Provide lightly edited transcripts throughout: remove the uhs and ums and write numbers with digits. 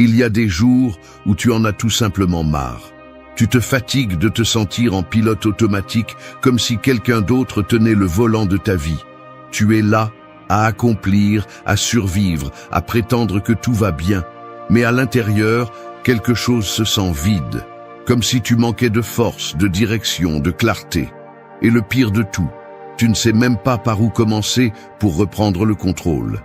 Il y a des jours où tu en as tout simplement marre. Tu te fatigues de te sentir en pilote automatique comme si quelqu'un d'autre tenait le volant de ta vie. Tu es là, à accomplir, à survivre, à prétendre que tout va bien. Mais à l'intérieur, quelque chose se sent vide, comme si tu manquais de force, de direction, de clarté. Et le pire de tout, tu ne sais même pas par où commencer pour reprendre le contrôle.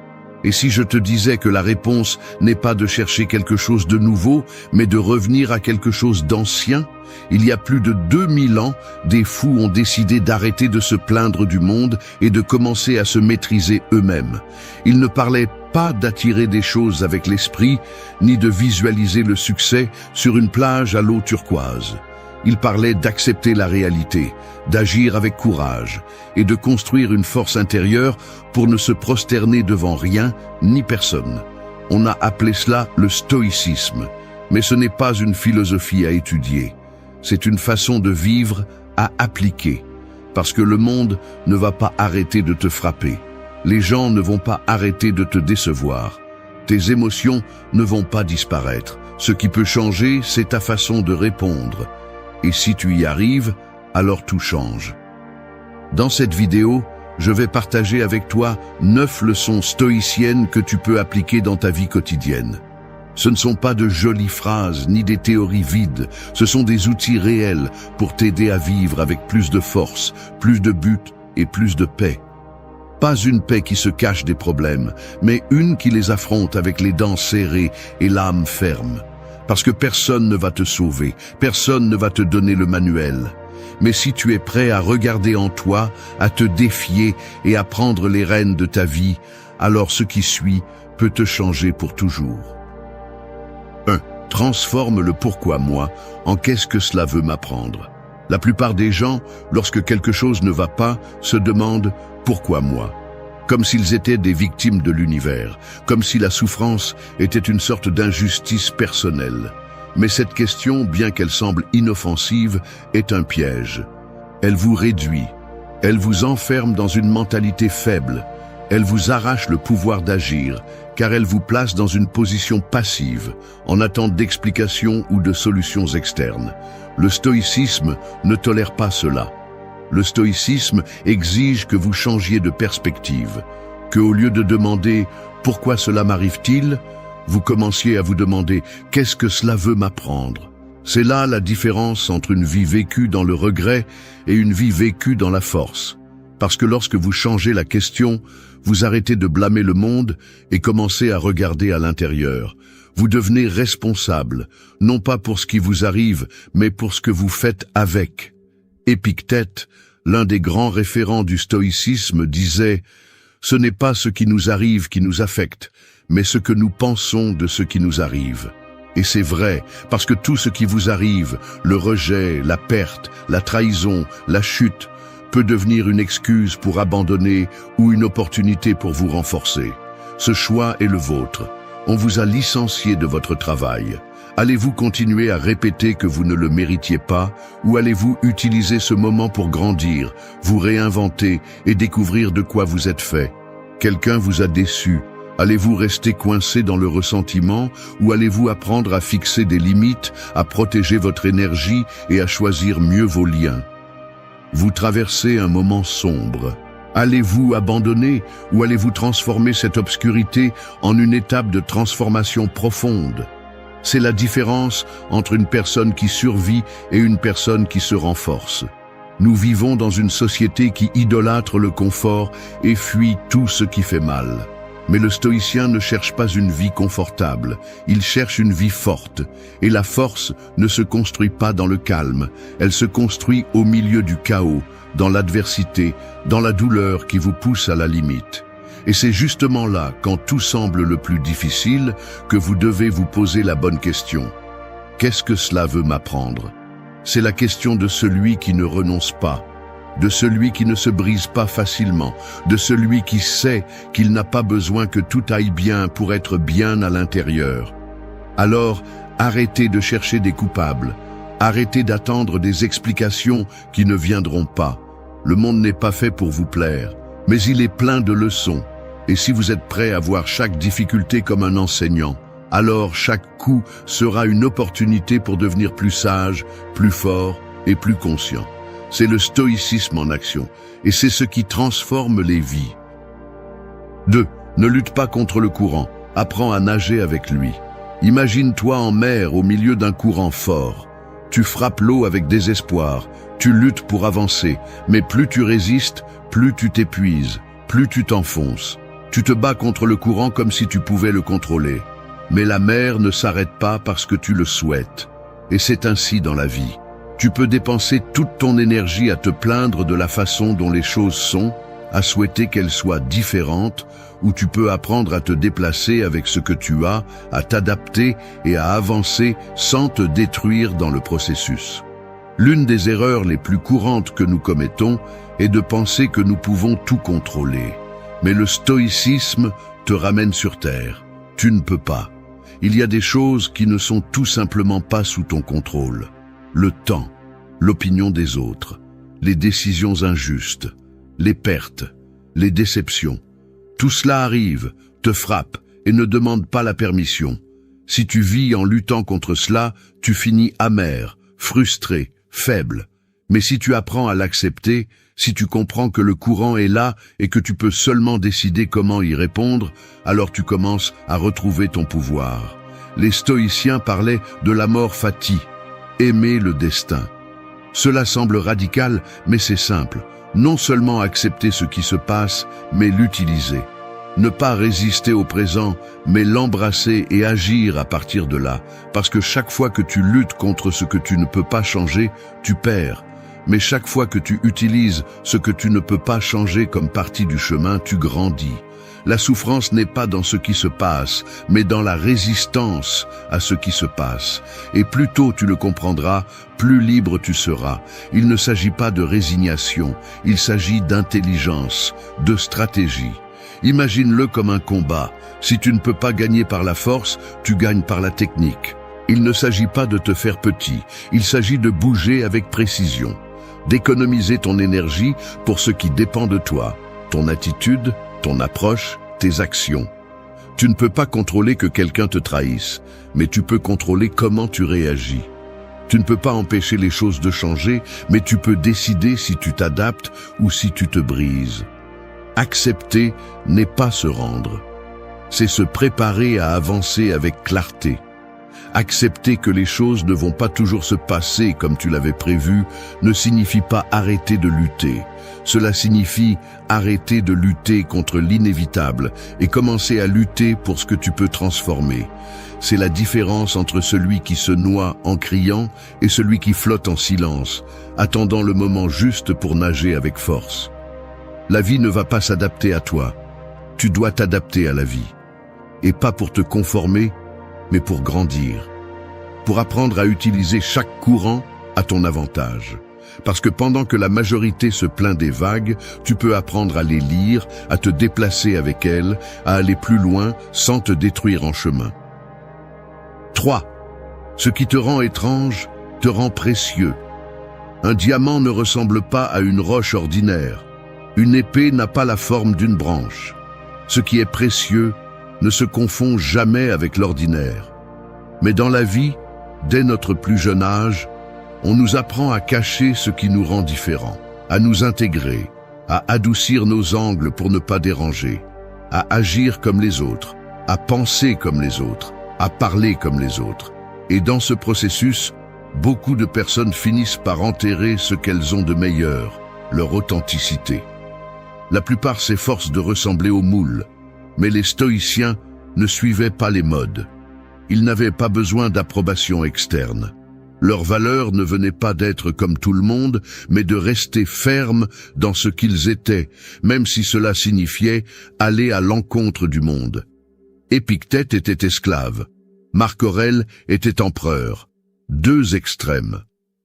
Et si je te disais que la réponse n'est pas de chercher quelque chose de nouveau, mais de revenir à quelque chose d'ancien? Il y a plus de 2000 ans, des fous ont décidé d'arrêter de se plaindre du monde et de commencer à se maîtriser eux-mêmes. Ils ne parlaient pas d'attirer des choses avec l'esprit, ni de visualiser le succès sur une plage à l'eau turquoise. Ils parlaient d'accepter la réalité, d'agir avec courage et de construire une force intérieure pour ne se prosterner devant rien ni personne. On a appelé cela le stoïcisme, mais ce n'est pas une philosophie à étudier. C'est une façon de vivre à appliquer, parce que le monde ne va pas arrêter de te frapper. Les gens ne vont pas arrêter de te décevoir. Tes émotions ne vont pas disparaître. Ce qui peut changer, c'est ta façon de répondre. Et si tu y arrives, alors tout change. Dans cette vidéo, je vais partager avec toi 9 leçons stoïciennes que tu peux appliquer dans ta vie quotidienne. Ce ne sont pas de jolies phrases ni des théories vides, ce sont des outils réels pour t'aider à vivre avec plus de force, plus de but et plus de paix. Pas une paix qui se cache des problèmes, mais une qui les affronte avec les dents serrées et l'âme ferme. Parce que personne ne va te sauver, personne ne va te donner le manuel. Mais si tu es prêt à regarder en toi, à te défier et à prendre les rênes de ta vie, alors ce qui suit peut te changer pour toujours. 1. Transforme le pourquoi moi en qu'est-ce que cela veut m'apprendre. La plupart des gens, lorsque quelque chose ne va pas, se demandent pourquoi moi. Comme s'ils étaient des victimes de l'univers, comme si la souffrance était une sorte d'injustice personnelle. Mais cette question, bien qu'elle semble inoffensive, est un piège. Elle vous réduit, elle vous enferme dans une mentalité faible, elle vous arrache le pouvoir d'agir, car elle vous place dans une position passive, en attente d'explications ou de solutions externes. Le stoïcisme ne tolère pas cela. Le stoïcisme exige que vous changiez de perspective, que au lieu de demander « pourquoi cela m'arrive-t-il ?», vous commenciez à vous demander « qu'est-ce que cela veut m'apprendre ?» C'est là la différence entre une vie vécue dans le regret et une vie vécue dans la force. Parce que lorsque vous changez la question, vous arrêtez de blâmer le monde et commencez à regarder à l'intérieur. Vous devenez responsable, non pas pour ce qui vous arrive, mais pour ce que vous faites avec. Épictète, l'un des grands référents du stoïcisme, disait « Ce n'est pas ce qui nous arrive qui nous affecte, mais ce que nous pensons de ce qui nous arrive. » Et c'est vrai, parce que tout ce qui vous arrive, le rejet, la perte, la trahison, la chute, peut devenir une excuse pour abandonner ou une opportunité pour vous renforcer. Ce choix est le vôtre. On vous a licencié de votre travail. Allez-vous continuer à répéter que vous ne le méritiez pas ou allez-vous utiliser ce moment pour grandir, vous réinventer et découvrir de quoi vous êtes fait? Quelqu'un vous a déçu. Allez-vous rester coincé dans le ressentiment ou allez-vous apprendre à fixer des limites, à protéger votre énergie et à choisir mieux vos liens? Vous traversez un moment sombre. Allez-vous abandonner ou allez-vous transformer cette obscurité en une étape de transformation profonde? C'est la différence entre une personne qui survit et une personne qui se renforce. Nous vivons dans une société qui idolâtre le confort et fuit tout ce qui fait mal. Mais le stoïcien ne cherche pas une vie confortable, il cherche une vie forte. Et la force ne se construit pas dans le calme, elle se construit au milieu du chaos, dans l'adversité, dans la douleur qui vous pousse à la limite. Et c'est justement là, quand tout semble le plus difficile, que vous devez vous poser la bonne question. Qu'est-ce que cela veut m'apprendre? C'est la question de celui qui ne renonce pas, de celui qui ne se brise pas facilement, de celui qui sait qu'il n'a pas besoin que tout aille bien pour être bien à l'intérieur. Alors, arrêtez de chercher des coupables, arrêtez d'attendre des explications qui ne viendront pas. Le monde n'est pas fait pour vous plaire, mais il est plein de leçons. Et si vous êtes prêt à voir chaque difficulté comme un enseignant, alors chaque coup sera une opportunité pour devenir plus sage, plus fort et plus conscient. C'est le stoïcisme en action, et c'est ce qui transforme les vies. 2. Ne lutte pas contre le courant, apprends à nager avec lui. Imagine-toi en mer au milieu d'un courant fort. Tu frappes l'eau avec désespoir, tu luttes pour avancer, mais plus tu résistes, plus tu t'épuises, plus tu t'enfonces. Tu te bats contre le courant comme si tu pouvais le contrôler. Mais la mer ne s'arrête pas parce que tu le souhaites. Et c'est ainsi dans la vie. Tu peux dépenser toute ton énergie à te plaindre de la façon dont les choses sont, à souhaiter qu'elles soient différentes, ou tu peux apprendre à te déplacer avec ce que tu as, à t'adapter et à avancer sans te détruire dans le processus. L'une des erreurs les plus courantes que nous commettons est de penser que nous pouvons tout contrôler. Mais le stoïcisme te ramène sur terre. Tu ne peux pas. Il y a des choses qui ne sont tout simplement pas sous ton contrôle. Le temps, l'opinion des autres, les décisions injustes, les pertes, les déceptions. Tout cela arrive, te frappe et ne demande pas la permission. Si tu vis en luttant contre cela, tu finis amer, frustré, faible. Mais si tu apprends à l'accepter, si tu comprends que le courant est là et que tu peux seulement décider comment y répondre, alors tu commences à retrouver ton pouvoir. Les stoïciens parlaient de la mort fati, aimer le destin. Cela semble radical, mais c'est simple. Non seulement accepter ce qui se passe, mais l'utiliser. Ne pas résister au présent, mais l'embrasser et agir à partir de là. Parce que chaque fois que tu luttes contre ce que tu ne peux pas changer, tu perds. Mais chaque fois que tu utilises ce que tu ne peux pas changer comme partie du chemin, tu grandis. La souffrance n'est pas dans ce qui se passe, mais dans la résistance à ce qui se passe. Et plus tôt tu le comprendras, plus libre tu seras. Il ne s'agit pas de résignation, il s'agit d'intelligence, de stratégie. Imagine-le comme un combat. Si tu ne peux pas gagner par la force, tu gagnes par la technique. Il ne s'agit pas de te faire petit, il s'agit de bouger avec précision, d'économiser ton énergie pour ce qui dépend de toi, ton attitude, ton approche, tes actions. Tu ne peux pas contrôler que quelqu'un te trahisse, mais tu peux contrôler comment tu réagis. Tu ne peux pas empêcher les choses de changer, mais tu peux décider si tu t'adaptes ou si tu te brises. Accepter n'est pas se rendre, c'est se préparer à avancer avec clarté. Accepter que les choses ne vont pas toujours se passer comme tu l'avais prévu ne signifie pas arrêter de lutter. Cela signifie arrêter de lutter contre l'inévitable et commencer à lutter pour ce que tu peux transformer. C'est la différence entre celui qui se noie en criant et celui qui flotte en silence, attendant le moment juste pour nager avec force. La vie ne va pas s'adapter à toi. Tu dois t'adapter à la vie. Et pas pour te conformer, mais pour grandir. Pour apprendre à utiliser chaque courant à ton avantage. Parce que pendant que la majorité se plaint des vagues, tu peux apprendre à les lire, à te déplacer avec elles, à aller plus loin sans te détruire en chemin. 3. Ce qui te rend étrange te rend précieux. Un diamant ne ressemble pas à une roche ordinaire. Une épée n'a pas la forme d'une branche. Ce qui est précieux ne se confond jamais avec l'ordinaire. Mais dans la vie, dès notre plus jeune âge, on nous apprend à cacher ce qui nous rend différents, à nous intégrer, à adoucir nos angles pour ne pas déranger, à agir comme les autres, à penser comme les autres, à parler comme les autres. Et dans ce processus, beaucoup de personnes finissent par enterrer ce qu'elles ont de meilleur, leur authenticité. La plupart s'efforcent de ressembler au moule, mais les stoïciens ne suivaient pas les modes. Ils n'avaient pas besoin d'approbation externe. Leur valeur ne venait pas d'être comme tout le monde, mais de rester fermes dans ce qu'ils étaient, même si cela signifiait aller à l'encontre du monde. Épictète était esclave, Marc Aurèle était empereur, deux extrêmes.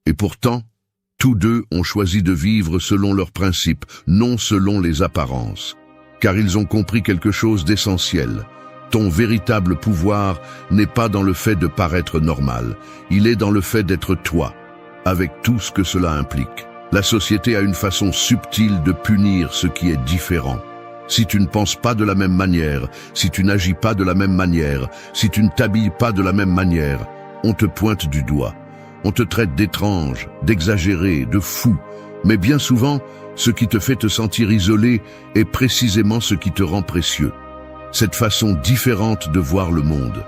Et pourtant, tous deux ont choisi de vivre selon leurs principes, non selon les apparences. Car ils ont compris quelque chose d'essentiel. Ton véritable pouvoir n'est pas dans le fait de paraître normal, il est dans le fait d'être toi, avec tout ce que cela implique. La société a une façon subtile de punir ce qui est différent. Si tu ne penses pas de la même manière, si tu n'agis pas de la même manière, si tu ne t'habilles pas de la même manière, on te pointe du doigt. On te traite d'étrange, d'exagéré, de fou. Mais bien souvent, ce qui te fait te sentir isolé est précisément ce qui te rend précieux. Cette façon différente de voir le monde,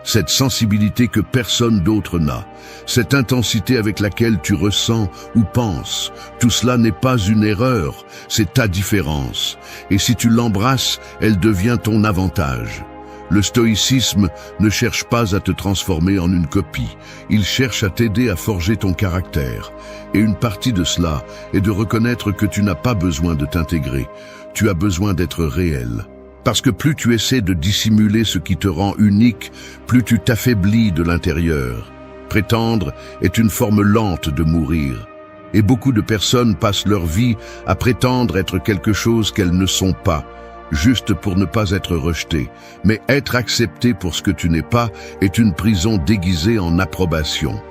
cette sensibilité que personne d'autre n'a, cette intensité avec laquelle tu ressens ou penses, tout cela n'est pas une erreur, c'est ta différence. Et si tu l'embrasses, elle devient ton avantage. Le stoïcisme ne cherche pas à te transformer en une copie, il cherche à t'aider à forger ton caractère. Et une partie de cela est de reconnaître que tu n'as pas besoin de t'intégrer, tu as besoin d'être réel. Parce que plus tu essaies de dissimuler ce qui te rend unique, plus tu t'affaiblis de l'intérieur. Prétendre est une forme lente de mourir. Et beaucoup de personnes passent leur vie à prétendre être quelque chose qu'elles ne sont pas, juste pour ne pas être rejetées. Mais être accepté pour ce que tu n'es pas est une prison déguisée en approbation.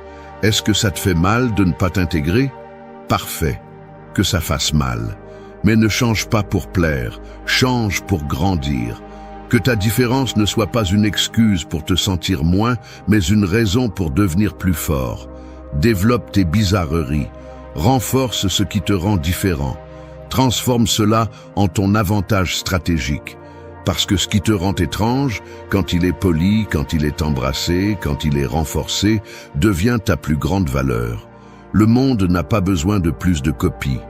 Est-ce que ça te fait mal de ne pas t'intégrer? Parfait, que ça fasse mal. Mais ne change pas pour plaire, change pour grandir. Que ta différence ne soit pas une excuse pour te sentir moins, mais une raison pour devenir plus fort. Développe tes bizarreries, renforce ce qui te rend différent. Transforme cela en ton avantage stratégique. Parce que ce qui te rend étrange, quand il est poli, quand il est embrassé, quand il est renforcé, devient ta plus grande valeur. Le monde n'a pas besoin de plus de copies.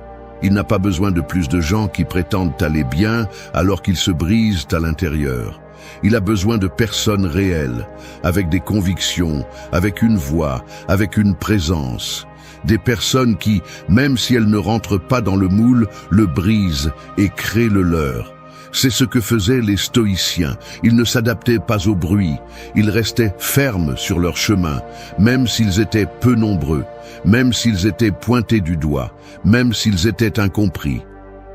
Il n'a pas besoin de plus de gens qui prétendent aller bien alors qu'ils se brisent à l'intérieur. Il a besoin de personnes réelles, avec des convictions, avec une voix, avec une présence. Des personnes qui, même si elles ne rentrent pas dans le moule, le brisent et créent le leur. C'est ce que faisaient les stoïciens. Ils ne s'adaptaient pas au bruit. Ils restaient fermes sur leur chemin, même s'ils étaient peu nombreux, même s'ils étaient pointés du doigt, même s'ils étaient incompris.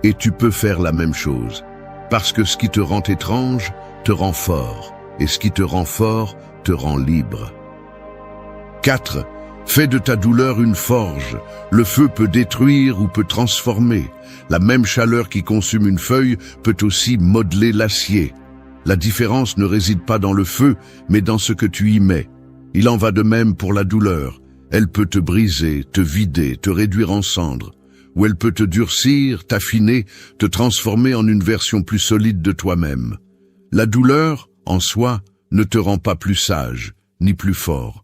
Et tu peux faire la même chose. Parce que ce qui te rend étrange te rend fort, et ce qui te rend fort te rend libre. 4. Fais de ta douleur une forge. Le feu peut détruire ou peut transformer. La même chaleur qui consume une feuille peut aussi modeler l'acier. La différence ne réside pas dans le feu, mais dans ce que tu y mets. Il en va de même pour la douleur. Elle peut te briser, te vider, te réduire en cendres. Ou elle peut te durcir, t'affiner, te transformer en une version plus solide de toi-même. La douleur, en soi, ne te rend pas plus sage, ni plus fort.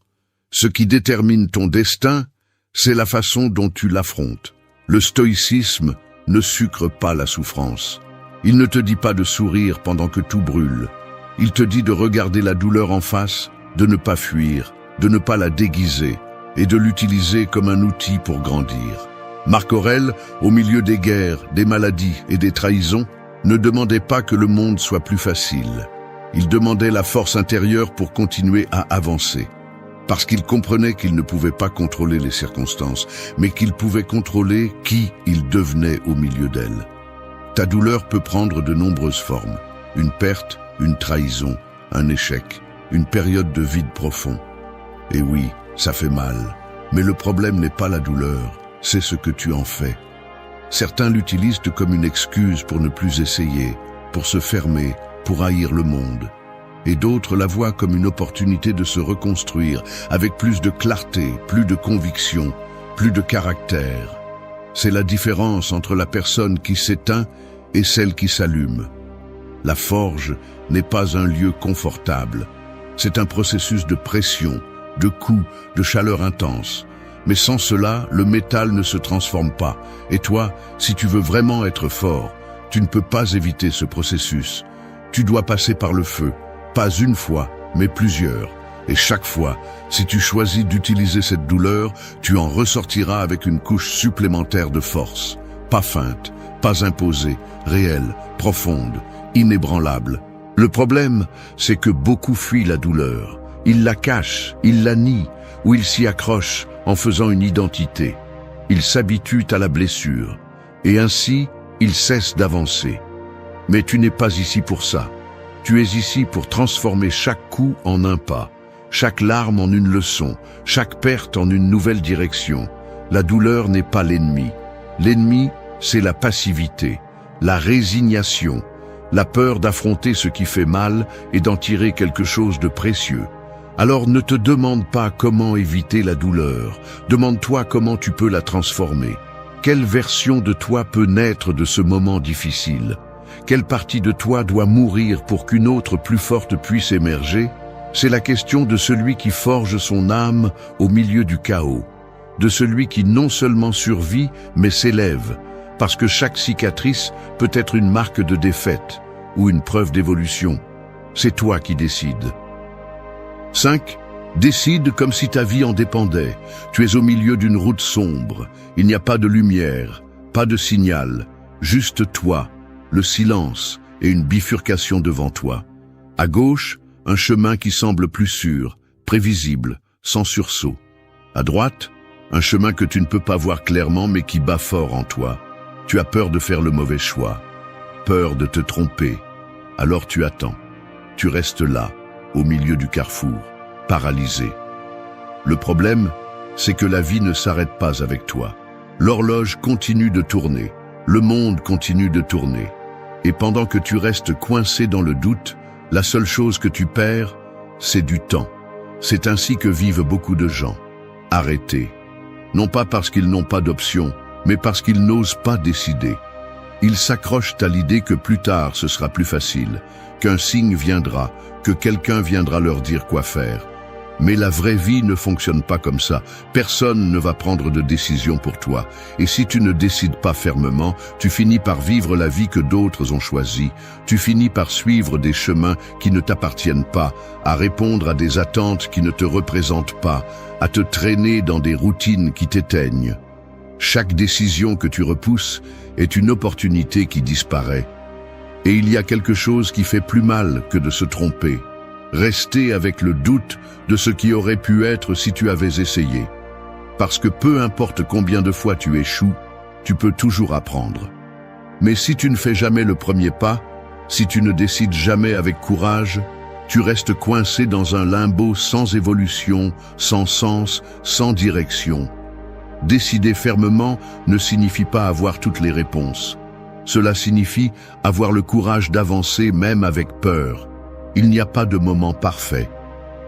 Ce qui détermine ton destin, c'est la façon dont tu l'affrontes. Le stoïcisme ne sucre pas la souffrance. Il ne te dit pas de sourire pendant que tout brûle. Il te dit de regarder la douleur en face, de ne pas fuir, de ne pas la déguiser et de l'utiliser comme un outil pour grandir. Marc Aurèle, au milieu des guerres, des maladies et des trahisons, ne demandait pas que le monde soit plus facile. Il demandait la force intérieure pour continuer à avancer. Parce qu'il comprenait qu'il ne pouvait pas contrôler les circonstances, mais qu'il pouvait contrôler qui il devenait au milieu d'elles. Ta douleur peut prendre de nombreuses formes. Une perte, une trahison, un échec, une période de vide profond. Et oui, ça fait mal. Mais le problème n'est pas la douleur, c'est ce que tu en fais. Certains l'utilisent comme une excuse pour ne plus essayer, pour se fermer, pour haïr le monde. Et d'autres la voient comme une opportunité de se reconstruire avec plus de clarté, plus de conviction, plus de caractère. C'est la différence entre la personne qui s'éteint et celle qui s'allume. La forge n'est pas un lieu confortable. C'est un processus de pression, de coups, de chaleur intense. Mais sans cela, le métal ne se transforme pas. Et toi, si tu veux vraiment être fort, tu ne peux pas éviter ce processus. Tu dois passer par le feu. Pas une fois, mais plusieurs. Et chaque fois, si tu choisis d'utiliser cette douleur, tu en ressortiras avec une couche supplémentaire de force. Pas feinte, pas imposée, réelle, profonde, inébranlable. Le problème, c'est que beaucoup fuient la douleur. Ils la cachent, ils la nient, ou ils s'y accrochent en faisant une identité. Ils s'habituent à la blessure. Et ainsi, ils cessent d'avancer. Mais tu n'es pas ici pour ça. Tu es ici pour transformer chaque coup en un pas, chaque larme en une leçon, chaque perte en une nouvelle direction. La douleur n'est pas l'ennemi. L'ennemi, c'est la passivité, la résignation, la peur d'affronter ce qui fait mal et d'en tirer quelque chose de précieux. Alors ne te demande pas comment éviter la douleur, demande-toi comment tu peux la transformer. Quelle version de toi peut naître de ce moment difficile? Quelle partie de toi doit mourir pour qu'une autre plus forte puisse émerger? C'est la question de celui qui forge son âme au milieu du chaos, de celui qui non seulement survit, mais s'élève, parce que chaque cicatrice peut être une marque de défaite ou une preuve d'évolution. C'est toi qui décides. 5. Décide comme si ta vie en dépendait. Tu es au milieu d'une route sombre. Il n'y a pas de lumière, pas de signal, juste toi, le silence et une bifurcation devant toi. À gauche, un chemin qui semble plus sûr, prévisible, sans sursaut. À droite, un chemin que tu ne peux pas voir clairement mais qui bat fort en toi. Tu as peur de faire le mauvais choix, peur de te tromper. Alors tu attends. Tu restes là, au milieu du carrefour, paralysé. Le problème, c'est que la vie ne s'arrête pas avec toi. L'horloge continue de tourner, le monde continue de tourner. Et pendant que tu restes coincé dans le doute, la seule chose que tu perds, c'est du temps. C'est ainsi que vivent beaucoup de gens. Arrêtés. Non pas parce qu'ils n'ont pas d'option, mais parce qu'ils n'osent pas décider. Ils s'accrochent à l'idée que plus tard ce sera plus facile, qu'un signe viendra, que quelqu'un viendra leur dire quoi faire. Mais la vraie vie ne fonctionne pas comme ça. Personne ne va prendre de décision pour toi. Et si tu ne décides pas fermement, tu finis par vivre la vie que d'autres ont choisie. Tu finis par suivre des chemins qui ne t'appartiennent pas, à répondre à des attentes qui ne te représentent pas, à te traîner dans des routines qui t'éteignent. Chaque décision que tu repousses est une opportunité qui disparaît. Et il y a quelque chose qui fait plus mal que de se tromper. Rester avec le doute de ce qui aurait pu être si tu avais essayé. Parce que peu importe combien de fois tu échoues, tu peux toujours apprendre. Mais si tu ne fais jamais le premier pas, si tu ne décides jamais avec courage, tu restes coincé dans un limbo sans évolution, sans sens, sans direction. Décider fermement ne signifie pas avoir toutes les réponses. Cela signifie avoir le courage d'avancer même avec peur. Il n'y a pas de moment parfait.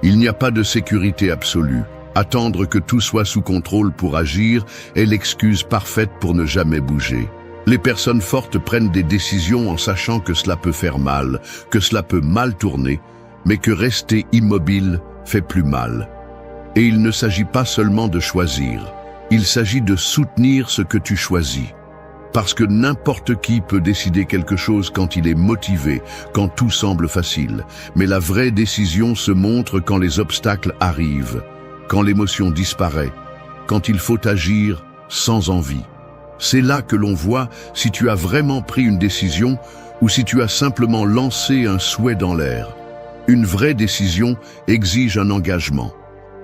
Il n'y a pas de sécurité absolue. Attendre que tout soit sous contrôle pour agir est l'excuse parfaite pour ne jamais bouger. Les personnes fortes prennent des décisions en sachant que cela peut faire mal, que cela peut mal tourner, mais que rester immobile fait plus mal. Et il ne s'agit pas seulement de choisir. Il s'agit de soutenir ce que tu choisis. Parce que n'importe qui peut décider quelque chose quand il est motivé, quand tout semble facile. Mais la vraie décision se montre quand les obstacles arrivent, quand l'émotion disparaît, quand il faut agir sans envie. C'est là que l'on voit si tu as vraiment pris une décision ou si tu as simplement lancé un souhait dans l'air. Une vraie décision exige un engagement.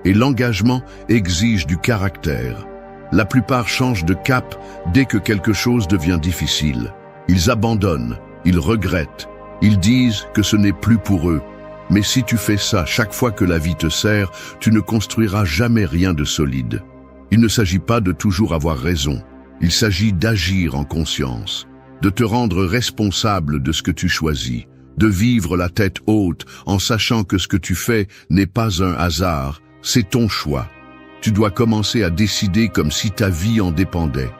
Et l'engagement exige du caractère. La plupart changent de cap dès que quelque chose devient difficile. Ils abandonnent, ils regrettent, ils disent que ce n'est plus pour eux. Mais si tu fais ça chaque fois que la vie te sert, tu ne construiras jamais rien de solide. Il ne s'agit pas de toujours avoir raison. Il s'agit d'agir en conscience, de te rendre responsable de ce que tu choisis, de vivre la tête haute en sachant que ce que tu fais n'est pas un hasard, c'est ton choix. Tu dois commencer à décider comme si ta vie en dépendait.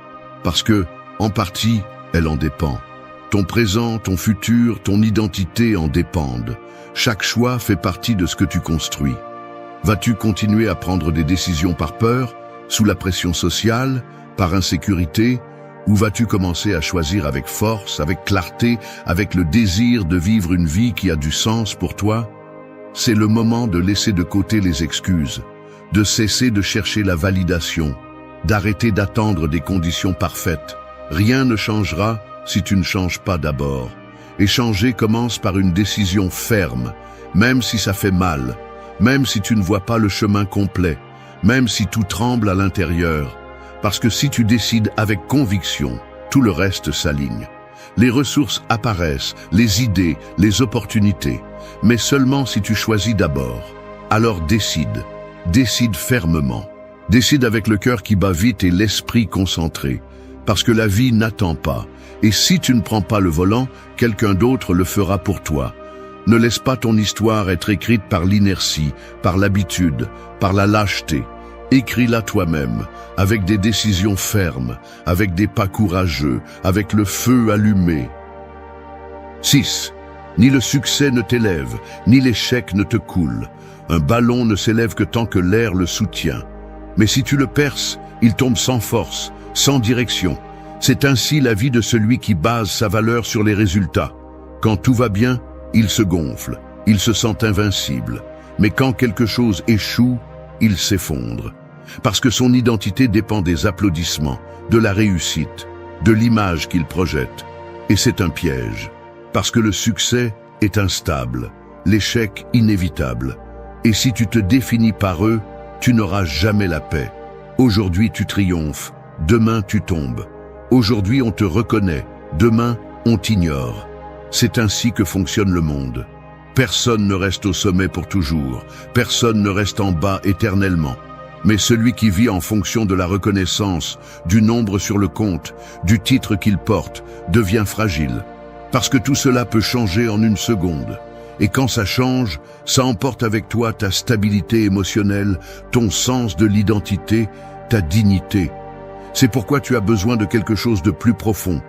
Parce que, en partie, elle en dépend. Ton présent, ton futur, ton identité en dépendent. Chaque choix fait partie de ce que tu construis. Vas-tu continuer à prendre des décisions par peur, sous la pression sociale, par insécurité, ou vas-tu commencer à choisir avec force, avec clarté, avec le désir de vivre une vie qui a du sens pour toi? C'est le moment de laisser de côté les excuses, de cesser de chercher la validation, d'arrêter d'attendre des conditions parfaites. Rien ne changera si tu ne changes pas d'abord. Et changer commence par une décision ferme, même si ça fait mal, même si tu ne vois pas le chemin complet, même si tout tremble à l'intérieur. Parce que si tu décides avec conviction, tout le reste s'aligne. Les ressources apparaissent, les idées, les opportunités, mais seulement si tu choisis d'abord. Alors décide. Décide fermement. Décide avec le cœur qui bat vite et l'esprit concentré. Parce que la vie n'attend pas. Et si tu ne prends pas le volant, quelqu'un d'autre le fera pour toi. Ne laisse pas ton histoire être écrite par l'inertie, par l'habitude, par la lâcheté. Écris-la toi-même, avec des décisions fermes, avec des pas courageux, avec le feu allumé. 6. Ni le succès ne t'élève, ni l'échec ne te coule. Un ballon ne s'élève que tant que l'air le soutient. Mais si tu le perces, il tombe sans force, sans direction. C'est ainsi la vie de celui qui base sa valeur sur les résultats. Quand tout va bien, il se gonfle, il se sent invincible. Mais quand quelque chose échoue, il s'effondre. Parce que son identité dépend des applaudissements, de la réussite, de l'image qu'il projette. Et c'est un piège. Parce que le succès est instable, l'échec inévitable. Et si tu te définis par eux, tu n'auras jamais la paix. Aujourd'hui tu triomphes, demain tu tombes. Aujourd'hui on te reconnaît, demain on t'ignore. C'est ainsi que fonctionne le monde. Personne ne reste au sommet pour toujours, personne ne reste en bas éternellement. Mais celui qui vit en fonction de la reconnaissance, du nombre sur le compte, du titre qu'il porte, devient fragile. Parce que tout cela peut changer en une seconde. Et quand ça change, ça emporte avec toi ta stabilité émotionnelle, ton sens de l'identité, ta dignité. C'est pourquoi tu as besoin de quelque chose de plus profond.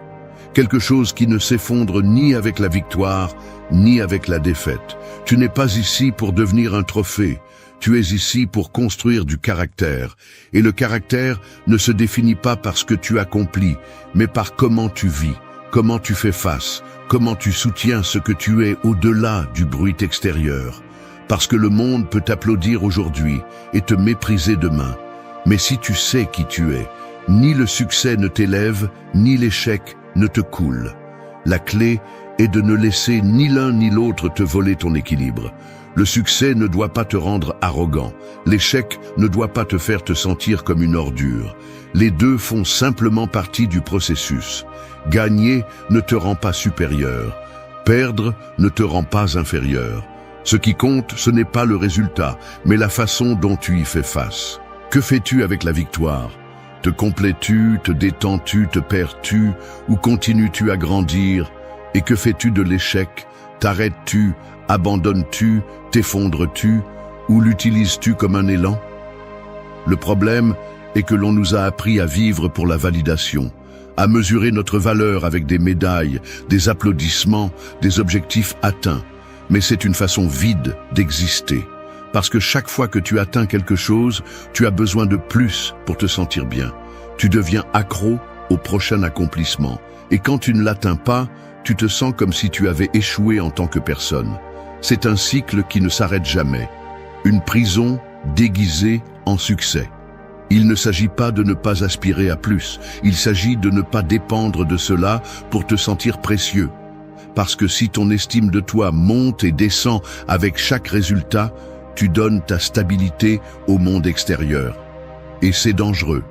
Quelque chose qui ne s'effondre ni avec la victoire, ni avec la défaite. Tu n'es pas ici pour devenir un trophée. Tu es ici pour construire du caractère. Et le caractère ne se définit pas par ce que tu accomplis, mais par comment tu vis, comment tu fais face, comment tu soutiens ce que tu es au-delà du bruit extérieur. Parce que le monde peut t'applaudir aujourd'hui et te mépriser demain. Mais si tu sais qui tu es, ni le succès ne t'élève, ni l'échec ne te coule. La clé est de ne laisser ni l'un ni l'autre te voler ton équilibre. Le succès ne doit pas te rendre arrogant. L'échec ne doit pas te faire te sentir comme une ordure. Les deux font simplement partie du processus. Gagner ne te rend pas supérieur. Perdre ne te rend pas inférieur. Ce qui compte, ce n'est pas le résultat, mais la façon dont tu y fais face. Que fais-tu avec la victoire ? Te complais-tu, te détends-tu, te perds-tu, ou continues-tu à grandir ? Et que fais-tu de l'échec ? T'arrêtes-tu, abandonnes-tu, t'effondres-tu, ou l'utilises-tu comme un élan ? Le problème est que l'on nous a appris à vivre pour la validation, à mesurer notre valeur avec des médailles, des applaudissements, des objectifs atteints. Mais c'est une façon vide d'exister. Parce que chaque fois que tu atteins quelque chose, tu as besoin de plus pour te sentir bien. Tu deviens accro au prochain accomplissement. Et quand tu ne l'atteins pas, tu te sens comme si tu avais échoué en tant que personne. C'est un cycle qui ne s'arrête jamais. Une prison déguisée en succès. Il ne s'agit pas de ne pas aspirer à plus. Il s'agit de ne pas dépendre de cela pour te sentir précieux. Parce que si ton estime de toi monte et descend avec chaque résultat, tu donnes ta stabilité au monde extérieur. Et c'est dangereux,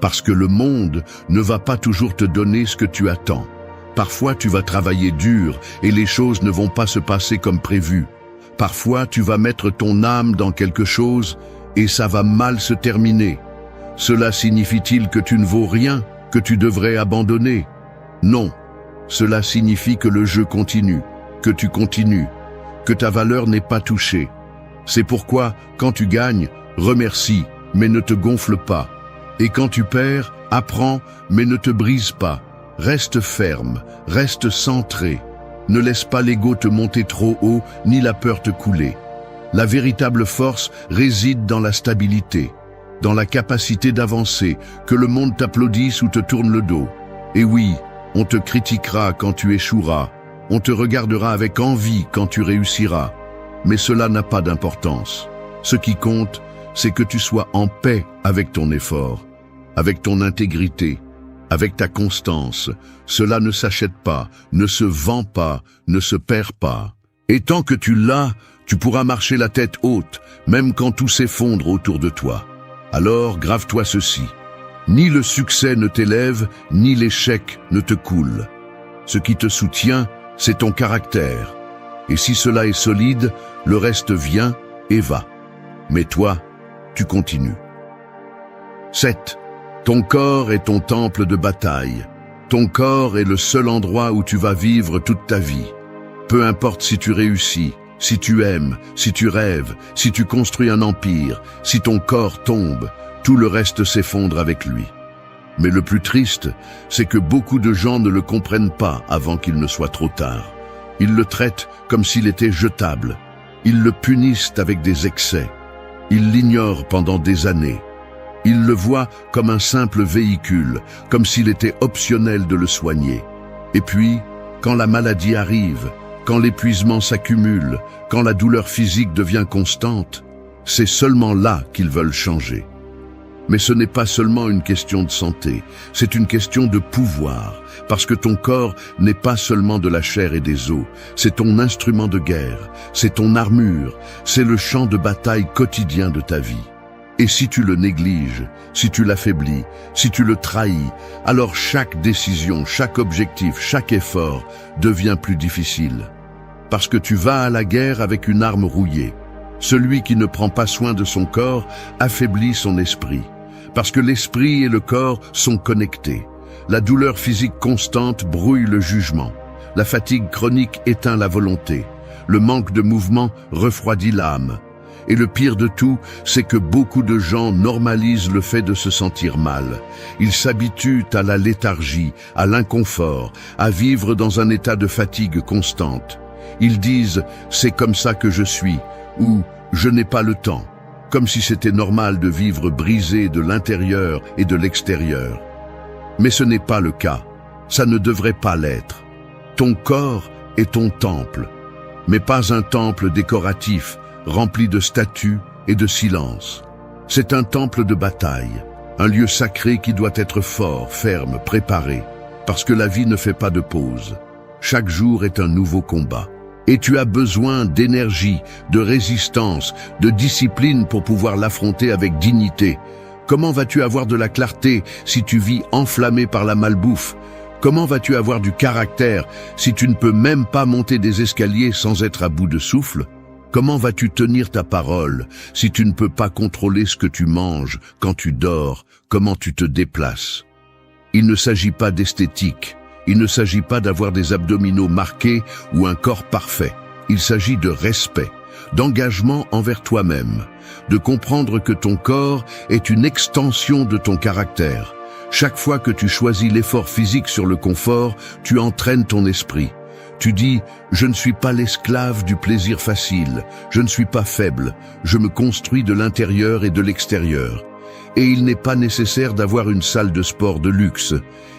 parce que le monde ne va pas toujours te donner ce que tu attends. Parfois, tu vas travailler dur et les choses ne vont pas se passer comme prévu. Parfois, tu vas mettre ton âme dans quelque chose et ça va mal se terminer. Cela signifie-t-il que tu ne vaux rien, que tu devrais abandonner? Non. Cela signifie que le jeu continue, que tu continues, que ta valeur n'est pas touchée. C'est pourquoi, quand tu gagnes, remercie, mais ne te gonfle pas. Et quand tu perds, apprends, mais ne te brise pas. Reste ferme, reste centré. Ne laisse pas l'ego te monter trop haut, ni la peur te couler. La véritable force réside dans la stabilité, dans la capacité d'avancer, que le monde t'applaudisse ou te tourne le dos. Et oui, on te critiquera quand tu échoueras, on te regardera avec envie quand tu réussiras. Mais cela n'a pas d'importance. Ce qui compte, c'est que tu sois en paix avec ton effort, avec ton intégrité, avec ta constance. Cela ne s'achète pas, ne se vend pas, ne se perd pas. Et tant que tu l'as, tu pourras marcher la tête haute, même quand tout s'effondre autour de toi. Alors, grave-toi ceci. Ni le succès ne t'élève, ni l'échec ne te coule. Ce qui te soutient, c'est ton caractère. Et si cela est solide, le reste vient et va. Mais toi, tu continues. 7. Ton corps est ton temple de bataille. Ton corps est le seul endroit où tu vas vivre toute ta vie. Peu importe si tu réussis, si tu aimes, si tu rêves, si tu construis un empire, si ton corps tombe, tout le reste s'effondre avec lui. Mais le plus triste, c'est que beaucoup de gens ne le comprennent pas avant qu'il ne soit trop tard. Ils le traitent comme s'il était jetable. Ils le punissent avec des excès. Ils l'ignorent pendant des années. Ils le voient comme un simple véhicule, comme s'il était optionnel de le soigner. Et puis, quand la maladie arrive, quand l'épuisement s'accumule, quand la douleur physique devient constante, c'est seulement là qu'ils veulent changer. Mais ce n'est pas seulement une question de santé, c'est une question de pouvoir, parce que ton corps n'est pas seulement de la chair et des os, c'est ton instrument de guerre, c'est ton armure, c'est le champ de bataille quotidien de ta vie. Et si tu le négliges, si tu l'affaiblis, si tu le trahis, alors chaque décision, chaque objectif, chaque effort devient plus difficile. Parce que tu vas à la guerre avec une arme rouillée. Celui qui ne prend pas soin de son corps affaiblit son esprit. Parce que l'esprit et le corps sont connectés. La douleur physique constante brouille le jugement. La fatigue chronique éteint la volonté. Le manque de mouvement refroidit l'âme. Et le pire de tout, c'est que beaucoup de gens normalisent le fait de se sentir mal. Ils s'habituent à la léthargie, à l'inconfort, à vivre dans un état de fatigue constante. Ils disent « c'est comme ça que je suis » ou « je n'ai pas le temps », comme si c'était normal de vivre brisé de l'intérieur et de l'extérieur. Mais ce n'est pas le cas. Ça ne devrait pas l'être. Ton corps est ton temple, mais pas un temple décoratif, rempli de statues et de silence. C'est un temple de bataille, un lieu sacré qui doit être fort, ferme, préparé, parce que la vie ne fait pas de pause. Chaque jour est un nouveau combat. Et tu as besoin d'énergie, de résistance, de discipline pour pouvoir l'affronter avec dignité. Comment vas-tu avoir de la clarté si tu vis enflammé par la malbouffe? Comment vas-tu avoir du caractère si tu ne peux même pas monter des escaliers sans être à bout de souffle? Comment vas-tu tenir ta parole si tu ne peux pas contrôler ce que tu manges, quand tu dors, comment tu te déplaces? Il ne s'agit pas d'esthétique, il ne s'agit pas d'avoir des abdominaux marqués ou un corps parfait. Il s'agit de respect, d'engagement envers toi-même, de comprendre que ton corps est une extension de ton caractère. Chaque fois que tu choisis l'effort physique sur le confort, tu entraînes ton esprit. Tu dis « je ne suis pas l'esclave du plaisir facile, je ne suis pas faible, je me construis de l'intérieur et de l'extérieur ». Et il n'est pas nécessaire d'avoir une salle de sport de luxe.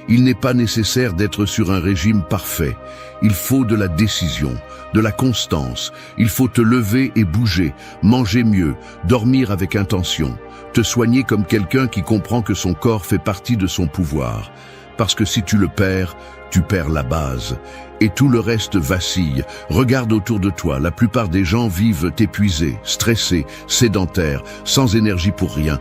Il n'est pas nécessaire d'être sur un régime parfait. Il faut de la décision, de la constance. Il faut te lever et bouger, manger mieux, dormir avec intention, te soigner comme quelqu'un qui comprend que son corps fait partie de son pouvoir. Parce que si tu le perds, tu perds la base. Et tout le reste vacille. Regarde autour de toi, la plupart des gens vivent épuisés, stressés, sédentaires, sans énergie pour rien.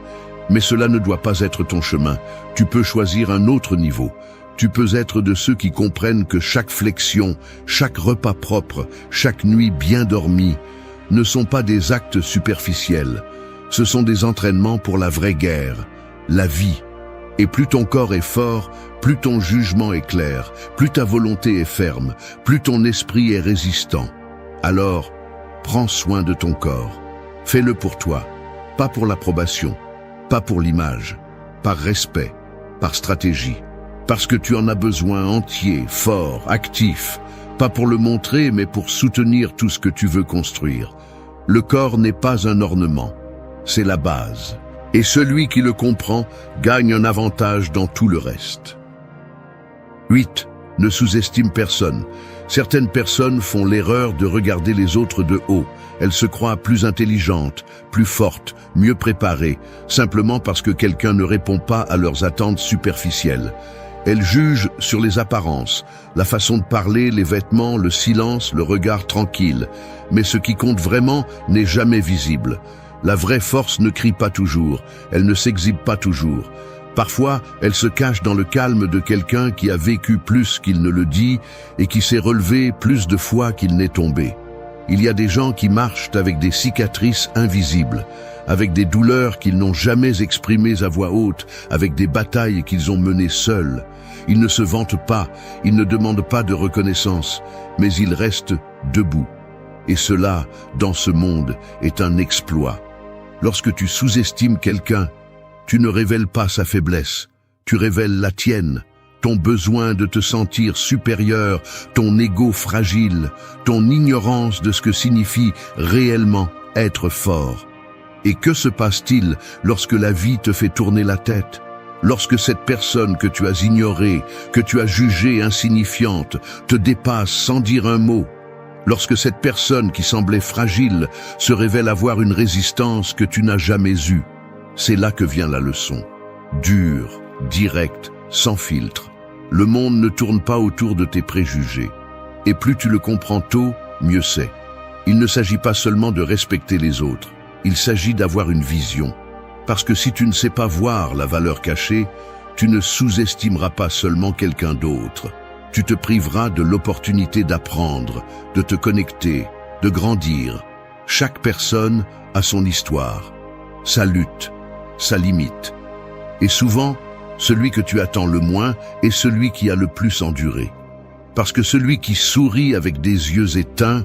Mais cela ne doit pas être ton chemin. Tu peux choisir un autre niveau. Tu peux être de ceux qui comprennent que chaque flexion, chaque repas propre, chaque nuit bien dormie, ne sont pas des actes superficiels. Ce sont des entraînements pour la vraie guerre, la vie. Et plus ton corps est fort, plus ton jugement est clair, plus ta volonté est ferme, plus ton esprit est résistant. Alors, prends soin de ton corps. Fais-le pour toi, pas pour l'approbation, pas pour l'image, par respect, par stratégie. Parce que tu en as besoin entier, fort, actif, pas pour le montrer, mais pour soutenir tout ce que tu veux construire. Le corps n'est pas un ornement, c'est la base. Et celui qui le comprend gagne un avantage dans tout le reste. 8. Ne sous-estime personne. Certaines personnes font l'erreur de regarder les autres de haut. Elles se croient plus intelligentes, plus fortes, mieux préparées, simplement parce que quelqu'un ne répond pas à leurs attentes superficielles. Elles jugent sur les apparences, la façon de parler, les vêtements, le silence, le regard tranquille. Mais ce qui compte vraiment n'est jamais visible. La vraie force ne crie pas toujours, elle ne s'exhibe pas toujours. Parfois, elle se cache dans le calme de quelqu'un qui a vécu plus qu'il ne le dit et qui s'est relevé plus de fois qu'il n'est tombé. Il y a des gens qui marchent avec des cicatrices invisibles, avec des douleurs qu'ils n'ont jamais exprimées à voix haute, avec des batailles qu'ils ont menées seuls. Ils ne se vantent pas, ils ne demandent pas de reconnaissance, mais ils restent debout. Et cela, dans ce monde, est un exploit. Lorsque tu sous-estimes quelqu'un, tu ne révèles pas sa faiblesse, tu révèles la tienne, ton besoin de te sentir supérieur, ton ego fragile, ton ignorance de ce que signifie réellement être fort. Et que se passe-t-il lorsque la vie te fait tourner la tête? Lorsque cette personne que tu as ignorée, que tu as jugée insignifiante, te dépasse sans dire un mot? Lorsque cette personne qui semblait fragile se révèle avoir une résistance que tu n'as jamais eue? C'est là que vient la leçon. Dure, directe, sans filtre. Le monde ne tourne pas autour de tes préjugés. Et plus tu le comprends tôt, mieux c'est. Il ne s'agit pas seulement de respecter les autres, il s'agit d'avoir une vision. Parce que si tu ne sais pas voir la valeur cachée, tu ne sous-estimeras pas seulement quelqu'un d'autre. Tu te priveras de l'opportunité d'apprendre, de te connecter, de grandir. Chaque personne a son histoire, sa lutte, sa limite. Et souvent, celui que tu attends le moins est celui qui a le plus enduré. Parce que celui qui sourit avec des yeux éteints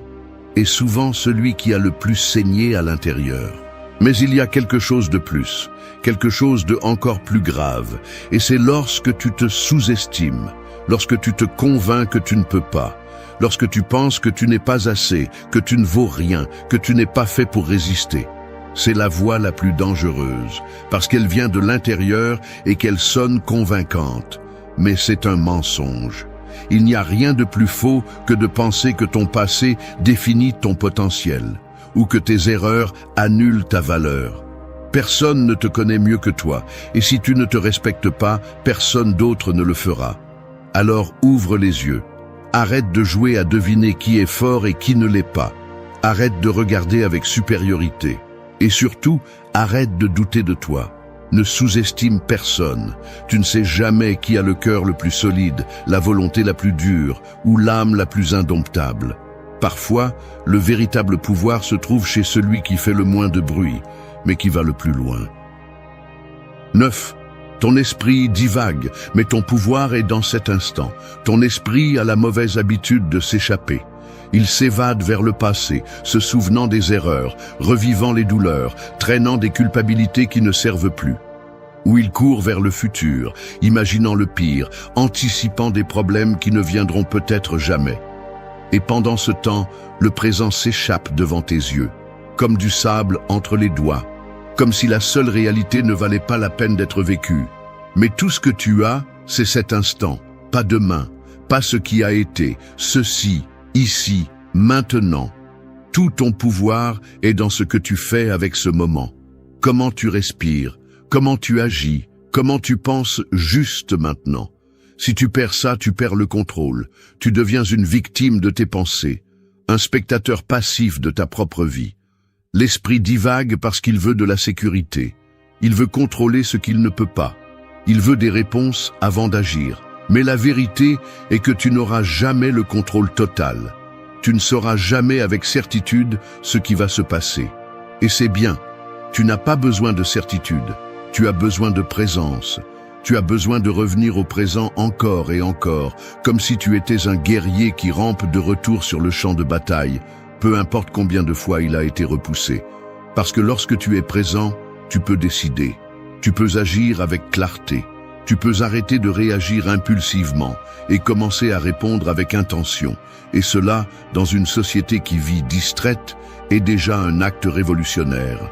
est souvent celui qui a le plus saigné à l'intérieur. Mais il y a quelque chose de plus, quelque chose de encore plus grave, et c'est lorsque tu te sous-estimes, lorsque tu te convaincs que tu ne peux pas, lorsque tu penses que tu n'es pas assez, que tu ne vaux rien, que tu n'es pas fait pour résister. C'est la voix la plus dangereuse, parce qu'elle vient de l'intérieur et qu'elle sonne convaincante. Mais c'est un mensonge. Il n'y a rien de plus faux que de penser que ton passé définit ton potentiel, ou que tes erreurs annulent ta valeur. Personne ne te connaît mieux que toi, et si tu ne te respectes pas, personne d'autre ne le fera. Alors ouvre les yeux. Arrête de jouer à deviner qui est fort et qui ne l'est pas. Arrête de regarder avec supériorité. Et surtout, arrête de douter de toi. Ne sous-estime personne. Tu ne sais jamais qui a le cœur le plus solide, la volonté la plus dure ou l'âme la plus indomptable. Parfois, le véritable pouvoir se trouve chez celui qui fait le moins de bruit, mais qui va le plus loin. 9. Ton esprit divague, mais ton pouvoir est dans cet instant. Ton esprit a la mauvaise habitude de s'échapper. Il s'évade vers le passé, se souvenant des erreurs, revivant les douleurs, traînant des culpabilités qui ne servent plus. Ou il court vers le futur, imaginant le pire, anticipant des problèmes qui ne viendront peut-être jamais. Et pendant ce temps, le présent s'échappe devant tes yeux, comme du sable entre les doigts, comme si la seule réalité ne valait pas la peine d'être vécue. Mais tout ce que tu as, c'est cet instant, pas demain, pas ce qui a été, ceci, ici, maintenant. Tout ton pouvoir est dans ce que tu fais avec ce moment. Comment tu respires, comment tu agis, comment tu penses juste maintenant. Si tu perds ça, tu perds le contrôle. Tu deviens une victime de tes pensées, un spectateur passif de ta propre vie. L'esprit divague parce qu'il veut de la sécurité. Il veut contrôler ce qu'il ne peut pas. Il veut des réponses avant d'agir. Mais la vérité est que tu n'auras jamais le contrôle total. Tu ne sauras jamais avec certitude ce qui va se passer. Et c'est bien. Tu n'as pas besoin de certitude. Tu as besoin de présence. Tu as besoin de revenir au présent encore et encore, comme si tu étais un guerrier qui rampe de retour sur le champ de bataille, peu importe combien de fois il a été repoussé. Parce que lorsque tu es présent, tu peux décider. Tu peux agir avec clarté. Tu peux arrêter de réagir impulsivement et commencer à répondre avec intention. Et cela, dans une société qui vit distraite, est déjà un acte révolutionnaire.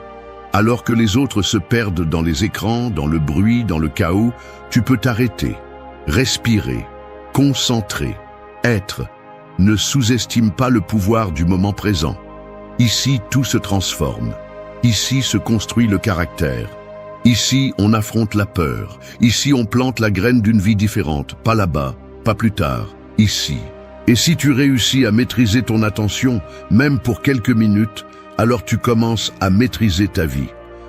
Alors que les autres se perdent dans les écrans, dans le bruit, dans le chaos, tu peux t'arrêter, respirer, concentrer, être. Ne sous-estime pas le pouvoir du moment présent. Ici, tout se transforme. Ici se construit le caractère. Ici, on affronte la peur. Ici, on plante la graine d'une vie différente. Pas là-bas, pas plus tard, ici. Et si tu réussis à maîtriser ton attention, même pour quelques minutes, alors tu commences à maîtriser ta vie.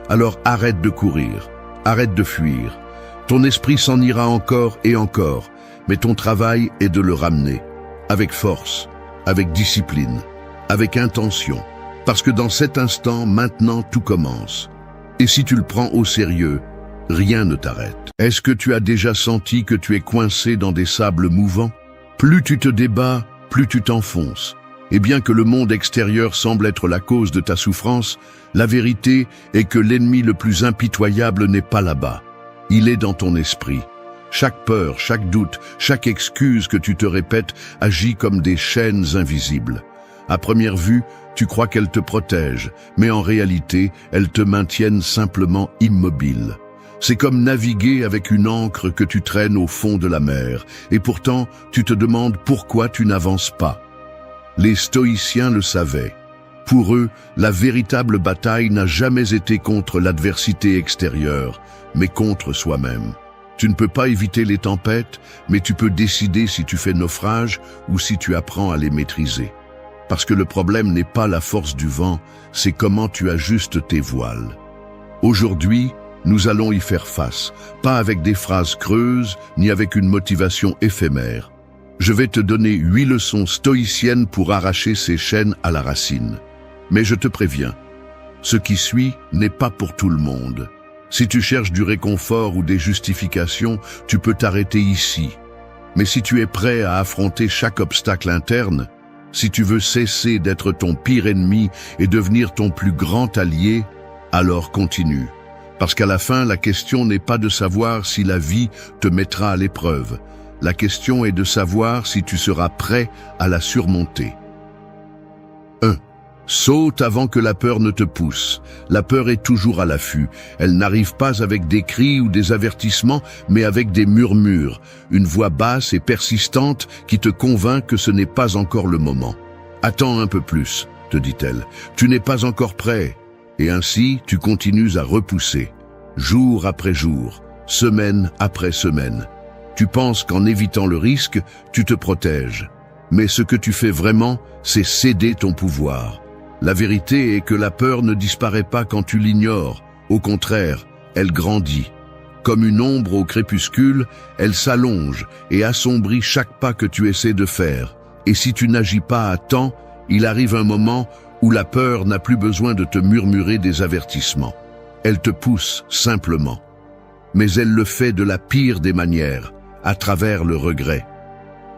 Alors arrête de courir, arrête de fuir. Ton esprit s'en ira encore et encore, mais ton travail est de le ramener. Avec force, avec discipline, avec intention. Parce que dans cet instant, maintenant, tout commence. Et si tu le prends au sérieux, rien ne t'arrête. Est-ce que tu as déjà senti que tu es coincé dans des sables mouvants? Plus tu te débats, plus tu t'enfonces. Et bien que le monde extérieur semble être la cause de ta souffrance, la vérité est que l'ennemi le plus impitoyable n'est pas là-bas. Il est dans ton esprit. Chaque peur, chaque doute, chaque excuse que tu te répètes agit comme des chaînes invisibles. À première vue, tu crois qu'elles te protègent, mais en réalité, elles te maintiennent simplement immobile. C'est comme naviguer avec une ancre que tu traînes au fond de la mer, et pourtant, tu te demandes pourquoi tu n'avances pas. Les stoïciens le savaient. Pour eux, la véritable bataille n'a jamais été contre l'adversité extérieure, mais contre soi-même. Tu ne peux pas éviter les tempêtes, mais tu peux décider si tu fais naufrage ou si tu apprends à les maîtriser. Parce que le problème n'est pas la force du vent, c'est comment tu ajustes tes voiles. Aujourd'hui, nous allons y faire face, pas avec des phrases creuses, ni avec une motivation éphémère. Je vais te donner 8 leçons stoïciennes pour arracher ces chaînes à la racine. Mais je te préviens, ce qui suit n'est pas pour tout le monde. Si tu cherches du réconfort ou des justifications, tu peux t'arrêter ici. Mais si tu es prêt à affronter chaque obstacle interne, si tu veux cesser d'être ton pire ennemi et devenir ton plus grand allié, alors continue. Parce qu'à la fin, la question n'est pas de savoir si la vie te mettra à l'épreuve. La question est de savoir si tu seras prêt à la surmonter. 1. Saute avant que la peur ne te pousse. La peur est toujours à l'affût. Elle n'arrive pas avec des cris ou des avertissements, mais avec des murmures, une voix basse et persistante qui te convainc que ce n'est pas encore le moment. Attends un peu plus, te dit-elle. Tu n'es pas encore prêt. Et ainsi, tu continues à repousser, jour après jour, semaine après semaine. Tu penses qu'en évitant le risque, tu te protèges. Mais ce que tu fais vraiment, c'est céder ton pouvoir. La vérité est que la peur ne disparaît pas quand tu l'ignores. Au contraire, elle grandit. Comme une ombre au crépuscule, elle s'allonge et assombrit chaque pas que tu essaies de faire. Et si tu n'agis pas à temps, il arrive un moment où la peur n'a plus besoin de te murmurer des avertissements. Elle te pousse simplement. Mais elle le fait de la pire des manières, à travers le regret.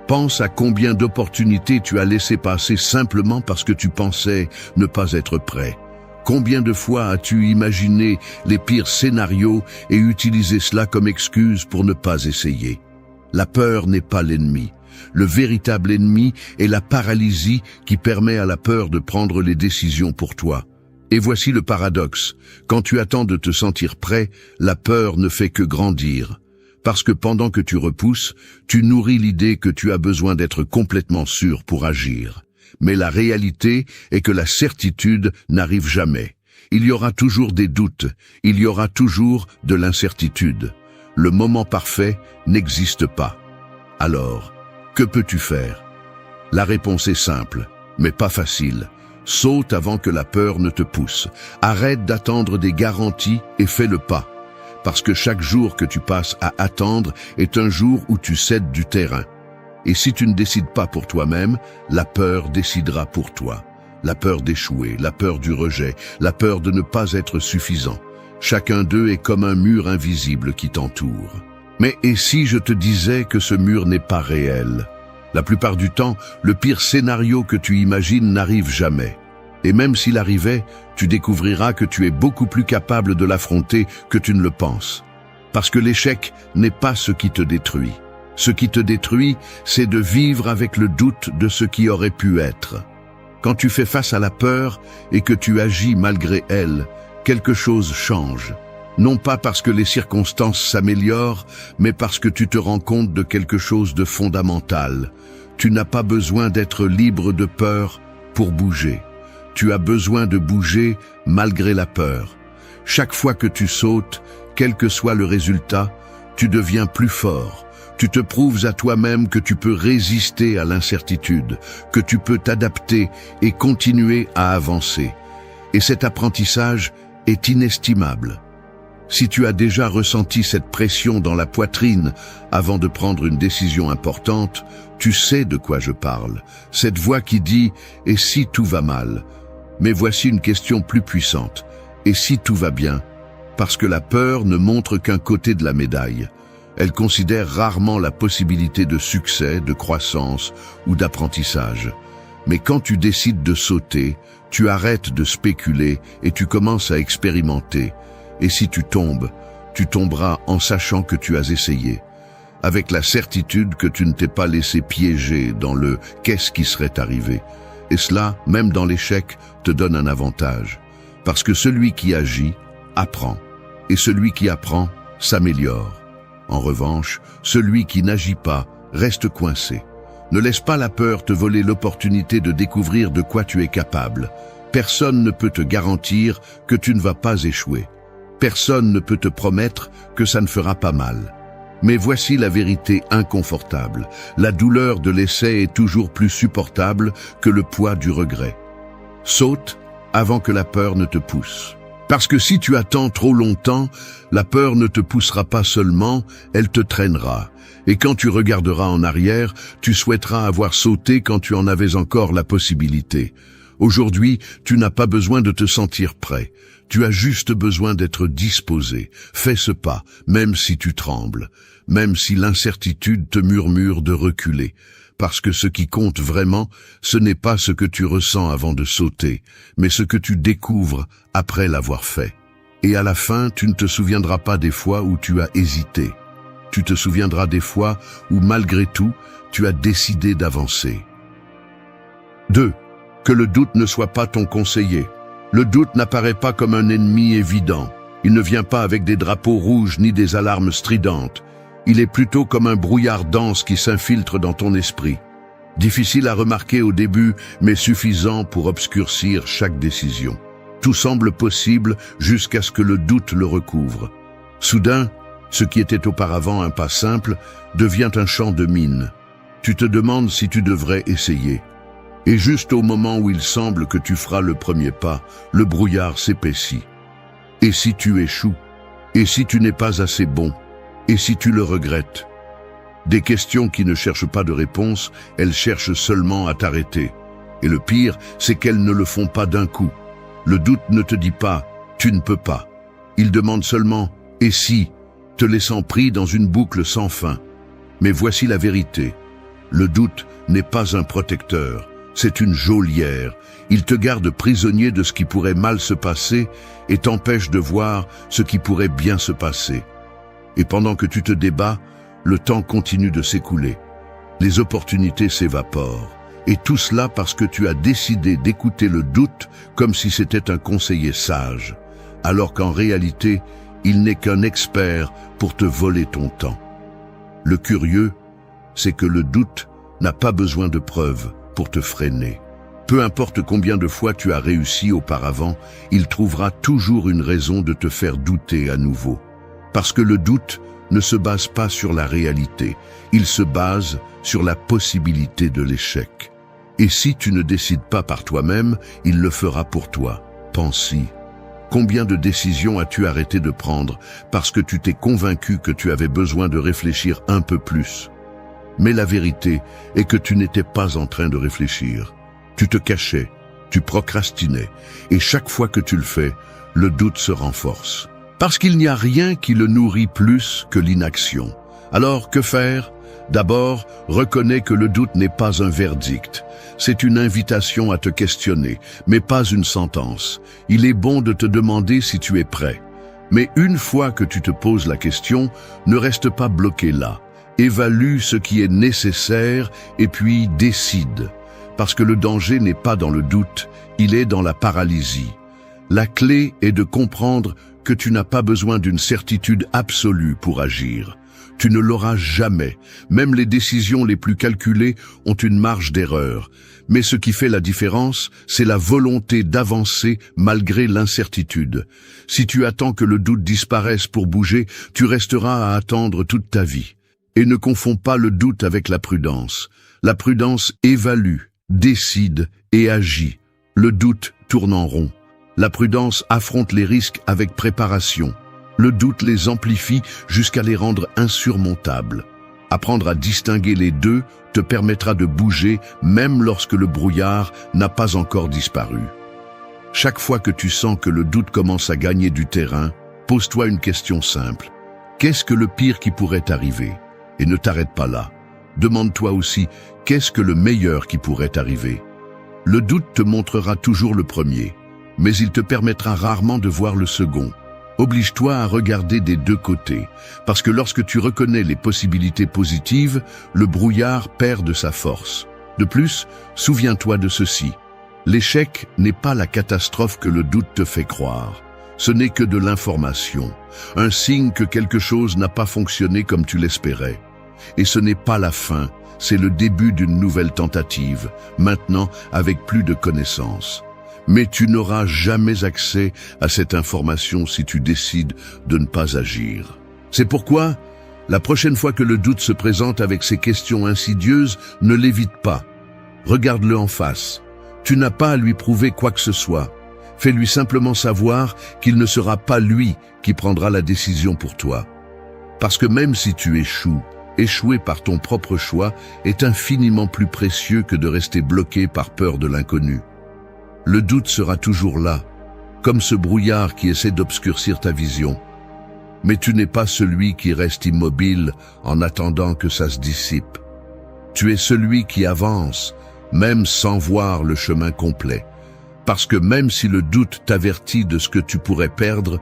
Pense à combien d'opportunités tu as laissé passer simplement parce que tu pensais ne pas être prêt. Combien de fois as-tu imaginé les pires scénarios et utilisé cela comme excuse pour ne pas essayer? La peur n'est pas l'ennemi. Le véritable ennemi est la paralysie qui permet à la peur de prendre les décisions pour toi. Et voici le paradoxe. Quand tu attends de te sentir prêt, la peur ne fait que grandir. Parce que pendant que tu repousses, tu nourris l'idée que tu as besoin d'être complètement sûr pour agir. Mais la réalité est que la certitude n'arrive jamais. Il y aura toujours des doutes, il y aura toujours de l'incertitude. Le moment parfait n'existe pas. Alors, que peux-tu faire? La réponse est simple, mais pas facile. Saute avant que la peur ne te pousse. Arrête d'attendre des garanties et fais le pas. Parce que chaque jour que tu passes à attendre est un jour où tu cèdes du terrain. Et si tu ne décides pas pour toi-même, la peur décidera pour toi. La peur d'échouer, la peur du rejet, la peur de ne pas être suffisant. Chacun d'eux est comme un mur invisible qui t'entoure. Mais et si je te disais que ce mur n'est pas réel? La plupart du temps, le pire scénario que tu imagines n'arrive jamais. Et même s'il arrivait, tu découvriras que tu es beaucoup plus capable de l'affronter que tu ne le penses. Parce que l'échec n'est pas ce qui te détruit. Ce qui te détruit, c'est de vivre avec le doute de ce qui aurait pu être. Quand tu fais face à la peur et que tu agis malgré elle, quelque chose change. Non pas parce que les circonstances s'améliorent, mais parce que tu te rends compte de quelque chose de fondamental. Tu n'as pas besoin d'être libre de peur pour bouger. Tu as besoin de bouger malgré la peur. Chaque fois que tu sautes, quel que soit le résultat, tu deviens plus fort. Tu te prouves à toi-même que tu peux résister à l'incertitude, que tu peux t'adapter et continuer à avancer. Et cet apprentissage est inestimable. Si tu as déjà ressenti cette pression dans la poitrine avant de prendre une décision importante, tu sais de quoi je parle. Cette voix qui dit « Et si tout va mal ?» Mais voici une question plus puissante. Et si tout va bien? Parce que la peur ne montre qu'un côté de la médaille. Elle considère rarement la possibilité de succès, de croissance ou d'apprentissage. Mais quand tu décides de sauter, tu arrêtes de spéculer et tu commences à expérimenter. Et si tu tombes, tu tomberas en sachant que tu as essayé, avec la certitude que tu ne t'es pas laissé piéger dans le « qu'est-ce qui serait arrivé ?» Et cela, même dans l'échec, te donne un avantage. Parce que celui qui agit, apprend. Et celui qui apprend, s'améliore. En revanche, celui qui n'agit pas, reste coincé. Ne laisse pas la peur te voler l'opportunité de découvrir de quoi tu es capable. Personne ne peut te garantir que tu ne vas pas échouer. Personne ne peut te promettre que ça ne fera pas mal. Mais voici la vérité inconfortable. La douleur de l'essai est toujours plus supportable que le poids du regret. Saute avant que la peur ne te pousse. Parce que si tu attends trop longtemps, la peur ne te poussera pas seulement, elle te traînera. Et quand tu regarderas en arrière, tu souhaiteras avoir sauté quand tu en avais encore la possibilité. Aujourd'hui, tu n'as pas besoin de te sentir prêt. Tu as juste besoin d'être disposé. Fais ce pas, même si tu trembles, même si l'incertitude te murmure de reculer. Parce que ce qui compte vraiment, ce n'est pas ce que tu ressens avant de sauter, mais ce que tu découvres après l'avoir fait. Et à la fin, tu ne te souviendras pas des fois où tu as hésité. Tu te souviendras des fois où, malgré tout, tu as décidé d'avancer. 2. Que le doute ne soit pas ton conseiller. Le doute n'apparaît pas comme un ennemi évident. Il ne vient pas avec des drapeaux rouges ni des alarmes stridentes. Il est plutôt comme un brouillard dense qui s'infiltre dans ton esprit. Difficile à remarquer au début, mais suffisant pour obscurcir chaque décision. Tout semble possible jusqu'à ce que le doute le recouvre. Soudain, ce qui était auparavant un pas simple devient un champ de mine. Tu te demandes si tu devrais essayer. Et juste au moment où il semble que tu feras le premier pas, le brouillard s'épaissit. Et si tu échoues? Et si tu n'es pas assez bon? Et si tu le regrettes? Des questions qui ne cherchent pas de réponse, elles cherchent seulement à t'arrêter. Et le pire, c'est qu'elles ne le font pas d'un coup. Le doute ne te dit pas « tu ne peux pas ». Il demande seulement « et si », te laissant pris dans une boucle sans fin. Mais voici la vérité. Le doute n'est pas un protecteur, c'est une geôlière. Il te garde prisonnier de ce qui pourrait mal se passer et t'empêche de voir ce qui pourrait bien se passer. Et pendant que tu te débats, le temps continue de s'écouler. Les opportunités s'évaporent. Et tout cela parce que tu as décidé d'écouter le doute comme si c'était un conseiller sage, alors qu'en réalité, il n'est qu'un expert pour te voler ton temps. Le curieux, c'est que le doute n'a pas besoin de preuves pour te freiner. Peu importe combien de fois tu as réussi auparavant, il trouvera toujours une raison de te faire douter à nouveau. Parce que le doute ne se base pas sur la réalité, il se base sur la possibilité de l'échec. Et si tu ne décides pas par toi-même, il le fera pour toi. Pense-y. Combien de décisions as-tu arrêté de prendre parce que tu t'es convaincu que tu avais besoin de réfléchir un peu plus? Mais la vérité est que tu n'étais pas en train de réfléchir. Tu te cachais, tu procrastinais, et chaque fois que tu le fais, le doute se renforce. Parce qu'il n'y a rien qui le nourrit plus que l'inaction. Alors, que faire? D'abord, reconnais que le doute n'est pas un verdict. C'est une invitation à te questionner, mais pas une sentence. Il est bon de te demander si tu es prêt. Mais une fois que tu te poses la question, ne reste pas bloqué là. Évalue ce qui est nécessaire et puis décide. Parce que le danger n'est pas dans le doute, il est dans la paralysie. La clé est de comprendre que tu n'as pas besoin d'une certitude absolue pour agir. Tu ne l'auras jamais. Même les décisions les plus calculées ont une marge d'erreur. Mais ce qui fait la différence, c'est la volonté d'avancer malgré l'incertitude. Si tu attends que le doute disparaisse pour bouger, tu resteras à attendre toute ta vie. Et ne confonds pas le doute avec la prudence. La prudence évalue, décide et agit. Le doute tourne en rond. La prudence affronte les risques avec préparation. Le doute les amplifie jusqu'à les rendre insurmontables. Apprendre à distinguer les deux te permettra de bouger même lorsque le brouillard n'a pas encore disparu. Chaque fois que tu sens que le doute commence à gagner du terrain, Pose-toi une question simple. Qu'est-ce que le pire qui pourrait arriver? Et ne t'arrête pas là. Demande-toi aussi, qu'est-ce que le meilleur qui pourrait arriver? Le doute te montrera toujours le premier, mais il te permettra rarement de voir le second. Oblige-toi à regarder des deux côtés, parce que lorsque tu reconnais les possibilités positives, le brouillard perd de sa force. De plus, souviens-toi de ceci. L'échec n'est pas la catastrophe que le doute te fait croire. Ce n'est que de l'information, un signe que quelque chose n'a pas fonctionné comme tu l'espérais. Et ce n'est pas la fin, c'est le début d'une nouvelle tentative, maintenant avec plus de connaissances. Mais tu n'auras jamais accès à cette information si tu décides de ne pas agir. C'est pourquoi, la prochaine fois que le doute se présente avec ces questions insidieuses, ne l'évite pas. Regarde-le en face. Tu n'as pas à lui prouver quoi que ce soit. Fais-lui simplement savoir qu'il ne sera pas lui qui prendra la décision pour toi. Parce que même si tu échoues, échouer par ton propre choix est infiniment plus précieux que de rester bloqué par peur de l'inconnu. Le doute sera toujours là, comme ce brouillard qui essaie d'obscurcir ta vision. Mais tu n'es pas celui qui reste immobile en attendant que ça se dissipe. Tu es celui qui avance, même sans voir le chemin complet. Parce que même si le doute t'avertit de ce que tu pourrais perdre,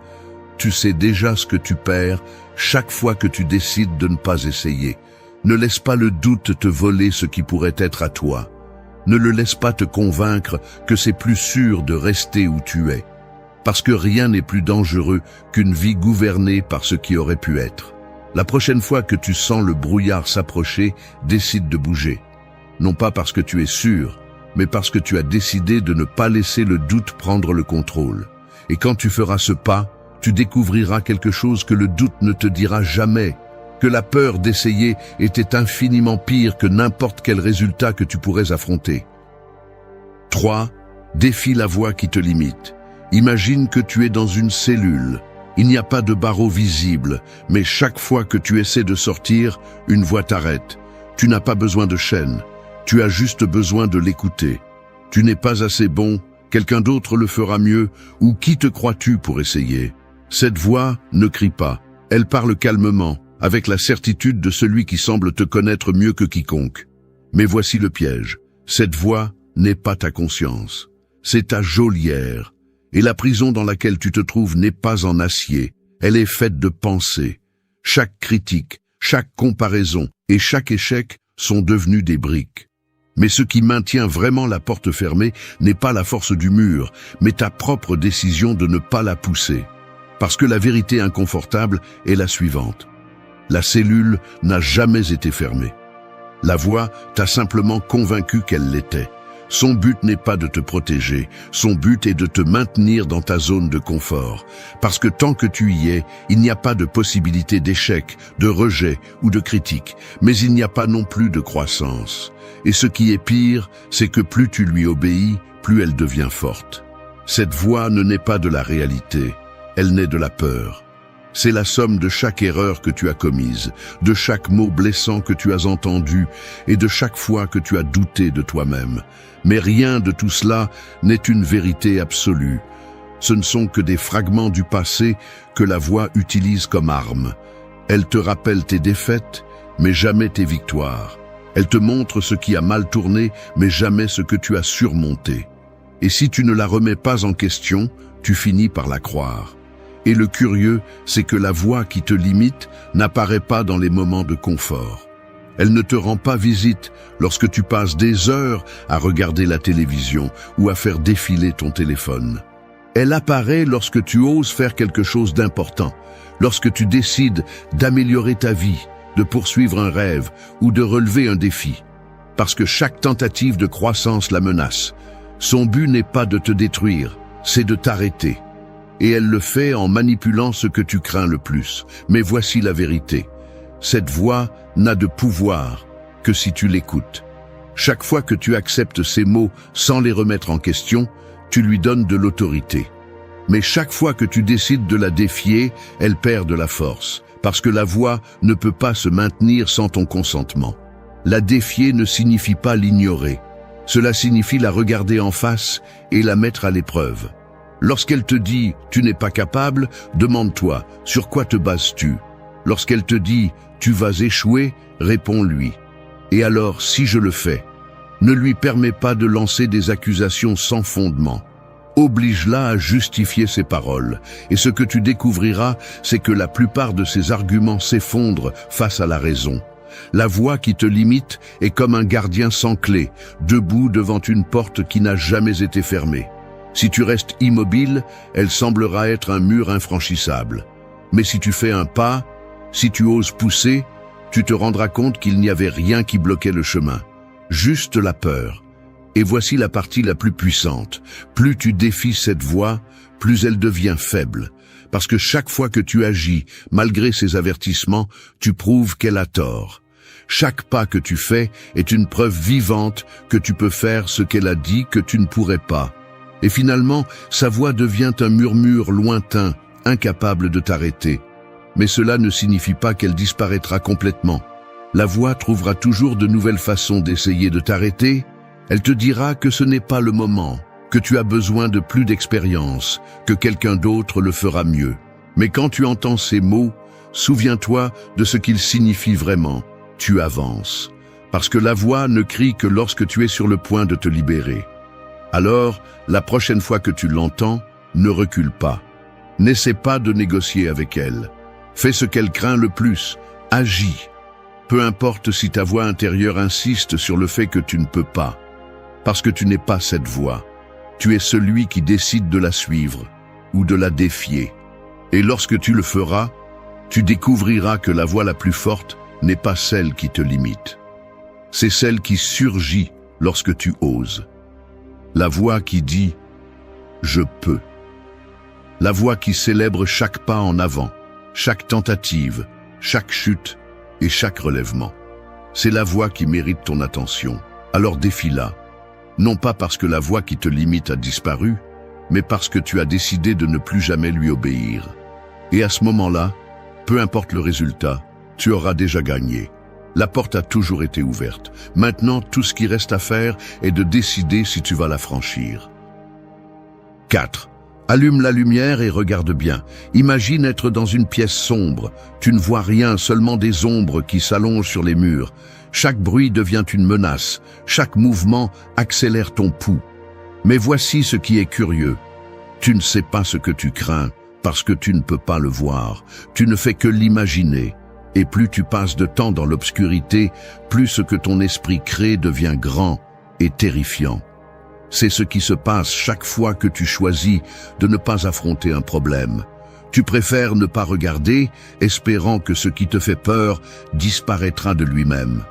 tu sais déjà ce que tu perds chaque fois que tu décides de ne pas essayer. Ne laisse pas le doute te voler ce qui pourrait être à toi. Ne le laisse pas te convaincre que c'est plus sûr de rester où tu es. Parce que rien n'est plus dangereux qu'une vie gouvernée par ce qui aurait pu être. La prochaine fois que tu sens le brouillard s'approcher, décide de bouger. Non pas parce que tu es sûr, mais parce que tu as décidé de ne pas laisser le doute prendre le contrôle. Et quand tu feras ce pas, tu découvriras quelque chose que le doute ne te dira jamais, que la peur d'essayer était infiniment pire que n'importe quel résultat que tu pourrais affronter. 3. Défie la voix qui te limite. Imagine que tu es dans une cellule. Il n'y a pas de barreau visible, mais chaque fois que tu essaies de sortir, une voix t'arrête. Tu n'as pas besoin de chaîne. Tu as juste besoin de l'écouter. Tu n'es pas assez bon, quelqu'un d'autre le fera mieux, ou qui te crois-tu pour essayer? Cette voix ne crie pas, elle parle calmement, avec la certitude de celui qui semble te connaître mieux que quiconque. Mais voici le piège, cette voix n'est pas ta conscience, c'est ta geôlière, et la prison dans laquelle tu te trouves n'est pas en acier, elle est faite de pensées. Chaque critique, chaque comparaison et chaque échec sont devenus des briques. Mais ce qui maintient vraiment la porte fermée n'est pas la force du mur, mais ta propre décision de ne pas la pousser. Parce que la vérité inconfortable est la suivante. La cellule n'a jamais été fermée. La voix t'a simplement convaincu qu'elle l'était. Son but n'est pas de te protéger, son but est de te maintenir dans ta zone de confort. Parce que tant que tu y es, il n'y a pas de possibilité d'échec, de rejet ou de critique, mais il n'y a pas non plus de croissance. Et ce qui est pire, c'est que plus tu lui obéis, plus elle devient forte. Cette voix ne naît pas de la réalité, elle naît de la peur. C'est la somme de chaque erreur que tu as commise, de chaque mot blessant que tu as entendu et de chaque fois que tu as douté de toi-même. Mais rien de tout cela n'est une vérité absolue. Ce ne sont que des fragments du passé que la voix utilise comme arme. Elle te rappelle tes défaites, mais jamais tes victoires. Elle te montre ce qui a mal tourné, mais jamais ce que tu as surmonté. Et si tu ne la remets pas en question, tu finis par la croire. Et le curieux, c'est que la voix qui te limite n'apparaît pas dans les moments de confort. Elle ne te rend pas visite lorsque tu passes des heures à regarder la télévision ou à faire défiler ton téléphone. Elle apparaît lorsque tu oses faire quelque chose d'important, lorsque tu décides d'améliorer ta vie, de poursuivre un rêve ou de relever un défi. Parce que chaque tentative de croissance la menace. Son but n'est pas de te détruire, c'est de t'arrêter. Et elle le fait en manipulant ce que tu crains le plus. Mais voici la vérité. Cette voix n'a de pouvoir que si tu l'écoutes. Chaque fois que tu acceptes ses mots sans les remettre en question, tu lui donnes de l'autorité. Mais chaque fois que tu décides de la défier, elle perd de la force, parce que la voix ne peut pas se maintenir sans ton consentement. La défier ne signifie pas l'ignorer. Cela signifie la regarder en face et la mettre à l'épreuve. Lorsqu'elle te dit « tu n'es pas capable », demande-toi « sur quoi te bases-tu » Lorsqu'elle te dit « tu vas échouer », réponds-lui « et alors si je le fais ?» Ne lui permets pas de lancer des accusations sans fondement. Oblige-la à justifier ses paroles, et ce que tu découvriras, c'est que la plupart de ses arguments s'effondrent face à la raison. La voix qui te limite est comme un gardien sans clé, debout devant une porte qui n'a jamais été fermée. Si tu restes immobile, elle semblera être un mur infranchissable. Mais si tu fais un pas, si tu oses pousser, tu te rendras compte qu'il n'y avait rien qui bloquait le chemin. Juste la peur. Et voici la partie la plus puissante. Plus tu défies cette voix, plus elle devient faible. Parce que chaque fois que tu agis, malgré ses avertissements, tu prouves qu'elle a tort. Chaque pas que tu fais est une preuve vivante que tu peux faire ce qu'elle a dit que tu ne pourrais pas. Et finalement, sa voix devient un murmure lointain, incapable de t'arrêter. Mais cela ne signifie pas qu'elle disparaîtra complètement. La voix trouvera toujours de nouvelles façons d'essayer de t'arrêter. Elle te dira que ce n'est pas le moment, que tu as besoin de plus d'expérience, que quelqu'un d'autre le fera mieux. Mais quand tu entends ces mots, souviens-toi de ce qu'ils signifient vraiment. Tu avances. Parce que la voix ne crie que lorsque tu es sur le point de te libérer. Alors, la prochaine fois que tu l'entends, ne recule pas. N'essaie pas de négocier avec elle. Fais ce qu'elle craint le plus. Agis. Peu importe si ta voix intérieure insiste sur le fait que tu ne peux pas. Parce que tu n'es pas cette voix. Tu es celui qui décide de la suivre ou de la défier. Et lorsque tu le feras, tu découvriras que la voix la plus forte n'est pas celle qui te limite. C'est celle qui surgit lorsque tu oses. La voix qui dit « je peux ». La voix qui célèbre chaque pas en avant, chaque tentative, chaque chute et chaque relèvement. C'est la voix qui mérite ton attention. Alors défie-la. Non pas parce que la voix qui te limite a disparu, mais parce que tu as décidé de ne plus jamais lui obéir. Et à ce moment-là, peu importe le résultat, tu auras déjà gagné. La porte a toujours été ouverte. Maintenant, tout ce qui reste à faire est de décider si tu vas la franchir. 4. Allume la lumière et regarde bien. Imagine être dans une pièce sombre. Tu ne vois rien, seulement des ombres qui s'allongent sur les murs. Chaque bruit devient une menace. Chaque mouvement accélère ton pouls. Mais voici ce qui est curieux. Tu ne sais pas ce que tu crains parce que tu ne peux pas le voir. Tu ne fais que l'imaginer. Et plus tu passes de temps dans l'obscurité, plus ce que ton esprit crée devient grand et terrifiant. C'est ce qui se passe chaque fois que tu choisis de ne pas affronter un problème. Tu préfères ne pas regarder, espérant que ce qui te fait peur disparaîtra de lui-même.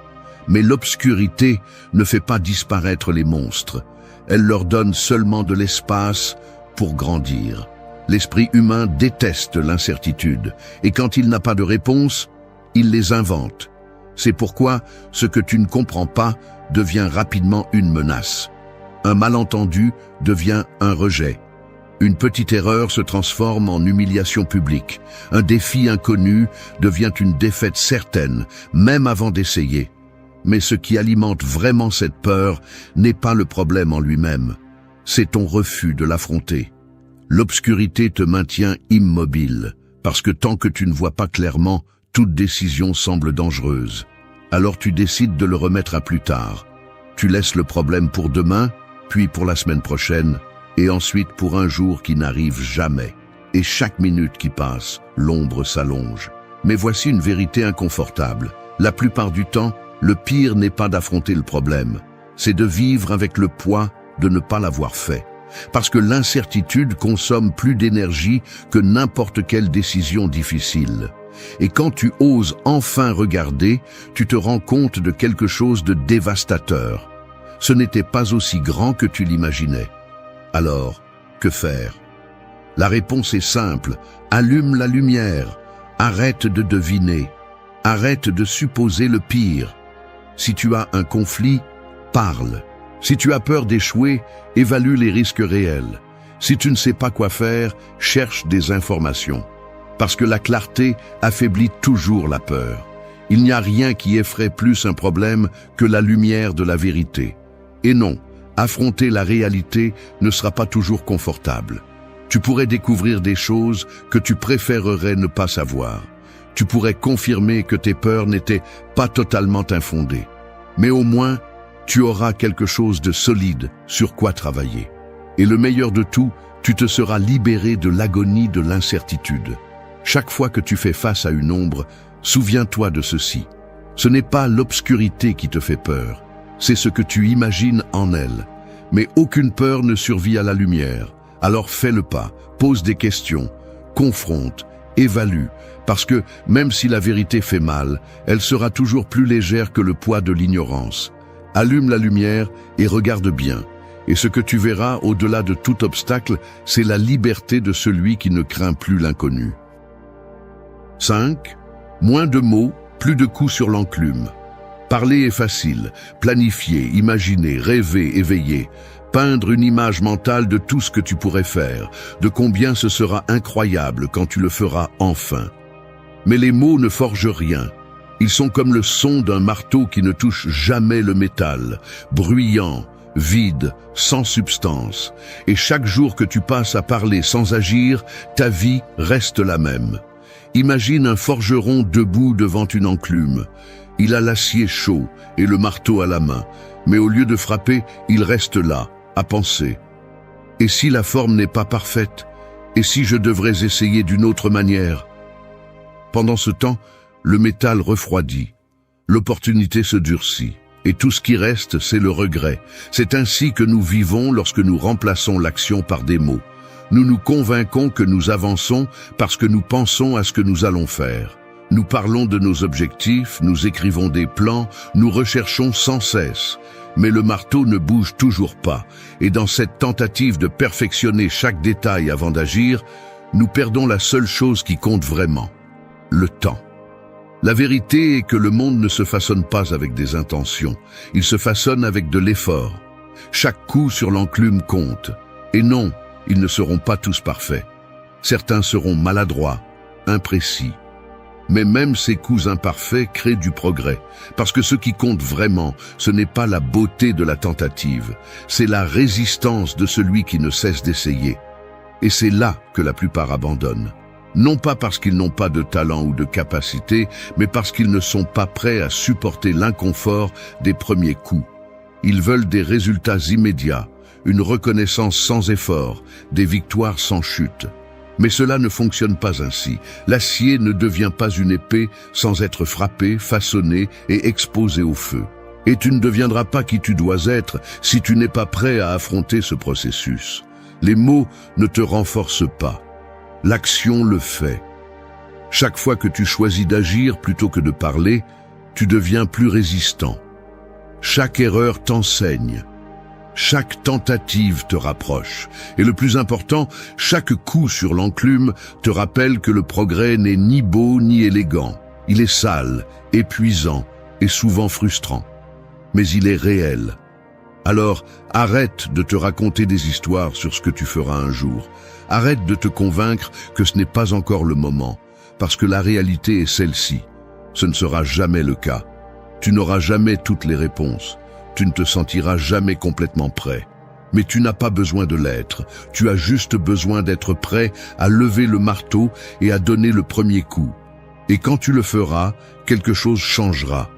Mais l'obscurité ne fait pas disparaître les monstres. Elle leur donne seulement de l'espace pour grandir. L'esprit humain déteste l'incertitude, et quand il n'a pas de réponse, il les invente. C'est pourquoi ce que tu ne comprends pas devient rapidement une menace. Un malentendu devient un rejet. Une petite erreur se transforme en humiliation publique. Un défi inconnu devient une défaite certaine, même avant d'essayer. Mais ce qui alimente vraiment cette peur n'est pas le problème en lui-même. C'est ton refus de l'affronter. L'obscurité te maintient immobile, parce que tant que tu ne vois pas clairement, toute décision semble dangereuse. Alors tu décides de le remettre à plus tard. Tu laisses le problème pour demain, puis pour la semaine prochaine, et ensuite pour un jour qui n'arrive jamais. Et chaque minute qui passe, l'ombre s'allonge. Mais voici une vérité inconfortable. La plupart du temps, le pire n'est pas d'affronter le problème, c'est de vivre avec le poids de ne pas l'avoir fait. Parce que l'incertitude consomme plus d'énergie que n'importe quelle décision difficile. Et quand tu oses enfin regarder, tu te rends compte de quelque chose de dévastateur. Ce n'était pas aussi grand que tu l'imaginais. Alors, que faire? La réponse est simple. Allume la lumière. Arrête de deviner. Arrête de supposer le pire. Si tu as un conflit, parle. Si tu as peur d'échouer, évalue les risques réels. Si tu ne sais pas quoi faire, cherche des informations. Parce que la clarté affaiblit toujours la peur. Il n'y a rien qui effraie plus un problème que la lumière de la vérité. Et non, affronter la réalité ne sera pas toujours confortable. Tu pourrais découvrir des choses que tu préférerais ne pas savoir. Tu pourrais confirmer que tes peurs n'étaient pas totalement infondées. Mais au moins, tu auras quelque chose de solide sur quoi travailler. Et le meilleur de tout, tu te seras libéré de l'agonie de l'incertitude. Chaque fois que tu fais face à une ombre, souviens-toi de ceci. Ce n'est pas l'obscurité qui te fait peur, c'est ce que tu imagines en elle. Mais aucune peur ne survit à la lumière. Alors fais le pas, pose des questions, confronte, évalue, parce que même si la vérité fait mal, elle sera toujours plus légère que le poids de l'ignorance. Allume la lumière et regarde bien. Et ce que tu verras au-delà de tout obstacle, c'est la liberté de celui qui ne craint plus l'inconnu. 5. Moins de mots, plus de coups sur l'enclume. Parler est facile, planifier, imaginer, rêver, éveiller, peindre une image mentale de tout ce que tu pourrais faire, de combien ce sera incroyable quand tu le feras enfin. Mais les mots ne forgent rien. Ils sont comme le son d'un marteau qui ne touche jamais le métal, bruyant, vide, sans substance. Et chaque jour que tu passes à parler sans agir, ta vie reste la même. Imagine un forgeron debout devant une enclume. Il a l'acier chaud et le marteau à la main, mais au lieu de frapper, il reste là, à penser. Et si la forme n'est pas parfaite? Et si je devrais essayer d'une autre manière? Pendant ce temps, le métal refroidit, l'opportunité se durcit, et tout ce qui reste, c'est le regret. C'est ainsi que nous vivons lorsque nous remplaçons l'action par des mots. Nous nous convainquons que nous avançons parce que nous pensons à ce que nous allons faire. Nous parlons de nos objectifs, nous écrivons des plans, nous recherchons sans cesse. Mais le marteau ne bouge toujours pas, et dans cette tentative de perfectionner chaque détail avant d'agir, nous perdons la seule chose qui compte vraiment, le temps. La vérité est que le monde ne se façonne pas avec des intentions, il se façonne avec de l'effort. Chaque coup sur l'enclume compte, et non, ils ne seront pas tous parfaits. Certains seront maladroits, imprécis. Mais même ces coups imparfaits créent du progrès, parce que ce qui compte vraiment, ce n'est pas la beauté de la tentative, c'est la résistance de celui qui ne cesse d'essayer. Et c'est là que la plupart abandonnent. Non pas parce qu'ils n'ont pas de talent ou de capacité, mais parce qu'ils ne sont pas prêts à supporter l'inconfort des premiers coups. Ils veulent des résultats immédiats, une reconnaissance sans effort, des victoires sans chute. Mais cela ne fonctionne pas ainsi. L'acier ne devient pas une épée sans être frappé, façonné et exposé au feu. Et tu ne deviendras pas qui tu dois être si tu n'es pas prêt à affronter ce processus. Les mots ne te renforcent pas. L'action le fait. Chaque fois que tu choisis d'agir plutôt que de parler, tu deviens plus résistant. Chaque erreur t'enseigne. Chaque tentative te rapproche. Et le plus important, chaque coup sur l'enclume te rappelle que le progrès n'est ni beau ni élégant. Il est sale, épuisant et souvent frustrant. Mais il est réel. Alors, arrête de te raconter des histoires sur ce que tu feras un jour. Arrête de te convaincre que ce n'est pas encore le moment, parce que la réalité est celle-ci. Ce ne sera jamais le cas. Tu n'auras jamais toutes les réponses. Tu ne te sentiras jamais complètement prêt. Mais tu n'as pas besoin de l'être. Tu as juste besoin d'être prêt à lever le marteau et à donner le premier coup. Et quand tu le feras, quelque chose changera.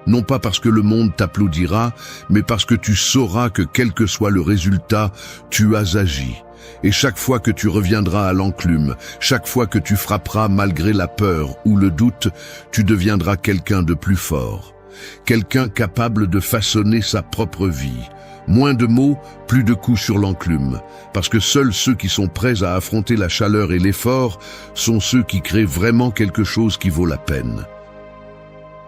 Non pas parce que le monde t'applaudira, mais parce que tu sauras que quel que soit le résultat, tu as agi. Et chaque fois que tu reviendras à l'enclume, chaque fois que tu frapperas malgré la peur ou le doute, tu deviendras quelqu'un de plus fort. Quelqu'un capable de façonner sa propre vie. Moins de mots, plus de coups sur l'enclume. Parce que seuls ceux qui sont prêts à affronter la chaleur et l'effort sont ceux qui créent vraiment quelque chose qui vaut la peine.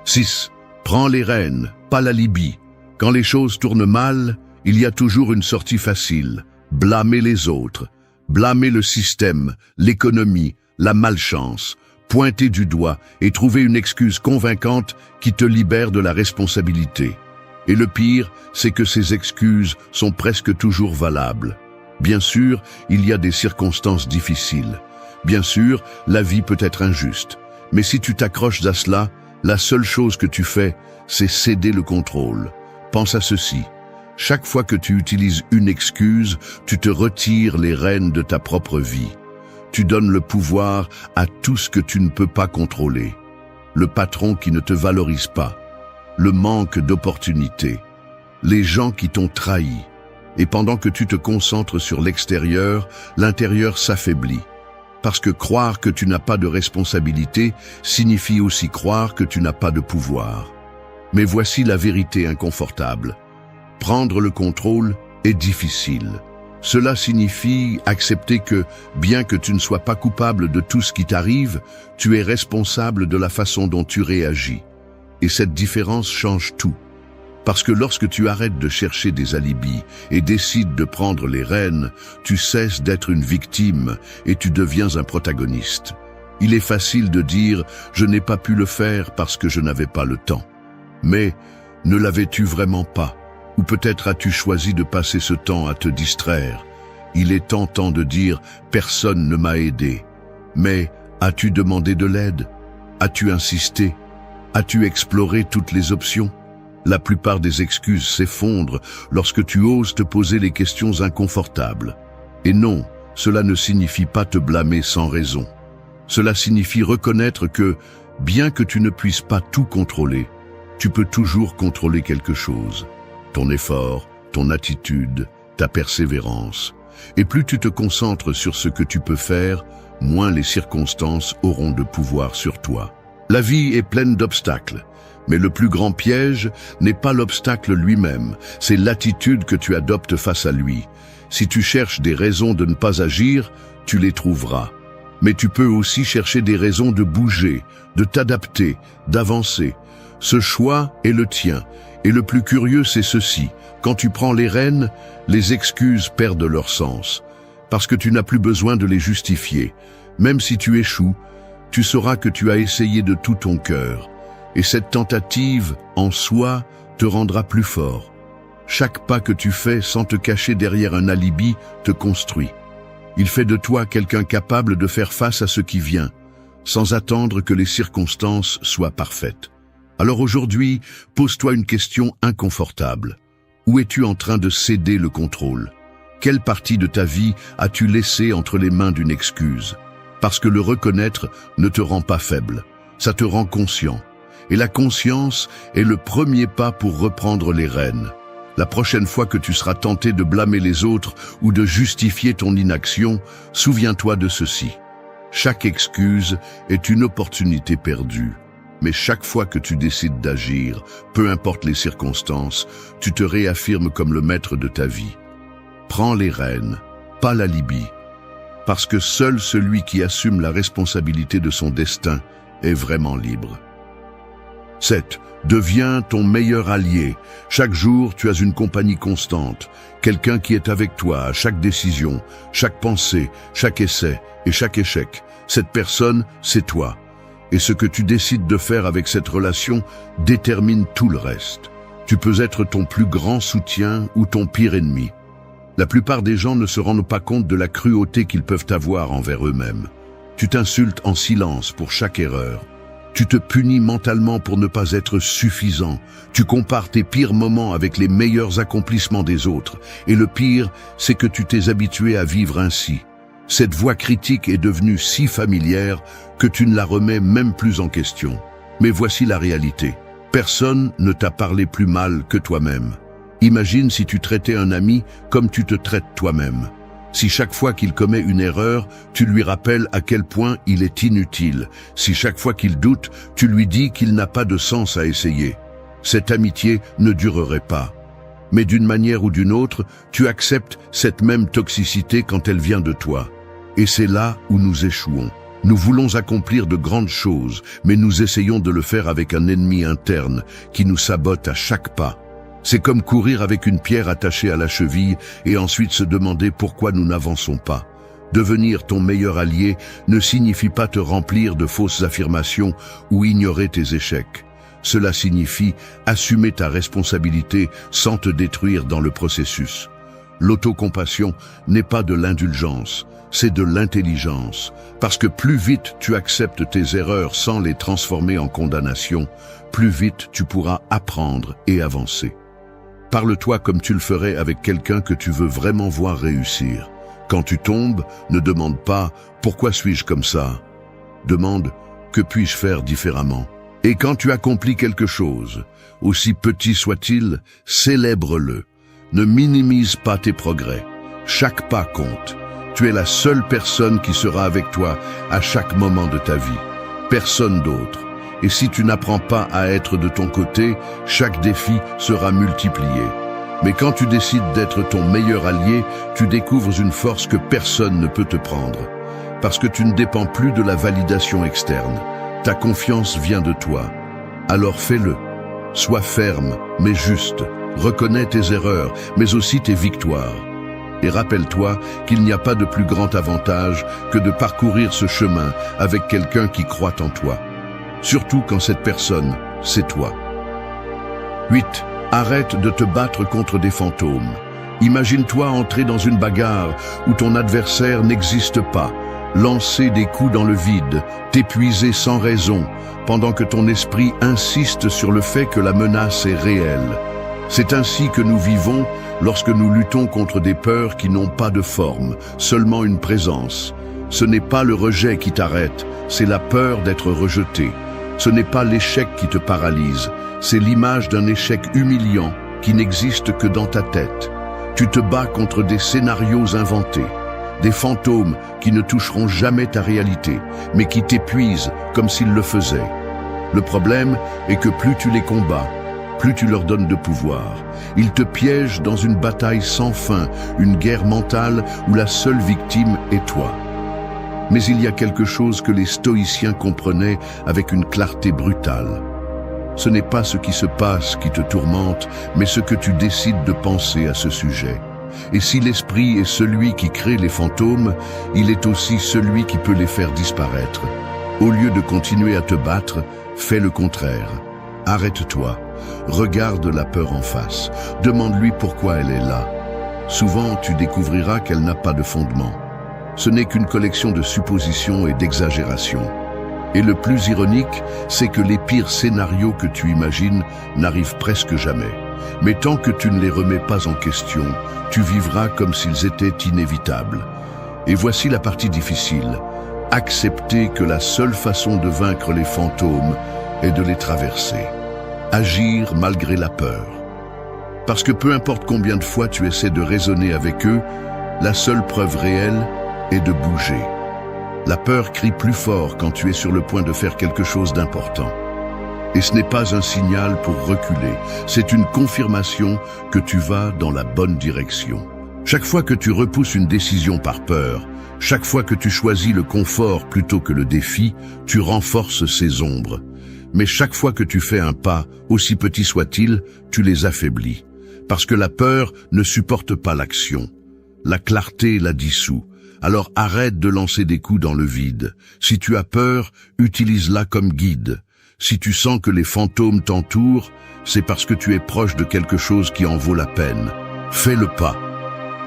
6. Prends les rênes, pas l'alibi. Quand les choses tournent mal, il y a toujours une sortie facile. Blâmer les autres, blâmer le système, l'économie, la malchance, pointer du doigt et trouver une excuse convaincante qui te libère de la responsabilité. Et le pire, c'est que ces excuses sont presque toujours valables. Bien sûr, il y a des circonstances difficiles. Bien sûr, la vie peut être injuste. Mais si tu t'accroches à cela, la seule chose que tu fais, c'est céder le contrôle. Pense à ceci. Chaque fois que tu utilises une excuse, tu te retires les rênes de ta propre vie. Tu donnes le pouvoir à tout ce que tu ne peux pas contrôler. Le patron qui ne te valorise pas, le manque d'opportunités, les gens qui t'ont trahi. Et pendant que tu te concentres sur l'extérieur, l'intérieur s'affaiblit. Parce que croire que tu n'as pas de responsabilité signifie aussi croire que tu n'as pas de pouvoir. Mais voici la vérité inconfortable. Prendre le contrôle est difficile. Cela signifie accepter que, bien que tu ne sois pas coupable de tout ce qui t'arrive, tu es responsable de la façon dont tu réagis. Et cette différence change tout. Parce que lorsque tu arrêtes de chercher des alibis et décides de prendre les rênes, tu cesses d'être une victime et tu deviens un protagoniste. Il est facile de dire « je n'ai pas pu le faire parce que je n'avais pas le temps ». Mais ne l'avais-tu vraiment pas? Ou peut-être as-tu choisi de passer ce temps à te distraire? Il est tentant de dire « personne ne m'a aidé ». Mais as-tu demandé de l'aide? As-tu insisté? As-tu exploré toutes les options? La plupart des excuses s'effondrent lorsque tu oses te poser les questions inconfortables. Et non, cela ne signifie pas te blâmer sans raison. Cela signifie reconnaître que, bien que tu ne puisses pas tout contrôler, tu peux toujours contrôler quelque chose. Ton effort, ton attitude, ta persévérance. Et plus tu te concentres sur ce que tu peux faire, moins les circonstances auront de pouvoir sur toi. La vie est pleine d'obstacles. Mais le plus grand piège n'est pas l'obstacle lui-même, c'est l'attitude que tu adoptes face à lui. Si tu cherches des raisons de ne pas agir, tu les trouveras. Mais tu peux aussi chercher des raisons de bouger, de t'adapter, d'avancer. Ce choix est le tien. Et le plus curieux, c'est ceci. Quand tu prends les rênes, les excuses perdent leur sens. Parce que tu n'as plus besoin de les justifier. Même si tu échoues, tu sauras que tu as essayé de tout ton cœur. Et cette tentative, en soi, te rendra plus fort. Chaque pas que tu fais sans te cacher derrière un alibi te construit. Il fait de toi quelqu'un capable de faire face à ce qui vient, sans attendre que les circonstances soient parfaites. Alors aujourd'hui, pose-toi une question inconfortable. Où es-tu en train de céder le contrôle? Quelle partie de ta vie as-tu laissée entre les mains d'une excuse? Parce que le reconnaître ne te rend pas faible, ça te rend conscient. Et la conscience est le premier pas pour reprendre les rênes. La prochaine fois que tu seras tenté de blâmer les autres ou de justifier ton inaction, souviens-toi de ceci. Chaque excuse est une opportunité perdue. Mais chaque fois que tu décides d'agir, peu importe les circonstances, tu te réaffirmes comme le maître de ta vie. Prends les rênes, pas l'alibi. Parce que seul celui qui assume la responsabilité de son destin est vraiment libre. 7. Deviens ton meilleur allié. Chaque jour, tu as une compagnie constante, quelqu'un qui est avec toi à chaque décision, chaque pensée, chaque essai et chaque échec. Cette personne, c'est toi. Et ce que tu décides de faire avec cette relation détermine tout le reste. Tu peux être ton plus grand soutien ou ton pire ennemi. La plupart des gens ne se rendent pas compte de la cruauté qu'ils peuvent avoir envers eux-mêmes. Tu t'insultes en silence pour chaque erreur. Tu te punis mentalement pour ne pas être suffisant. Tu compares tes pires moments avec les meilleurs accomplissements des autres. Et le pire, c'est que tu t'es habitué à vivre ainsi. Cette voix critique est devenue si familière que tu ne la remets même plus en question. Mais voici la réalité. Personne ne t'a parlé plus mal que toi-même. Imagine si tu traitais un ami comme tu te traites toi-même. Si chaque fois qu'il commet une erreur, tu lui rappelles à quel point il est inutile. Si chaque fois qu'il doute, tu lui dis qu'il n'a pas de sens à essayer. Cette amitié ne durerait pas. Mais d'une manière ou d'une autre, tu acceptes cette même toxicité quand elle vient de toi. Et c'est là où nous échouons. Nous voulons accomplir de grandes choses, mais nous essayons de le faire avec un ennemi interne qui nous sabote à chaque pas. C'est comme courir avec une pierre attachée à la cheville et ensuite se demander pourquoi nous n'avançons pas. Devenir ton meilleur allié ne signifie pas te remplir de fausses affirmations ou ignorer tes échecs. Cela signifie assumer ta responsabilité sans te détruire dans le processus. L'autocompassion n'est pas de l'indulgence, c'est de l'intelligence. Parce que plus vite tu acceptes tes erreurs sans les transformer en condamnation, plus vite tu pourras apprendre et avancer. Parle-toi comme tu le ferais avec quelqu'un que tu veux vraiment voir réussir. Quand tu tombes, ne demande pas « Pourquoi suis-je comme ça ?» Demande « Que puis-je faire différemment ?» Et quand tu accomplis quelque chose, aussi petit soit-il, célèbre-le. Ne minimise pas tes progrès. Chaque pas compte. Tu es la seule personne qui sera avec toi à chaque moment de ta vie. Personne d'autre. Et si tu n'apprends pas à être de ton côté, chaque défi sera multiplié. Mais quand tu décides d'être ton meilleur allié, tu découvres une force que personne ne peut te prendre. Parce que tu ne dépends plus de la validation externe. Ta confiance vient de toi. Alors fais-le. Sois ferme, mais juste. Reconnais tes erreurs, mais aussi tes victoires. Et rappelle-toi qu'il n'y a pas de plus grand avantage que de parcourir ce chemin avec quelqu'un qui croit en toi. Surtout quand cette personne, c'est toi. 8. Arrête de te battre contre des fantômes. Imagine-toi entrer dans une bagarre où ton adversaire n'existe pas, lancer des coups dans le vide, t'épuiser sans raison, pendant que ton esprit insiste sur le fait que la menace est réelle. C'est ainsi que nous vivons lorsque nous luttons contre des peurs qui n'ont pas de forme, seulement une présence. Ce n'est pas le rejet qui t'arrête, c'est la peur d'être rejeté. Ce n'est pas l'échec qui te paralyse, c'est l'image d'un échec humiliant qui n'existe que dans ta tête. Tu te bats contre des scénarios inventés, des fantômes qui ne toucheront jamais ta réalité, mais qui t'épuisent comme s'ils le faisaient. Le problème est que plus tu les combats, plus tu leur donnes de pouvoir. Ils te piègent dans une bataille sans fin, une guerre mentale où la seule victime est toi. Mais il y a quelque chose que les stoïciens comprenaient avec une clarté brutale. Ce n'est pas ce qui se passe qui te tourmente, mais ce que tu décides de penser à ce sujet. Et si l'esprit est celui qui crée les fantômes, il est aussi celui qui peut les faire disparaître. Au lieu de continuer à te battre, fais le contraire. Arrête-toi, regarde la peur en face, demande-lui pourquoi elle est là. Souvent, tu découvriras qu'elle n'a pas de fondement. Ce n'est qu'une collection de suppositions et d'exagérations. Et le plus ironique, c'est que les pires scénarios que tu imagines n'arrivent presque jamais. Mais tant que tu ne les remets pas en question, tu vivras comme s'ils étaient inévitables. Et voici la partie difficile. Accepter que la seule façon de vaincre les fantômes est de les traverser. Agir malgré la peur. Parce que peu importe combien de fois tu essaies de raisonner avec eux, la seule preuve réelle est de bouger. La peur crie plus fort quand tu es sur le point de faire quelque chose d'important. Et ce n'est pas un signal pour reculer, c'est une confirmation que tu vas dans la bonne direction. Chaque fois que tu repousses une décision par peur, chaque fois que tu choisis le confort plutôt que le défi, tu renforces ces ombres. Mais chaque fois que tu fais un pas, aussi petit soit-il, tu les affaiblis. Parce que la peur ne supporte pas l'action. La clarté la dissout. Alors arrête de lancer des coups dans le vide. Si tu as peur, utilise-la comme guide. Si tu sens que les fantômes t'entourent, c'est parce que tu es proche de quelque chose qui en vaut la peine. Fais le pas.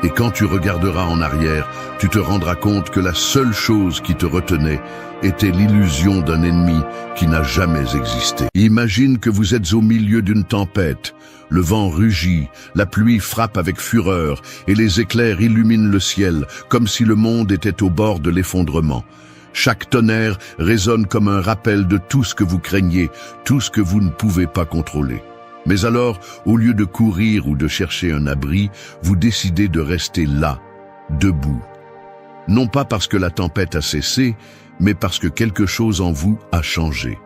Et quand tu regarderas en arrière, tu te rendras compte que la seule chose qui te retenait était l'illusion d'un ennemi qui n'a jamais existé. Imagine que vous êtes au milieu d'une tempête. Le vent rugit, la pluie frappe avec fureur et les éclairs illuminent le ciel comme si le monde était au bord de l'effondrement. Chaque tonnerre résonne comme un rappel de tout ce que vous craignez, tout ce que vous ne pouvez pas contrôler. Mais alors, au lieu de courir ou de chercher un abri, vous décidez de rester là, debout. Non pas parce que la tempête a cessé, mais parce que quelque chose en vous a changé.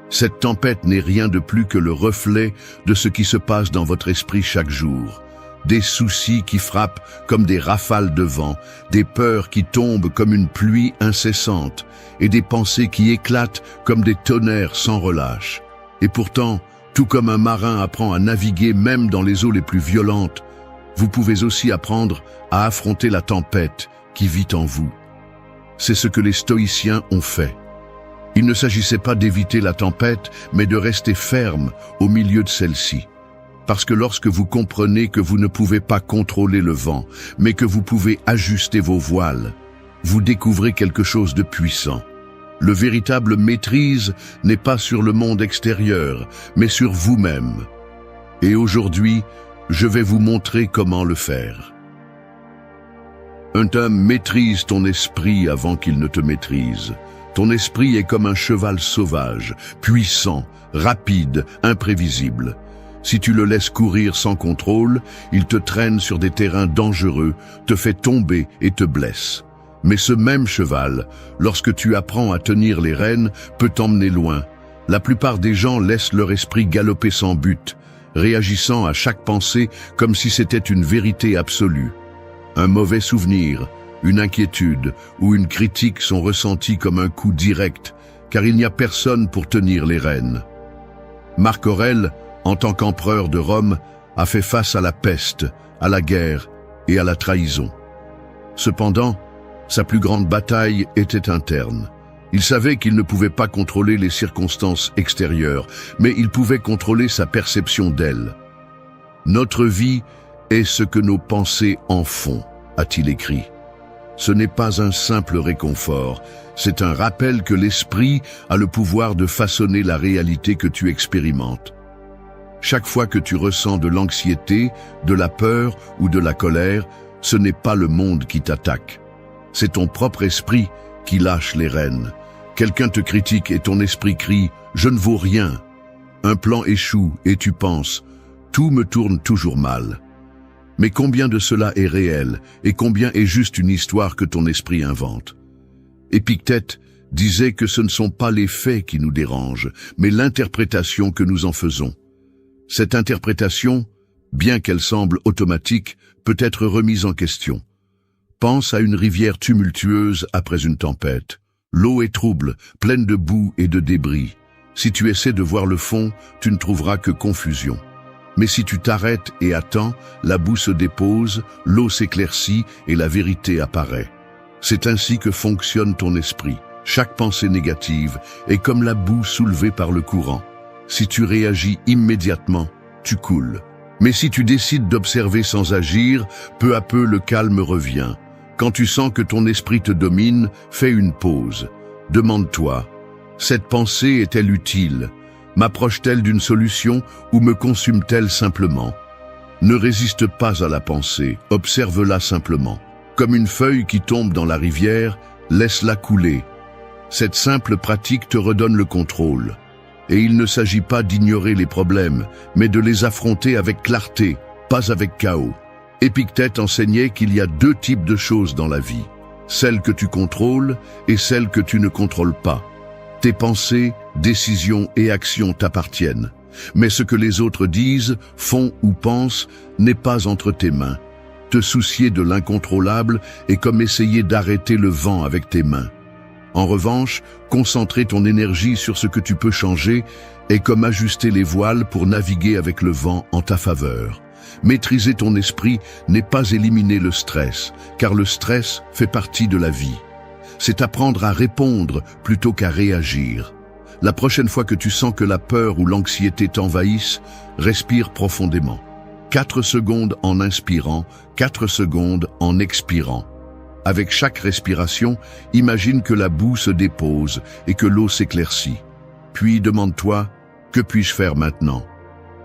Cette tempête n'est rien de plus que le reflet de ce qui se passe dans votre esprit chaque jour. Des soucis qui frappent comme des rafales de vent, des peurs qui tombent comme une pluie incessante, et des pensées qui éclatent comme des tonnerres sans relâche. Et pourtant, tout comme un marin apprend à naviguer même dans les eaux les plus violentes, vous pouvez aussi apprendre à affronter la tempête qui vit en vous. C'est ce que les stoïciens ont fait. Il ne s'agissait pas d'éviter la tempête, mais de rester ferme au milieu de celle-ci. Parce que lorsque vous comprenez que vous ne pouvez pas contrôler le vent, mais que vous pouvez ajuster vos voiles, vous découvrez quelque chose de puissant. Le véritable maîtrise n'est pas sur le monde extérieur, mais sur vous-même. Et aujourd'hui, Je vais vous montrer comment le faire. Un homme maîtrise ton esprit avant qu'il ne te maîtrise. Ton esprit est comme un cheval sauvage, puissant, rapide, imprévisible. Si tu le laisses courir sans contrôle, il te traîne sur des terrains dangereux, te fait tomber et te blesse. Mais ce même cheval, lorsque tu apprends à tenir les rênes, peut t'emmener loin. La plupart des gens laissent leur esprit galoper sans but, réagissant à chaque pensée comme si c'était une vérité absolue. Un mauvais souvenir, une inquiétude ou une critique sont ressentis comme un coup direct, car il n'y a personne pour tenir les rênes. Marc Aurèle, en tant qu'empereur de Rome, a fait face à la peste, à la guerre et à la trahison. Cependant, sa plus grande bataille était interne. Il savait qu'il ne pouvait pas contrôler les circonstances extérieures, mais il pouvait contrôler sa perception d'elles. « Notre vie est ce que nos pensées en font », a-t-il écrit. Ce n'est pas un simple réconfort, c'est un rappel que l'esprit a le pouvoir de façonner la réalité que tu expérimentes. Chaque fois que tu ressens de l'anxiété, de la peur ou de la colère, ce n'est pas le monde qui t'attaque. C'est ton propre esprit qui lâche les rênes. Quelqu'un te critique et ton esprit crie « Je ne vaux rien ». Un plan échoue et tu penses « Tout me tourne toujours mal ». Mais combien de cela est réel et combien est juste une histoire que ton esprit invente? Épictète disait que ce ne sont pas les faits qui nous dérangent, mais l'interprétation que nous en faisons. Cette interprétation, bien qu'elle semble automatique, peut être remise en question. Pense à une rivière tumultueuse après une tempête. L'eau est trouble, pleine de boue et de débris. Si tu essaies de voir le fond, tu ne trouveras que confusion. Mais si tu t'arrêtes et attends, la boue se dépose, l'eau s'éclaircit et la vérité apparaît. C'est ainsi que fonctionne ton esprit. Chaque pensée négative est comme la boue soulevée par le courant. Si tu réagis immédiatement, tu coules. Mais si tu décides d'observer sans agir, peu à peu le calme revient. Quand tu sens que ton esprit te domine, fais une pause. Demande-toi, cette pensée est-elle utile ? M'approche-t-elle d'une solution ou me consume-t-elle simplement? Ne résiste pas à la pensée, observe-la simplement. Comme une feuille qui tombe dans la rivière, laisse-la couler. Cette simple pratique te redonne le contrôle. Et il ne s'agit pas d'ignorer les problèmes, mais de les affronter avec clarté, pas avec chaos. Épictète enseignait qu'il y a deux types de choses dans la vie, celles que tu contrôles et celles que tu ne contrôles pas. Tes pensées, décisions et actions t'appartiennent, mais ce que les autres disent, font ou pensent n'est pas entre tes mains. Te soucier de l'incontrôlable est comme essayer d'arrêter le vent avec tes mains. En revanche, concentrer ton énergie sur ce que tu peux changer est comme ajuster les voiles pour naviguer avec le vent en ta faveur. Maîtriser ton esprit n'est pas éliminer le stress, car le stress fait partie de la vie. C'est apprendre à répondre plutôt qu'à réagir. La prochaine fois que tu sens que la peur ou l'anxiété t'envahissent, respire profondément. 4 secondes en inspirant, 4 secondes en expirant. Avec chaque respiration, imagine que la boue se dépose et que l'eau s'éclaircit. Puis demande-toi, que puis-je faire maintenant?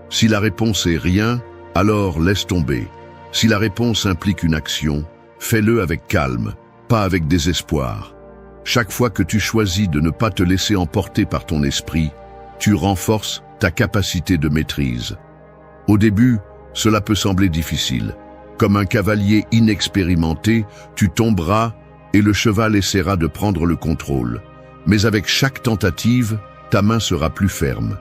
Si la réponse est rien, alors laisse tomber. Si la réponse implique une action, fais-le avec calme, pas avec désespoir. Chaque fois que tu choisis de ne pas te laisser emporter par ton esprit, tu renforces ta capacité de maîtrise. Au début, cela peut sembler difficile. Comme un cavalier inexpérimenté, tu tomberas et le cheval essaiera de prendre le contrôle. Mais avec chaque tentative, ta main sera plus ferme.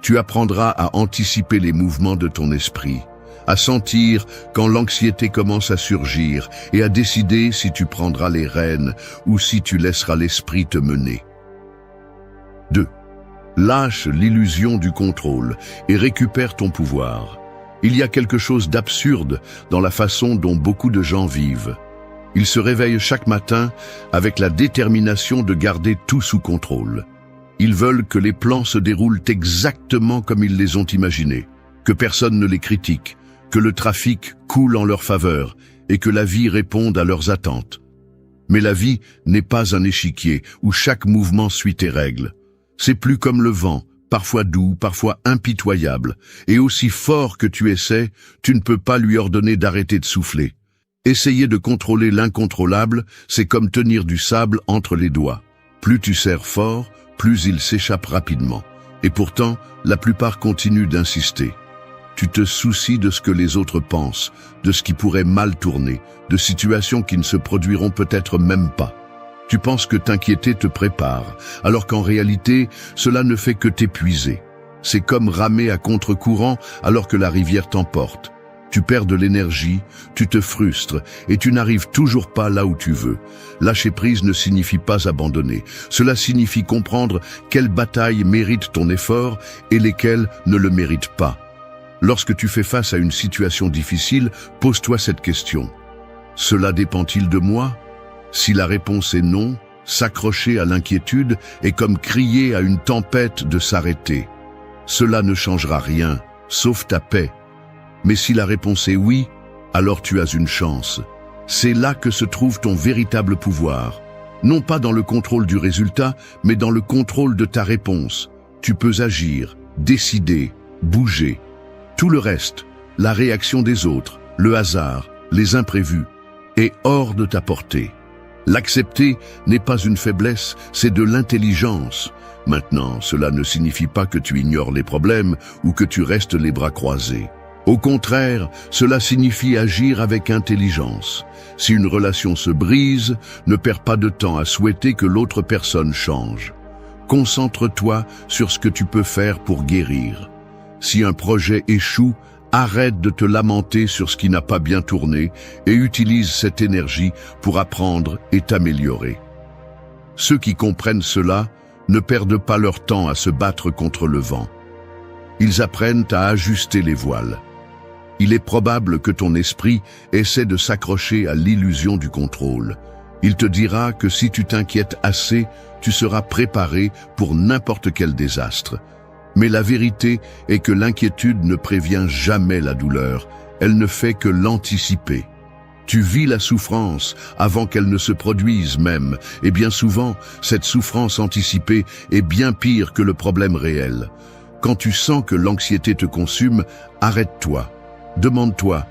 Tu apprendras à anticiper les mouvements de ton esprit, à sentir quand l'anxiété commence à surgir et à décider si tu prendras les rênes ou si tu laisseras l'esprit te mener. 2. Lâche l'illusion du contrôle et récupère ton pouvoir. Il y a quelque chose d'absurde dans la façon dont beaucoup de gens vivent. Ils se réveillent chaque matin avec la détermination de garder tout sous contrôle. Ils veulent que les plans se déroulent exactement comme ils les ont imaginés, que personne ne les critique, que le trafic coule en leur faveur et que la vie réponde à leurs attentes. Mais la vie n'est pas un échiquier où chaque mouvement suit tes règles. C'est plus comme le vent, parfois doux, parfois impitoyable, et aussi fort que tu essaies, tu ne peux pas lui ordonner d'arrêter de souffler. Essayer de contrôler l'incontrôlable, c'est comme tenir du sable entre les doigts. Plus tu serres fort, plus il s'échappe rapidement. Et pourtant, la plupart continuent d'insister. Tu te soucies de ce que les autres pensent, de ce qui pourrait mal tourner, de situations qui ne se produiront peut-être même pas. Tu penses que t'inquiéter te prépare, alors qu'en réalité, cela ne fait que t'épuiser. C'est comme ramer à contre-courant alors que la rivière t'emporte. Tu perds de l'énergie, tu te frustres et tu n'arrives toujours pas là où tu veux. Lâcher prise ne signifie pas abandonner. Cela signifie comprendre quelles batailles méritent ton effort et lesquelles ne le méritent pas. Lorsque tu fais face à une situation difficile, pose-toi cette question. Cela dépend-il de moi ? Si la réponse est non, s'accrocher à l'inquiétude est comme crier à une tempête de s'arrêter. Cela ne changera rien, sauf ta paix. Mais si la réponse est oui, alors tu as une chance. C'est là que se trouve ton véritable pouvoir. Non pas dans le contrôle du résultat, mais dans le contrôle de ta réponse. Tu peux agir, décider, bouger. Tout le reste, la réaction des autres, le hasard, les imprévus, est hors de ta portée. L'accepter n'est pas une faiblesse, c'est de l'intelligence. Maintenant, cela ne signifie pas que tu ignores les problèmes ou que tu restes les bras croisés. Au contraire, cela signifie agir avec intelligence. Si une relation se brise, ne perds pas de temps à souhaiter que l'autre personne change. Concentre-toi sur ce que tu peux faire pour guérir. Si un projet échoue, arrête de te lamenter sur ce qui n'a pas bien tourné et utilise cette énergie pour apprendre et t'améliorer. Ceux qui comprennent cela ne perdent pas leur temps à se battre contre le vent. Ils apprennent à ajuster les voiles. Il est probable que ton esprit essaie de s'accrocher à l'illusion du contrôle. Il te dira que si tu t'inquiètes assez, tu seras préparé pour n'importe quel désastre. Mais la vérité est que l'inquiétude ne prévient jamais la douleur, elle ne fait que l'anticiper. Tu vis la souffrance avant qu'elle ne se produise même, et bien souvent, cette souffrance anticipée est bien pire que le problème réel. Quand tu sens que l'anxiété te consume, arrête-toi. Demande-toi,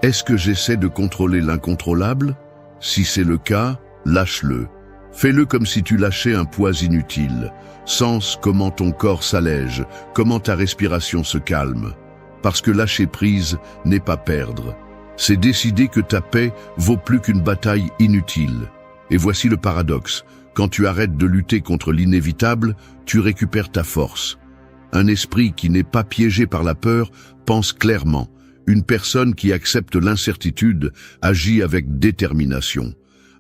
est-ce que j'essaie de contrôler l'incontrôlable ? Si c'est le cas, lâche-le. Fais-le comme si tu lâchais un poids inutile. Sens comment ton corps s'allège, comment ta respiration se calme. Parce que lâcher prise n'est pas perdre. C'est décider que ta paix vaut plus qu'une bataille inutile. Et voici le paradoxe. Quand tu arrêtes de lutter contre l'inévitable, tu récupères ta force. Un esprit qui n'est pas piégé par la peur pense clairement. Une personne qui accepte l'incertitude agit avec détermination.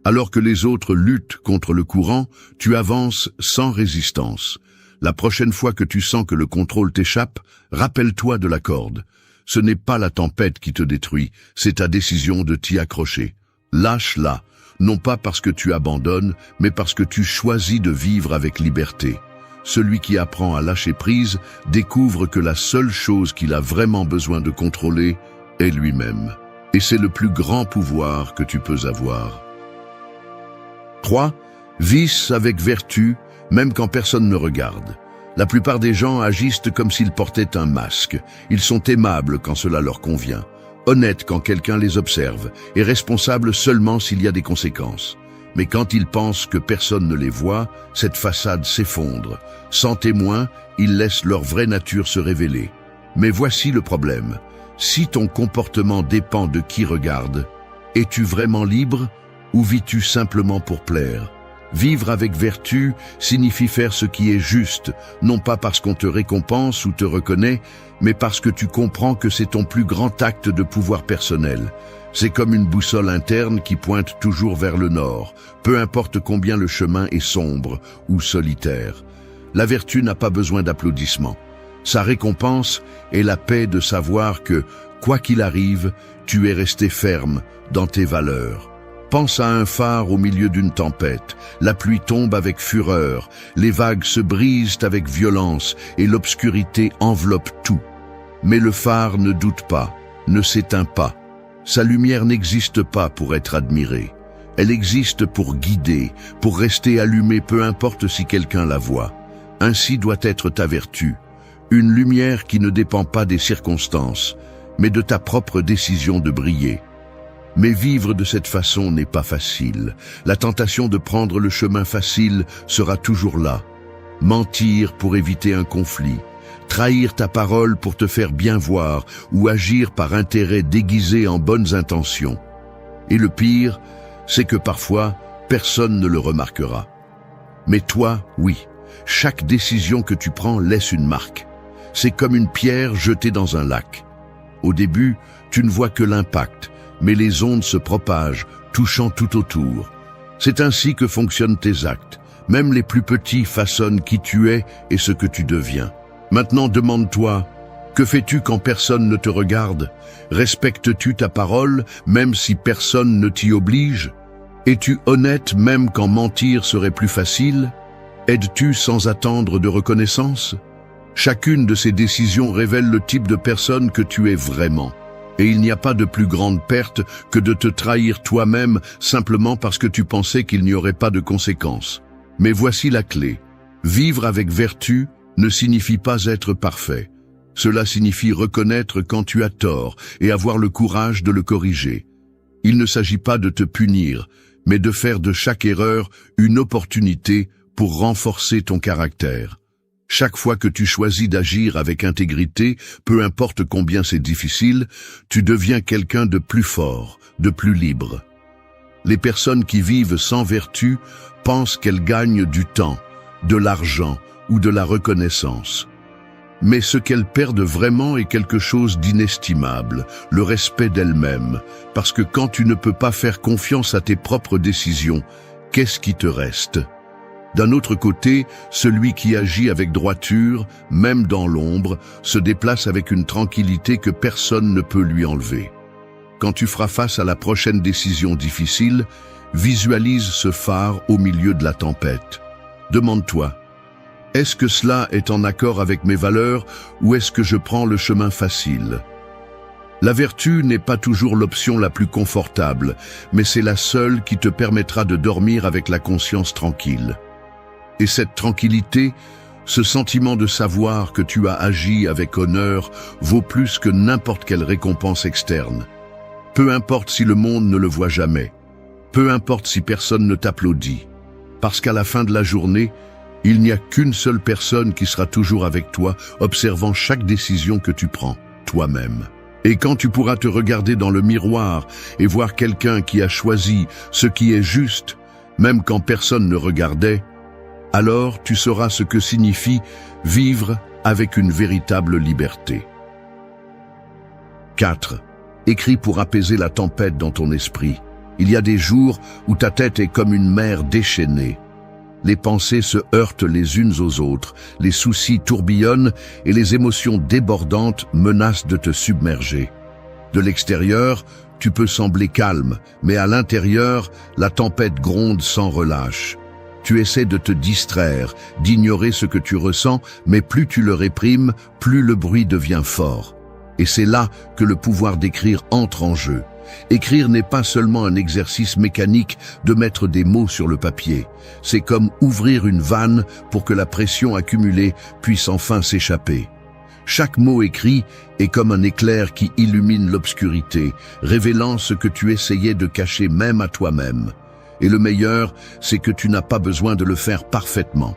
Alors que les autres luttent contre le courant, tu avances sans résistance. La prochaine fois que tu sens que le contrôle t'échappe, rappelle-toi de la corde. Ce n'est pas la tempête qui te détruit, c'est ta décision de t'y accrocher. Lâche-la, non pas parce que tu abandonnes, mais parce que tu choisis de vivre avec liberté. Celui qui apprend à lâcher prise découvre que la seule chose qu'il a vraiment besoin de contrôler est lui-même. Et c'est le plus grand pouvoir que tu peux avoir. 3. Vice avec vertu, même quand personne ne regarde. La plupart des gens agissent comme s'ils portaient un masque. Ils sont aimables quand cela leur convient, honnêtes quand quelqu'un les observe, et responsables seulement s'il y a des conséquences. Mais quand ils pensent que personne ne les voit, cette façade s'effondre. Sans témoin, ils laissent leur vraie nature se révéler. Mais voici le problème. Si ton comportement dépend de qui regarde, es-tu vraiment libre ou vis-tu simplement pour plaire ? Vivre avec vertu signifie faire ce qui est juste, non pas parce qu'on te récompense ou te reconnaît, mais parce que tu comprends que c'est ton plus grand acte de pouvoir personnel. C'est comme une boussole interne qui pointe toujours vers le nord, peu importe combien le chemin est sombre ou solitaire. La vertu n'a pas besoin d'applaudissements. Sa récompense est la paix de savoir que, quoi qu'il arrive, tu es resté ferme dans tes valeurs. Pense à un phare au milieu d'une tempête. La pluie tombe avec fureur, les vagues se brisent avec violence et l'obscurité enveloppe tout. Mais le phare ne doute pas, ne s'éteint pas. Sa lumière n'existe pas pour être admirée. Elle existe pour guider, pour rester allumée peu importe si quelqu'un la voit. Ainsi doit être ta vertu, une lumière qui ne dépend pas des circonstances, mais de ta propre décision de briller. Mais vivre de cette façon n'est pas facile. La tentation de prendre le chemin facile sera toujours là. Mentir pour éviter un conflit, trahir ta parole pour te faire bien voir ou agir par intérêt déguisé en bonnes intentions. Et le pire, c'est que parfois, personne ne le remarquera. Mais toi, oui, chaque décision que tu prends laisse une marque. C'est comme une pierre jetée dans un lac. Au début, tu ne vois que l'impact, mais les ondes se propagent, touchant tout autour. C'est ainsi que fonctionnent tes actes. Même les plus petits façonnent qui tu es et ce que tu deviens. Maintenant, demande-toi, que fais-tu quand personne ne te regarde? Respectes-tu ta parole, même si personne ne t'y oblige? Es-tu honnête même quand mentir serait plus facile? Aides-tu sans attendre de reconnaissance? Chacune de ces décisions révèle le type de personne que tu es vraiment. Et il n'y a pas de plus grande perte que de te trahir toi-même simplement parce que tu pensais qu'il n'y aurait pas de conséquences. Mais voici la clé. Vivre avec vertu ne signifie pas être parfait. Cela signifie reconnaître quand tu as tort et avoir le courage de le corriger. Il ne s'agit pas de te punir, mais de faire de chaque erreur une opportunité pour renforcer ton caractère. Chaque fois que tu choisis d'agir avec intégrité, peu importe combien c'est difficile, tu deviens quelqu'un de plus fort, de plus libre. Les personnes qui vivent sans vertu pensent qu'elles gagnent du temps, de l'argent ou de la reconnaissance. Mais ce qu'elles perdent vraiment est quelque chose d'inestimable, le respect d'elles-mêmes, parce que quand tu ne peux pas faire confiance à tes propres décisions, qu'est-ce qui te reste ? D'un autre côté, celui qui agit avec droiture, même dans l'ombre, se déplace avec une tranquillité que personne ne peut lui enlever. Quand tu feras face à la prochaine décision difficile, visualise ce phare au milieu de la tempête. Demande-toi, est-ce que cela est en accord avec mes valeurs ou est-ce que je prends le chemin facile ? La vertu n'est pas toujours l'option la plus confortable, mais c'est la seule qui te permettra de dormir avec la conscience tranquille. Et cette tranquillité, ce sentiment de savoir que tu as agi avec honneur, vaut plus que n'importe quelle récompense externe. Peu importe si le monde ne le voit jamais, peu importe si personne ne t'applaudit, parce qu'à la fin de la journée, il n'y a qu'une seule personne qui sera toujours avec toi, observant chaque décision que tu prends, toi-même. Et quand tu pourras te regarder dans le miroir et voir quelqu'un qui a choisi ce qui est juste, même quand personne ne regardait, alors tu sauras ce que signifie vivre avec une véritable liberté. 4. Écris pour apaiser la tempête dans ton esprit. Il y a des jours où ta tête est comme une mer déchaînée. Les pensées se heurtent les unes aux autres, les soucis tourbillonnent et les émotions débordantes menacent de te submerger. De l'extérieur, tu peux sembler calme, mais à l'intérieur, la tempête gronde sans relâche. Tu essaies de te distraire, d'ignorer ce que tu ressens, mais plus tu le réprimes, plus le bruit devient fort. Et c'est là que le pouvoir d'écrire entre en jeu. Écrire n'est pas seulement un exercice mécanique de mettre des mots sur le papier. C'est comme ouvrir une vanne pour que la pression accumulée puisse enfin s'échapper. Chaque mot écrit est comme un éclair qui illumine l'obscurité, révélant ce que tu essayais de cacher même à toi-même. Et le meilleur, c'est que tu n'as pas besoin de le faire parfaitement.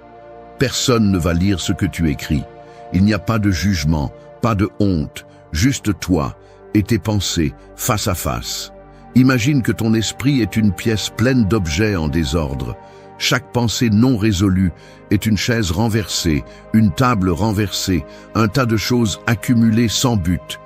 Personne ne va lire ce que tu écris. Il n'y a pas de jugement, pas de honte, juste toi et tes pensées face à face. Imagine que ton esprit est une pièce pleine d'objets en désordre. Chaque pensée non résolue est une chaise renversée, une table renversée, un tas de choses accumulées sans but.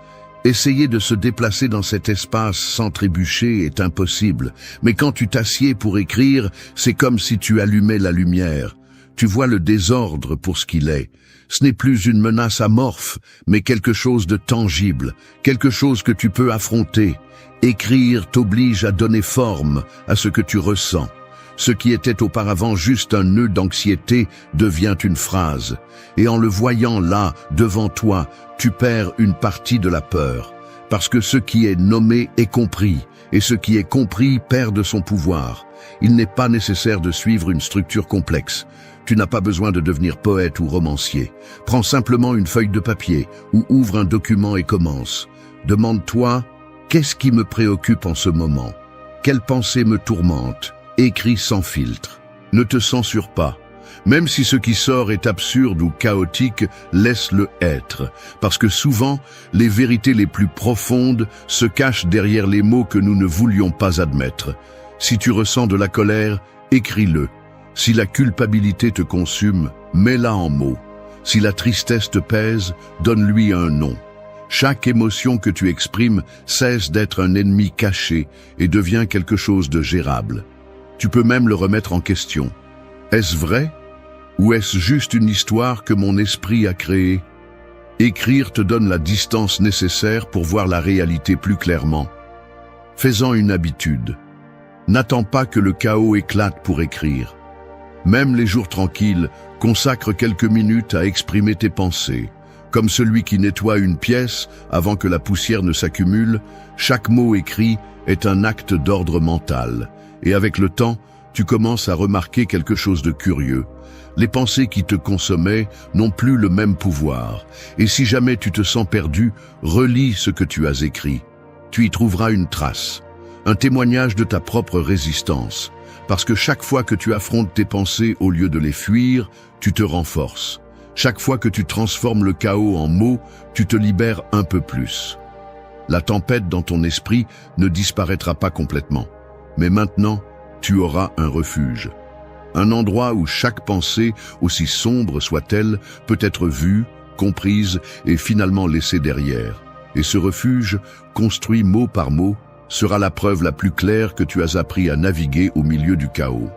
Essayer de se déplacer dans cet espace sans trébucher est impossible, mais quand tu t'assieds pour écrire, c'est comme si tu allumais la lumière. Tu vois le désordre pour ce qu'il est. Ce n'est plus une menace amorphe, mais quelque chose de tangible, quelque chose que tu peux affronter. Écrire t'oblige à donner forme à ce que tu ressens. Ce qui était auparavant juste un nœud d'anxiété devient une phrase. Et en le voyant là, devant toi, tu perds une partie de la peur. Parce que ce qui est nommé est compris, et ce qui est compris perd de son pouvoir. Il n'est pas nécessaire de suivre une structure complexe. Tu n'as pas besoin de devenir poète ou romancier. Prends simplement une feuille de papier ou ouvre un document et commence. Demande-toi, qu'est-ce qui me préoccupe en ce moment? Quelle pensée me tourmente? Écris sans filtre. Ne te censure pas. Même si ce qui sort est absurde ou chaotique, laisse-le être. Parce que souvent, les vérités les plus profondes se cachent derrière les mots que nous ne voulions pas admettre. Si tu ressens de la colère, écris-le. Si la culpabilité te consume, mets-la en mots. Si la tristesse te pèse, donne-lui un nom. Chaque émotion que tu exprimes cesse d'être un ennemi caché et devient quelque chose de gérable. Tu peux même le remettre en question. Est-ce vrai? Ou est-ce juste une histoire que mon esprit a créée? Écrire te donne la distance nécessaire pour voir la réalité plus clairement. Fais-en une habitude. N'attends pas que le chaos éclate pour écrire. Même les jours tranquilles, consacre quelques minutes à exprimer tes pensées. Comme celui qui nettoie une pièce avant que la poussière ne s'accumule, chaque mot écrit est un acte d'ordre mental. Et avec le temps, tu commences à remarquer quelque chose de curieux. Les pensées qui te consommaient n'ont plus le même pouvoir. Et si jamais tu te sens perdu, relis ce que tu as écrit. Tu y trouveras une trace, un témoignage de ta propre résistance. Parce que chaque fois que tu affrontes tes pensées au lieu de les fuir, tu te renforces. Chaque fois que tu transformes le chaos en mots, tu te libères un peu plus. La tempête dans ton esprit ne disparaîtra pas complètement. Mais maintenant, tu auras un refuge. Un endroit où chaque pensée, aussi sombre soit-elle, peut être vue, comprise et finalement laissée derrière. Et ce refuge, construit mot par mot, sera la preuve la plus claire que tu as appris à naviguer au milieu du chaos.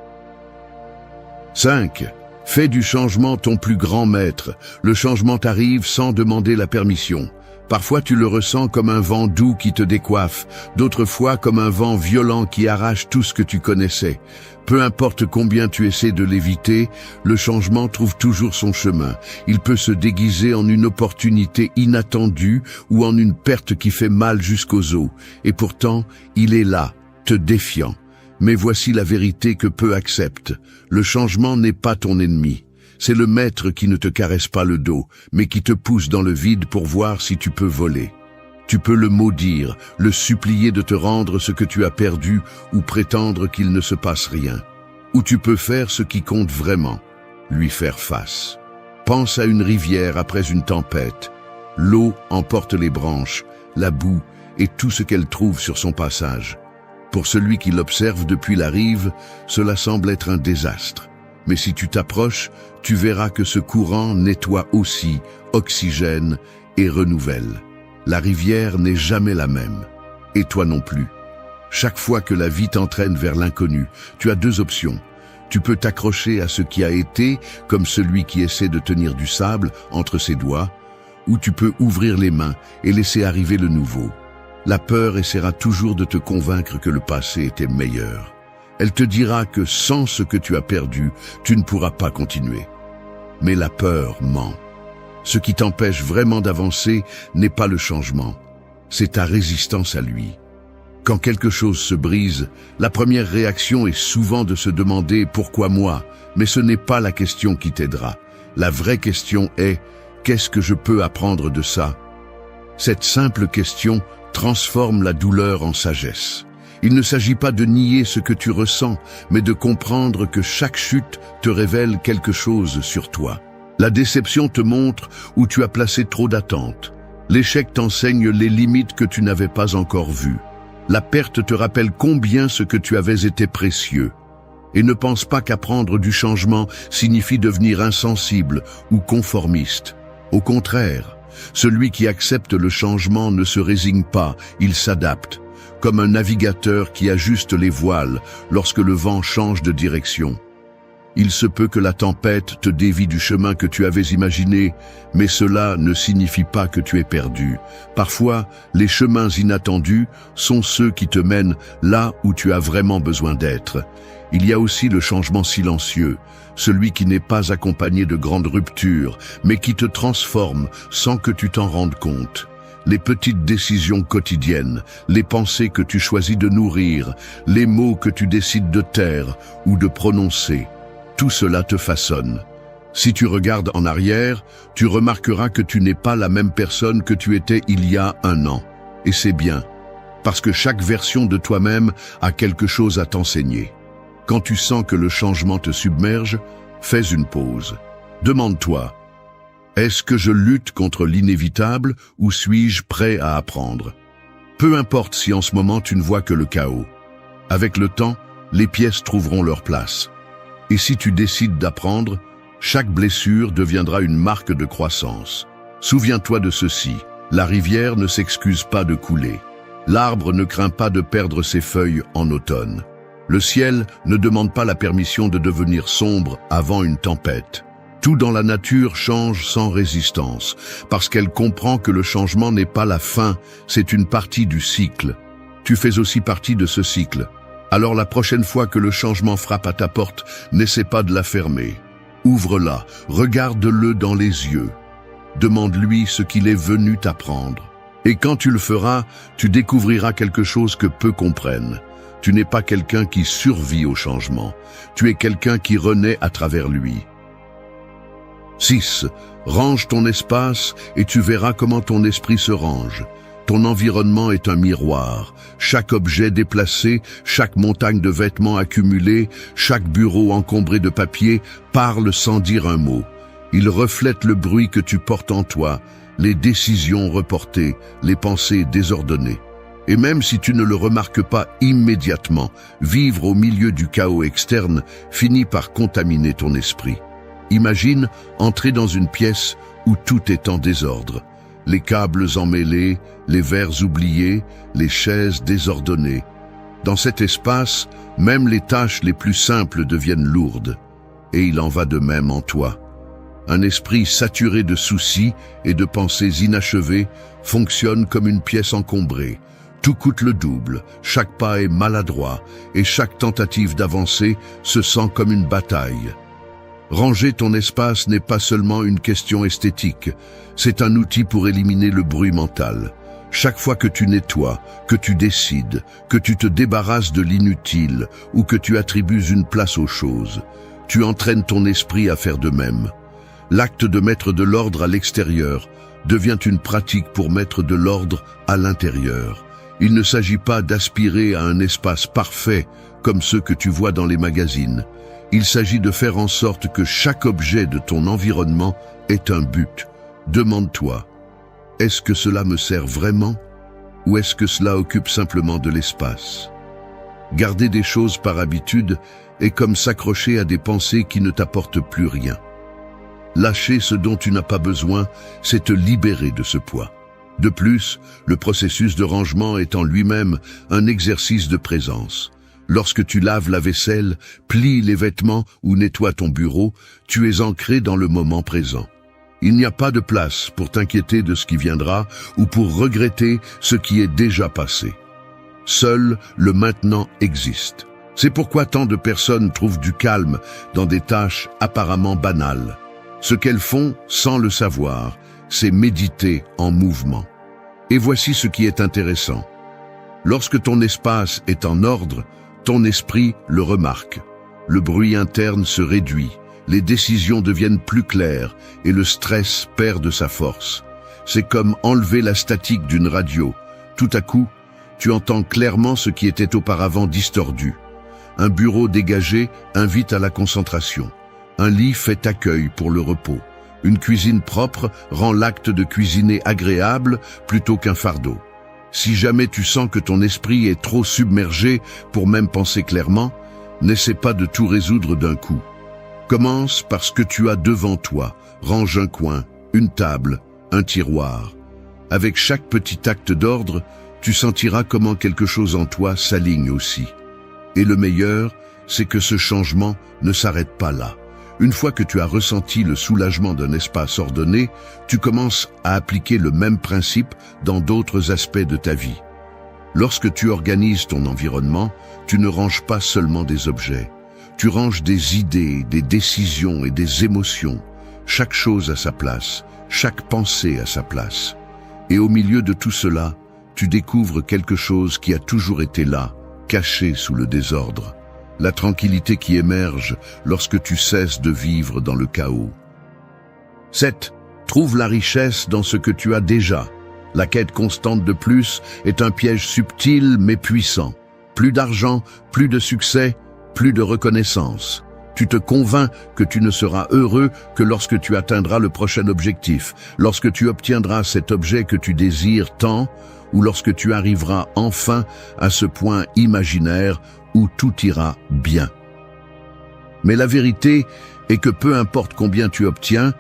5. Fais du changement ton plus grand maître. Le changement t'arrive sans demander la permission. Parfois tu le ressens comme un vent doux qui te décoiffe, d'autres fois comme un vent violent qui arrache tout ce que tu connaissais. Peu importe combien tu essaies de l'éviter, le changement trouve toujours son chemin. Il peut se déguiser en une opportunité inattendue ou en une perte qui fait mal jusqu'aux os. Et pourtant, il est là, te défiant. Mais voici la vérité que peu acceptent. Le changement n'est pas ton ennemi. C'est le maître qui ne te caresse pas le dos, mais qui te pousse dans le vide pour voir si tu peux voler. Tu peux le maudire, le supplier de te rendre ce que tu as perdu ou prétendre qu'il ne se passe rien. Ou tu peux faire ce qui compte vraiment, lui faire face. Pense à une rivière après une tempête. L'eau emporte les branches, la boue et tout ce qu'elle trouve sur son passage. Pour celui qui l'observe depuis la rive, cela semble être un désastre. Mais si tu t'approches, tu verras que ce courant nettoie aussi, oxygène et renouvelle. La rivière n'est jamais la même, et toi non plus. Chaque fois que la vie t'entraîne vers l'inconnu, tu as deux options. Tu peux t'accrocher à ce qui a été, comme celui qui essaie de tenir du sable entre ses doigts, ou tu peux ouvrir les mains et laisser arriver le nouveau. La peur essaiera toujours de te convaincre que le passé était meilleur. Elle te dira que sans ce que tu as perdu, tu ne pourras pas continuer. Mais la peur ment. Ce qui t'empêche vraiment d'avancer n'est pas le changement, c'est ta résistance à lui. Quand quelque chose se brise, la première réaction est souvent de se demander « Pourquoi moi ?» Mais ce n'est pas la question qui t'aidera. La vraie question est « Qu'est-ce que je peux apprendre de ça ?» Cette simple question transforme la douleur en sagesse. Il ne s'agit pas de nier ce que tu ressens, mais de comprendre que chaque chute te révèle quelque chose sur toi. La déception te montre où tu as placé trop d'attentes. L'échec t'enseigne les limites que tu n'avais pas encore vues. La perte te rappelle combien ce que tu avais été précieux. Et ne pense pas qu'apprendre du changement signifie devenir insensible ou conformiste. Au contraire, celui qui accepte le changement ne se résigne pas, il s'adapte, comme un navigateur qui ajuste les voiles lorsque le vent change de direction. Il se peut que la tempête te dévie du chemin que tu avais imaginé, mais cela ne signifie pas que tu es perdu. Parfois, les chemins inattendus sont ceux qui te mènent là où tu as vraiment besoin d'être. Il y a aussi le changement silencieux, celui qui n'est pas accompagné de grandes ruptures, mais qui te transforme sans que tu t'en rendes compte. Les petites décisions quotidiennes, les pensées que tu choisis de nourrir, les mots que tu décides de taire ou de prononcer. tout cela te façonne. Si tu regardes en arrière, tu remarqueras que tu n'es pas la même personne que tu étais il y a 1 an. Et c'est bien, parce que chaque version de toi-même a quelque chose à t'enseigner. Quand tu sens que le changement te submerge, fais une pause. Demande-toi, est-ce que je lutte contre l'inévitable ou suis-je prêt à apprendre? Peu importe si en ce moment tu ne vois que le chaos. Avec le temps, les pièces trouveront leur place. Et si tu décides d'apprendre, chaque blessure deviendra une marque de croissance. Souviens-toi de ceci, la rivière ne s'excuse pas de couler. L'arbre ne craint pas de perdre ses feuilles en automne. Le ciel ne demande pas la permission de devenir sombre avant une tempête. Tout dans la nature change sans résistance, parce qu'elle comprend que le changement n'est pas la fin, c'est une partie du cycle. Tu fais aussi partie de ce cycle. Alors la prochaine fois que le changement frappe à ta porte, n'essaie pas de la fermer. Ouvre-la, regarde-le dans les yeux. Demande-lui ce qu'il est venu t'apprendre. Et quand tu le feras, tu découvriras quelque chose que peu comprennent. Tu n'es pas quelqu'un qui survit au changement. Tu es quelqu'un qui renaît à travers lui. 6. Range ton espace et tu verras comment ton esprit se range. Ton environnement est un miroir. Chaque objet déplacé, chaque montagne de vêtements accumulés, chaque bureau encombré de papier parle sans dire un mot. Il reflète le bruit que tu portes en toi, les décisions reportées, les pensées désordonnées. Et même si tu ne le remarques pas immédiatement, vivre au milieu du chaos externe finit par contaminer ton esprit. Imagine entrer dans une pièce où tout est en désordre. Les câbles emmêlés, les verres oubliés, les chaises désordonnées. Dans cet espace, même les tâches les plus simples deviennent lourdes. Et il en va de même en toi. Un esprit saturé de soucis et de pensées inachevées fonctionne comme une pièce encombrée. Tout coûte le double, chaque pas est maladroit et chaque tentative d'avancer se sent comme une bataille. Ranger ton espace n'est pas seulement une question esthétique, c'est un outil pour éliminer le bruit mental. Chaque fois que tu nettoies, que tu décides, que tu te débarrasses de l'inutile ou que tu attribues une place aux choses, tu entraînes ton esprit à faire de même. L'acte de mettre de l'ordre à l'extérieur devient une pratique pour mettre de l'ordre à l'intérieur. Il ne s'agit pas d'aspirer à un espace parfait comme ceux que tu vois dans les magazines. Il s'agit de faire en sorte que chaque objet de ton environnement ait un but. Demande-toi, est-ce que cela me sert vraiment ou est-ce que cela occupe simplement de l'espace? Garder des choses par habitude est comme s'accrocher à des pensées qui ne t'apportent plus rien. Lâcher ce dont tu n'as pas besoin, c'est te libérer de ce poids. De plus, le processus de rangement est en lui-même un exercice de présence. Lorsque tu laves la vaisselle, plies les vêtements ou nettoies ton bureau, tu es ancré dans le moment présent. Il n'y a pas de place pour t'inquiéter de ce qui viendra ou pour regretter ce qui est déjà passé. Seul le maintenant existe. C'est pourquoi tant de personnes trouvent du calme dans des tâches apparemment banales. Ce qu'elles font sans le savoir, c'est méditer en mouvement. Et voici ce qui est intéressant. Lorsque ton espace est en ordre, ton esprit le remarque. Le bruit interne se réduit, les décisions deviennent plus claires et le stress perd de sa force. C'est comme enlever la statique d'une radio. Tout à coup, tu entends clairement ce qui était auparavant distordu. Un bureau dégagé invite à la concentration. Un lit fait accueil pour le repos. Une cuisine propre rend l'acte de cuisiner agréable plutôt qu'un fardeau. Si jamais tu sens que ton esprit est trop submergé pour même penser clairement, n'essaie pas de tout résoudre d'un coup. Commence par ce que tu as devant toi. Range un coin, une table, un tiroir. Avec chaque petit acte d'ordre, tu sentiras comment quelque chose en toi s'aligne aussi. Et le meilleur, c'est que ce changement ne s'arrête pas là. Une fois que tu as ressenti le soulagement d'un espace ordonné, tu commences à appliquer le même principe dans d'autres aspects de ta vie. Lorsque tu organises ton environnement, tu ne ranges pas seulement des objets. Tu ranges des idées, des décisions et des émotions. Chaque chose à sa place, chaque pensée à sa place. Et au milieu de tout cela, tu découvres quelque chose qui a toujours été là, caché sous le désordre. la tranquillité qui émerge lorsque tu cesses de vivre dans le chaos. 7. Trouve la richesse dans ce que tu as déjà. La quête constante de plus est un piège subtil mais puissant. Plus d'argent, plus de succès, plus de reconnaissance. Tu te convaincs que tu ne seras heureux que lorsque tu atteindras le prochain objectif, lorsque tu obtiendras cet objet que tu désires tant, ou lorsque tu arriveras enfin à ce point imaginaire où tout ira bien. Mais la vérité est que peu importe combien tu obtiens,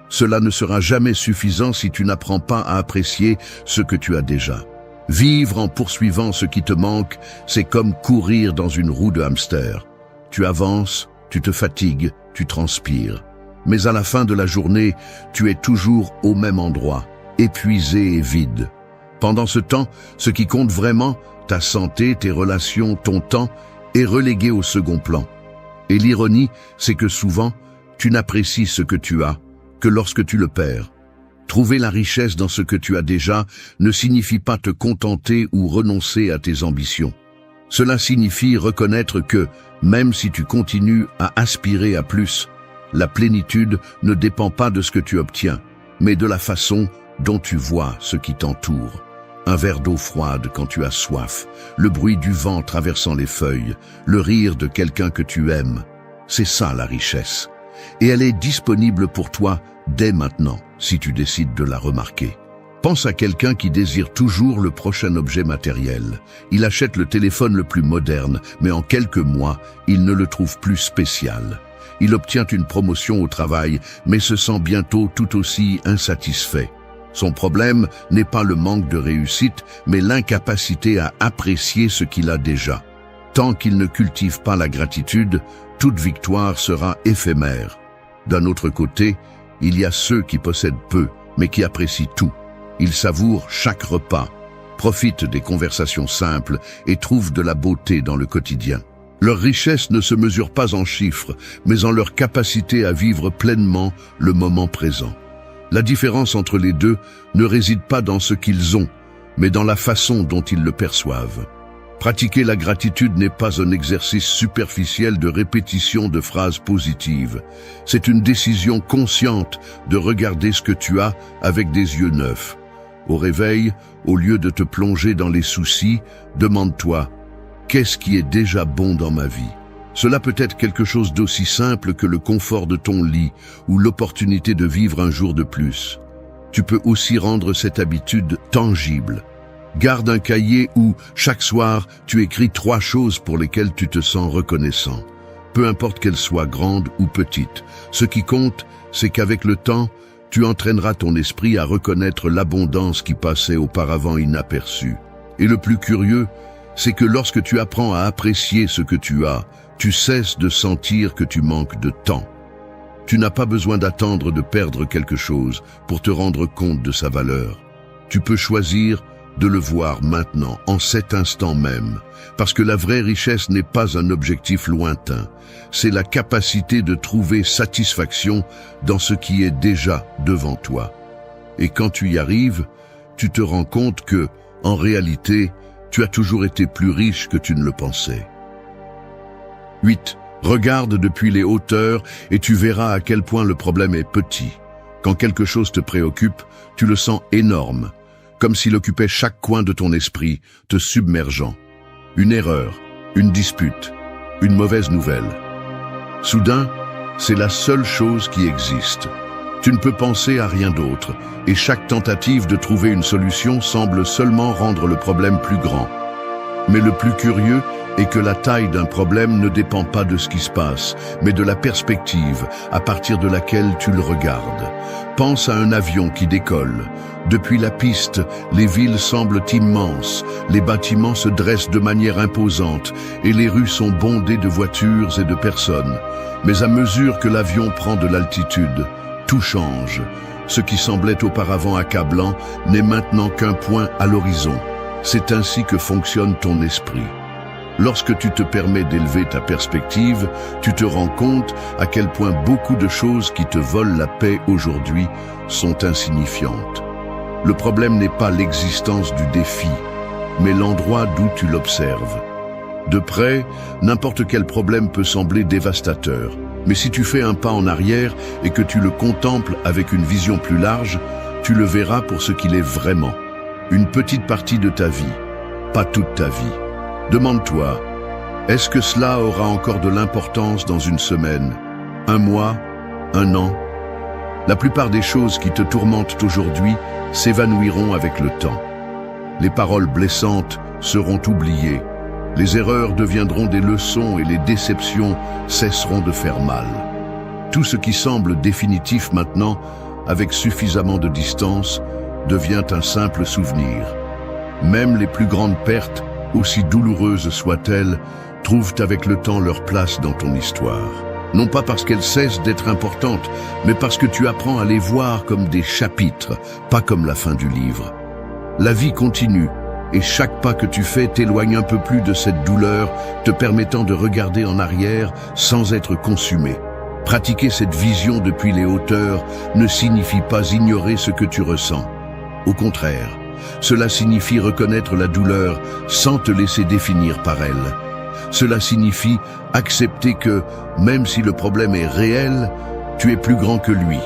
cela ne sera jamais suffisant si tu n'apprends pas à apprécier ce que tu as déjà. Vivre en poursuivant ce qui te manque, c'est comme courir dans une roue de hamster. Tu avances, tu te fatigues, tu transpires. Mais à la fin de la journée, tu es toujours au même endroit, épuisé et vide. Pendant ce temps, ce qui compte vraiment, ta santé, tes relations, ton temps, est relégué au second plan. Et l'ironie, c'est que souvent, tu n'apprécies ce que tu as que lorsque tu le perds. Trouver la richesse dans ce que tu as déjà ne signifie pas te contenter ou renoncer à tes ambitions. Cela signifie reconnaître que, même si tu continues à aspirer à plus, la plénitude ne dépend pas de ce que tu obtiens, mais de la façon dont tu vois ce qui t'entoure. Un verre d'eau froide quand tu as soif, le bruit du vent traversant les feuilles, le rire de quelqu'un que tu aimes. C'est ça la richesse. Et elle est disponible pour toi dès maintenant, si tu décides de la remarquer. Pense à quelqu'un qui désire toujours le prochain objet matériel. Il achète le téléphone le plus moderne, mais en quelques mois, il ne le trouve plus spécial. Il obtient une promotion au travail, mais se sent bientôt tout aussi insatisfait. Son problème n'est pas le manque de réussite, mais l'incapacité à apprécier ce qu'il a déjà. Tant qu'il ne cultive pas la gratitude, toute victoire sera éphémère. D'un autre côté, il y a ceux qui possèdent peu, mais qui apprécient tout. Ils savourent chaque repas, profitent des conversations simples et trouvent de la beauté dans le quotidien. Leur richesse ne se mesure pas en chiffres, mais en leur capacité à vivre pleinement le moment présent. La différence entre les deux ne réside pas dans ce qu'ils ont, mais dans la façon dont ils le perçoivent. Pratiquer la gratitude n'est pas un exercice superficiel de répétition de phrases positives. C'est une décision consciente de regarder ce que tu as avec des yeux neufs. Au réveil, au lieu de te plonger dans les soucis, demande-toi « Qu'est-ce qui est déjà bon dans ma vie ?» Cela peut être quelque chose d'aussi simple que le confort de ton lit ou l'opportunité de vivre un jour de plus. Tu peux aussi rendre cette habitude tangible. Garde un cahier où, chaque soir, tu écris 3 choses pour lesquelles tu te sens reconnaissant. Peu importe qu'elles soient grandes ou petites. Ce qui compte, c'est qu'avec le temps, tu entraîneras ton esprit à reconnaître l'abondance qui passait auparavant inaperçue. Et le plus curieux, c'est que lorsque tu apprends à apprécier ce que tu as, tu cesses de sentir que tu manques de temps. Tu n'as pas besoin d'attendre de perdre quelque chose pour te rendre compte de sa valeur. Tu peux choisir de le voir maintenant, en cet instant même, parce que la vraie richesse n'est pas un objectif lointain, c'est la capacité de trouver satisfaction dans ce qui est déjà devant toi. Et quand tu y arrives, tu te rends compte que, en réalité, tu as toujours été plus riche que tu ne le pensais. 8. Regarde depuis les hauteurs et tu verras à quel point le problème est petit. Quand quelque chose te préoccupe, tu le sens énorme, comme s'il occupait chaque coin de ton esprit, te submergeant. Une erreur, une dispute, une mauvaise nouvelle. Soudain, c'est la seule chose qui existe. Tu ne peux penser à rien d'autre, et chaque tentative de trouver une solution semble seulement rendre le problème plus grand. Mais le plus curieux est que la taille d'un problème ne dépend pas de ce qui se passe, mais de la perspective à partir de laquelle tu le regardes. Pense à un avion qui décolle. Depuis la piste, les villes semblent immenses, les bâtiments se dressent de manière imposante et les rues sont bondées de voitures et de personnes. Mais à mesure que l'avion prend de l'altitude, tout change. Ce qui semblait auparavant accablant n'est maintenant qu'un point à l'horizon. C'est ainsi que fonctionne ton esprit. Lorsque tu te permets d'élever ta perspective, tu te rends compte à quel point beaucoup de choses qui te volent la paix aujourd'hui sont insignifiantes. Le problème n'est pas l'existence du défi, mais l'endroit d'où tu l'observes. De près, n'importe quel problème peut sembler dévastateur. Mais si tu fais un pas en arrière et que tu le contemples avec une vision plus large, tu le verras pour ce qu'il est vraiment. Une petite partie de ta vie, pas toute ta vie. Demande-toi, est-ce que cela aura encore de l'importance dans une semaine, un mois, un an? La plupart des choses qui te tourmentent aujourd'hui s'évanouiront avec le temps. Les paroles blessantes seront oubliées. Les erreurs deviendront des leçons et les déceptions cesseront de faire mal. Tout ce qui semble définitif maintenant, avec suffisamment de distance, devient un simple souvenir. Même les plus grandes pertes, aussi douloureuses soient-elles, trouvent avec le temps leur place dans ton histoire. Non pas parce qu'elles cessent d'être importantes, mais parce que tu apprends à les voir comme des chapitres, pas comme la fin du livre. La vie continue, et chaque pas que tu fais t'éloigne un peu plus de cette douleur, te permettant de regarder en arrière sans être consumé. Pratiquer cette vision depuis les hauteurs ne signifie pas ignorer ce que tu ressens. Au contraire, cela signifie reconnaître la douleur sans te laisser définir par elle. Cela signifie accepter que, même si le problème est réel, tu es plus grand que lui.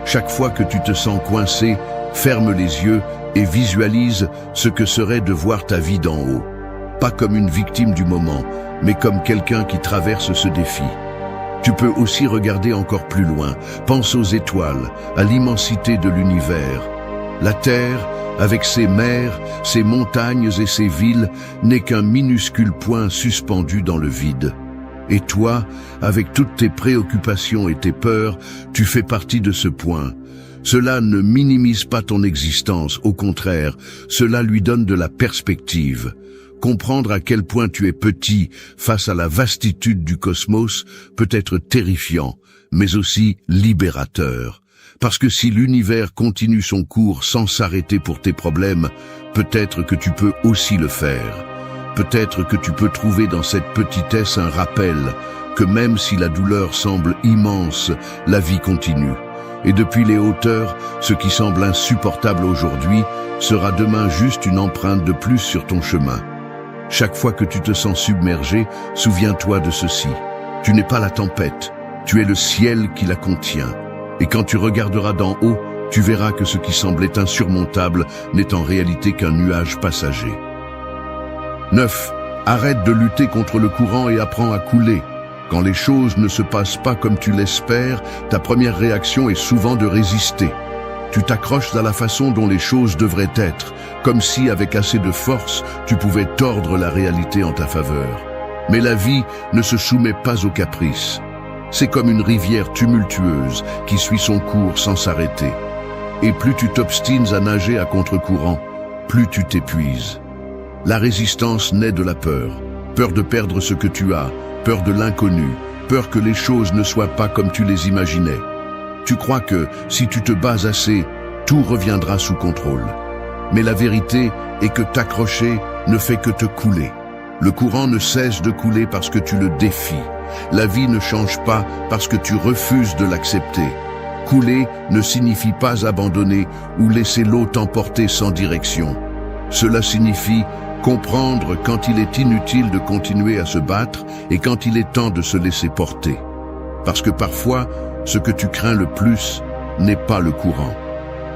Chaque fois que tu te sens coincé, ferme les yeux et visualise ce que serait de voir ta vie d'en haut. Pas comme une victime du moment, mais comme quelqu'un qui traverse ce défi. Tu peux aussi regarder encore plus loin. Pense aux étoiles, à l'immensité de l'univers. La Terre, avec ses mers, ses montagnes et ses villes, n'est qu'un minuscule point suspendu dans le vide. Et toi, avec toutes tes préoccupations et tes peurs, tu fais partie de ce point. Cela ne minimise pas ton existence, au contraire, cela lui donne de la perspective. Comprendre à quel point tu es petit face à la vastitude du cosmos peut être terrifiant, mais aussi libérateur. Parce que si l'univers continue son cours sans s'arrêter pour tes problèmes, peut-être que tu peux aussi le faire. Peut-être que tu peux trouver dans cette petitesse un rappel que même si la douleur semble immense, la vie continue. Et depuis les hauteurs, ce qui semble insupportable aujourd'hui sera demain juste une empreinte de plus sur ton chemin. Chaque fois que tu te sens submergé, souviens-toi de ceci. Tu n'es pas la tempête, tu es le ciel qui la contient. Et quand tu regarderas d'en haut, tu verras que ce qui semblait insurmontable n'est en réalité qu'un nuage passager. 9. Arrête de lutter contre le courant et apprends à couler. Quand les choses ne se passent pas comme tu l'espères, ta première réaction est souvent de résister. Tu t'accroches à la façon dont les choses devraient être, comme si, avec assez de force, tu pouvais tordre la réalité en ta faveur. Mais la vie ne se soumet pas aux caprices. C'est comme une rivière tumultueuse qui suit son cours sans s'arrêter. Et plus tu t'obstines à nager à contre-courant, plus tu t'épuises. La résistance naît de la peur. Peur de perdre ce que tu as, peur de l'inconnu, peur que les choses ne soient pas comme tu les imaginais. Tu crois que, si tu te bats assez, tout reviendra sous contrôle. Mais la vérité est que t'accrocher ne fait que te couler. Le courant ne cesse de couler parce que tu le défies. La vie ne change pas parce que tu refuses de l'accepter. Couler ne signifie pas abandonner ou laisser l'eau t'emporter sans direction. Cela signifie comprendre quand il est inutile de continuer à se battre et quand il est temps de se laisser porter. Parce que parfois, ce que tu crains le plus n'est pas le courant,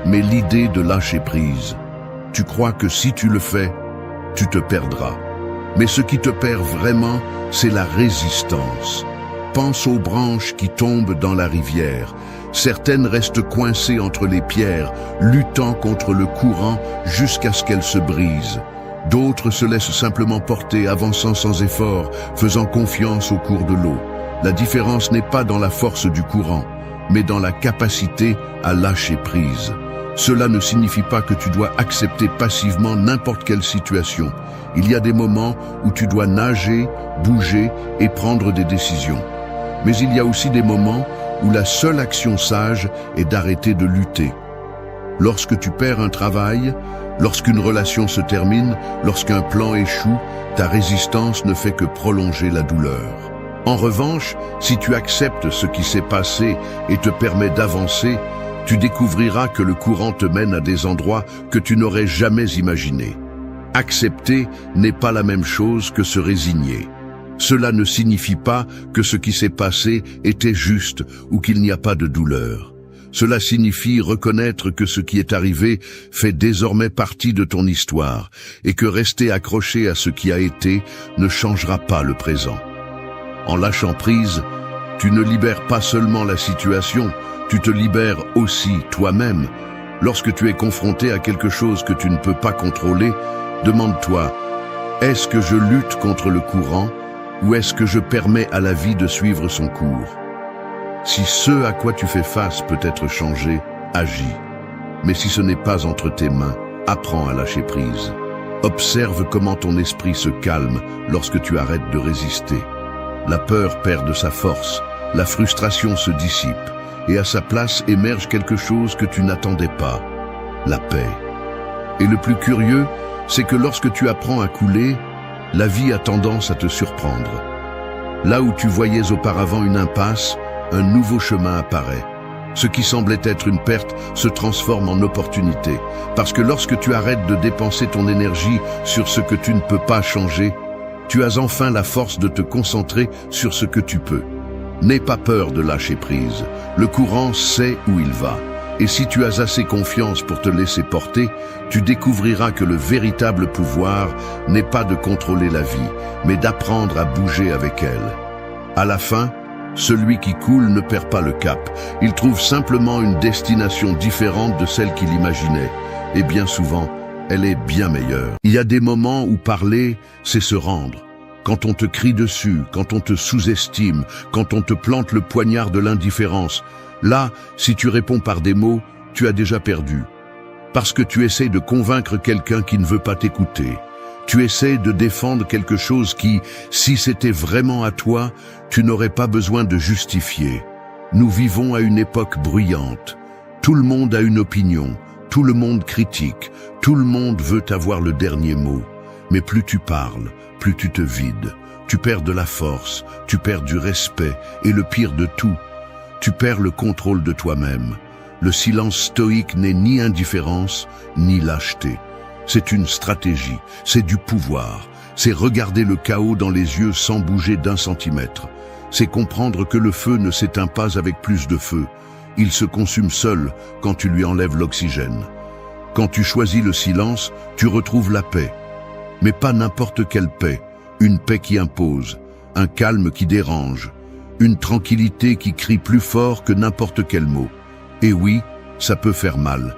mais l'idée de lâcher prise. Tu crois que si tu le fais, tu te perdras. Mais ce qui te perd vraiment, c'est la résistance. Pense aux branches qui tombent dans la rivière. Certaines restent coincées entre les pierres, luttant contre le courant jusqu'à ce qu'elles se brisent. D'autres se laissent simplement porter, avançant sans effort, faisant confiance au cours de l'eau. La différence n'est pas dans la force du courant, mais dans la capacité à lâcher prise. Cela ne signifie pas que tu dois accepter passivement n'importe quelle situation. Il y a des moments où tu dois nager, bouger et prendre des décisions. Mais il y a aussi des moments où la seule action sage est d'arrêter de lutter. Lorsque tu perds un travail, lorsqu'une relation se termine, lorsqu'un plan échoue, ta résistance ne fait que prolonger la douleur. En revanche, si tu acceptes ce qui s'est passé et te permets d'avancer, tu découvriras que le courant te mène à des endroits que tu n'aurais jamais imaginés. Accepter n'est pas la même chose que se résigner. Cela ne signifie pas que ce qui s'est passé était juste ou qu'il n'y a pas de douleur. Cela signifie reconnaître que ce qui est arrivé fait désormais partie de ton histoire et que rester accroché à ce qui a été ne changera pas le présent. En lâchant prise, tu ne libères pas seulement la situation, tu te libères aussi toi-même. Lorsque tu es confronté à quelque chose que tu ne peux pas contrôler, demande-toi, est-ce que je lutte contre le courant ou est-ce que je permets à la vie de suivre son cours? Si ce à quoi tu fais face peut être changé, agis. Mais si ce n'est pas entre tes mains, apprends à lâcher prise. Observe comment ton esprit se calme lorsque tu arrêtes de résister. La peur perd de sa force, la frustration se dissipe, et à sa place émerge quelque chose que tu n'attendais pas, la paix. Et le plus curieux, c'est que lorsque tu apprends à couler, la vie a tendance à te surprendre. Là où tu voyais auparavant une impasse, un nouveau chemin apparaît. Ce qui semblait être une perte se transforme en opportunité, parce que lorsque tu arrêtes de dépenser ton énergie sur ce que tu ne peux pas changer, tu as enfin la force de te concentrer sur ce que tu peux. N'aie pas peur de lâcher prise. Le courant sait où il va. Et si tu as assez confiance pour te laisser porter, tu découvriras que le véritable pouvoir n'est pas de contrôler la vie, mais d'apprendre à bouger avec elle. À la fin, celui qui coule ne perd pas le cap. Il trouve simplement une destination différente de celle qu'il imaginait. Et bien souvent, elle est bien meilleure. Il y a des moments où parler, c'est se rendre. Quand on te crie dessus, quand on te sous-estime, quand on te plante le poignard de l'indifférence, là, si tu réponds par des mots, tu as déjà perdu. Parce que tu essaies de convaincre quelqu'un qui ne veut pas t'écouter. Tu essaies de défendre quelque chose qui, si c'était vraiment à toi, tu n'aurais pas besoin de justifier. Nous vivons à une époque bruyante. Tout le monde a une opinion, tout le monde critique, tout le monde veut avoir le dernier mot. Mais plus tu parles, plus tu te vides. Tu perds de la force, tu perds du respect et le pire de tout, tu perds le contrôle de toi-même. Le silence stoïque n'est ni indifférence, ni lâcheté. C'est une stratégie, c'est du pouvoir. C'est regarder le chaos dans les yeux sans bouger d'un centimètre. C'est comprendre que le feu ne s'éteint pas avec plus de feu. Il se consume seul quand tu lui enlèves l'oxygène. Quand tu choisis le silence, tu retrouves la paix. Mais pas n'importe quelle paix. Une paix qui impose, un calme qui dérange, une tranquillité qui crie plus fort que n'importe quel mot. Et oui, ça peut faire mal.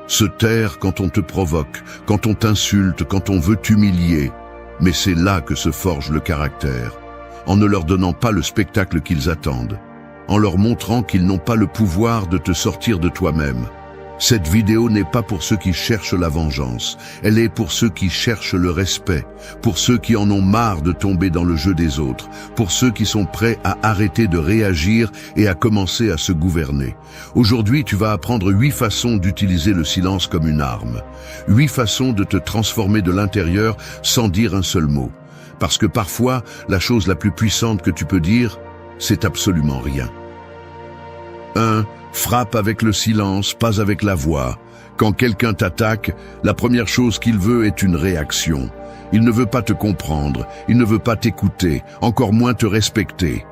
Se taire quand on te provoque, quand on t'insulte, quand on veut t'humilier. Mais c'est là que se forge le caractère, en ne leur donnant pas le spectacle qu'ils attendent, en leur montrant qu'ils n'ont pas le pouvoir de te sortir de toi-même. Cette vidéo n'est pas pour ceux qui cherchent la vengeance, elle est pour ceux qui cherchent le respect, pour ceux qui en ont marre de tomber dans le jeu des autres, pour ceux qui sont prêts à arrêter de réagir et à commencer à se gouverner. Aujourd'hui, tu vas apprendre 8 façons d'utiliser le silence comme une arme, 8 façons de te transformer de l'intérieur sans dire un seul mot. Parce que parfois, la chose la plus puissante que tu peux dire, c'est absolument rien. 1. Frappe avec le silence, pas avec la voix. Quand quelqu'un t'attaque, la première chose qu'il veut est une réaction. Il ne veut pas te comprendre, il ne veut pas t'écouter, encore moins te respecter.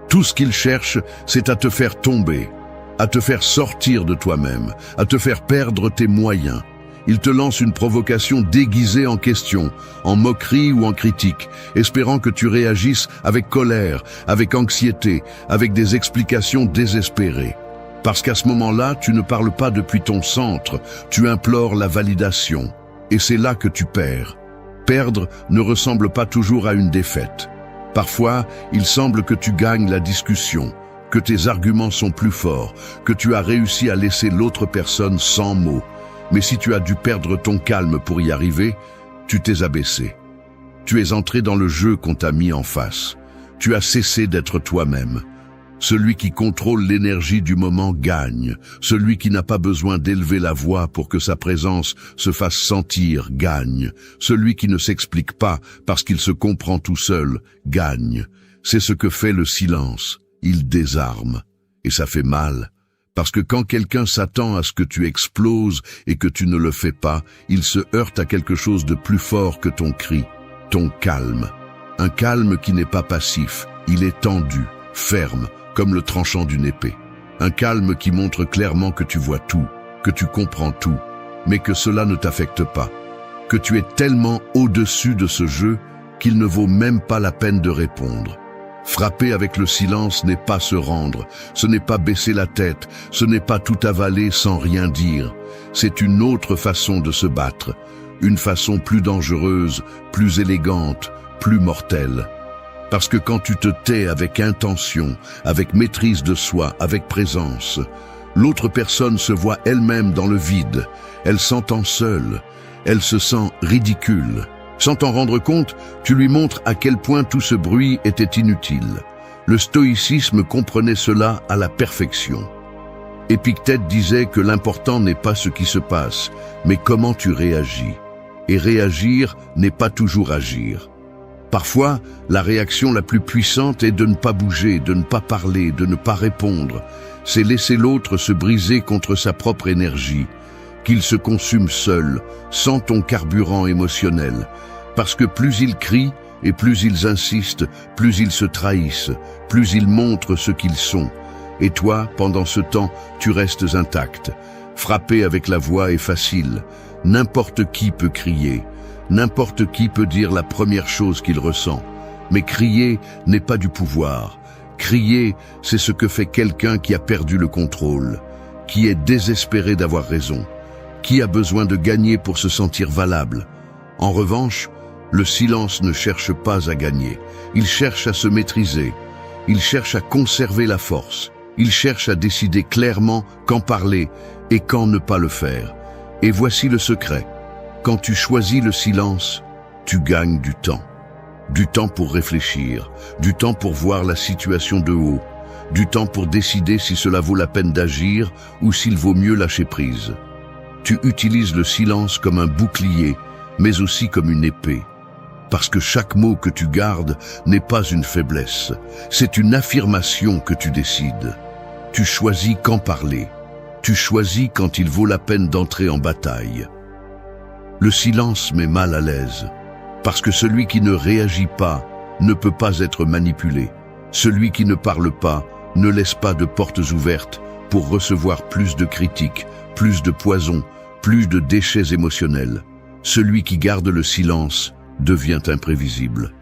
Tout ce qu'il cherche, c'est à te faire tomber, à te faire sortir de toi-même, à te faire perdre tes moyens. Il te lance une provocation déguisée en question, en moquerie ou en critique, espérant que tu réagisses avec colère, avec anxiété, avec des explications désespérées. Parce qu'à ce moment-là, tu ne parles pas depuis ton centre, tu implores la validation. Et c'est là que tu perds. Perdre ne ressemble pas toujours à une défaite. Parfois, il semble que tu gagnes la discussion, que tes arguments sont plus forts, que tu as réussi à laisser l'autre personne sans mots. Mais si tu as dû perdre ton calme pour y arriver, tu t'es abaissé. Tu es entré dans le jeu qu'on t'a mis en face. Tu as cessé d'être toi-même. Celui qui contrôle l'énergie du moment gagne. Celui qui n'a pas besoin d'élever la voix pour que sa présence se fasse sentir gagne. Celui qui ne s'explique pas parce qu'il se comprend tout seul gagne. C'est ce que fait le silence. Il désarme. Et ça fait mal. Parce que quand quelqu'un s'attend à ce que tu exploses et que tu ne le fais pas, il se heurte à quelque chose de plus fort que ton cri, ton calme. Un calme qui n'est pas passif, il est tendu, ferme, comme le tranchant d'une épée. Un calme qui montre clairement que tu vois tout, que tu comprends tout, mais que cela ne t'affecte pas. Que tu es tellement au-dessus de ce jeu qu'il ne vaut même pas la peine de répondre. Frapper avec le silence n'est pas se rendre, ce n'est pas baisser la tête, ce n'est pas tout avaler sans rien dire. C'est une autre façon de se battre, une façon plus dangereuse, plus élégante, plus mortelle. Parce que quand tu te tais avec intention, avec maîtrise de soi, avec présence, l'autre personne se voit elle-même dans le vide, elle s'entend seule, elle se sent ridicule. Sans t'en rendre compte, tu lui montres à quel point tout ce bruit était inutile. Le stoïcisme comprenait cela à la perfection. Épictète disait que l'important n'est pas ce qui se passe, mais comment tu réagis. Et réagir n'est pas toujours agir. Parfois, la réaction la plus puissante est de ne pas bouger, de ne pas parler, de ne pas répondre. C'est laisser l'autre se briser contre sa propre énergie, qu'il se consume seul, sans ton carburant émotionnel. Parce que plus ils crient et plus ils insistent, plus ils se trahissent, plus ils montrent ce qu'ils sont. Et toi, pendant ce temps, tu restes intact. Frapper avec la voix est facile. N'importe qui peut crier. N'importe qui peut dire la première chose qu'il ressent. Mais crier n'est pas du pouvoir. Crier, c'est ce que fait quelqu'un qui a perdu le contrôle, qui est désespéré d'avoir raison, qui a besoin de gagner pour se sentir valable. En revanche, le silence ne cherche pas à gagner. Il cherche à se maîtriser. Il cherche à conserver la force. Il cherche à décider clairement quand parler et quand ne pas le faire. Et voici le secret. Quand tu choisis le silence, tu gagnes du temps. Du temps pour réfléchir, du temps pour voir la situation de haut, du temps pour décider si cela vaut la peine d'agir ou s'il vaut mieux lâcher prise. Tu utilises le silence comme un bouclier, mais aussi comme une épée. Parce que chaque mot que tu gardes n'est pas une faiblesse, c'est une affirmation que tu décides. Tu choisis quand parler, tu choisis quand il vaut la peine d'entrer en bataille. Le silence met mal à l'aise, parce que celui qui ne réagit pas ne peut pas être manipulé. Celui qui ne parle pas ne laisse pas de portes ouvertes pour recevoir plus de critiques, plus de poison, plus de déchets émotionnels. Celui qui garde le silence devient imprévisible.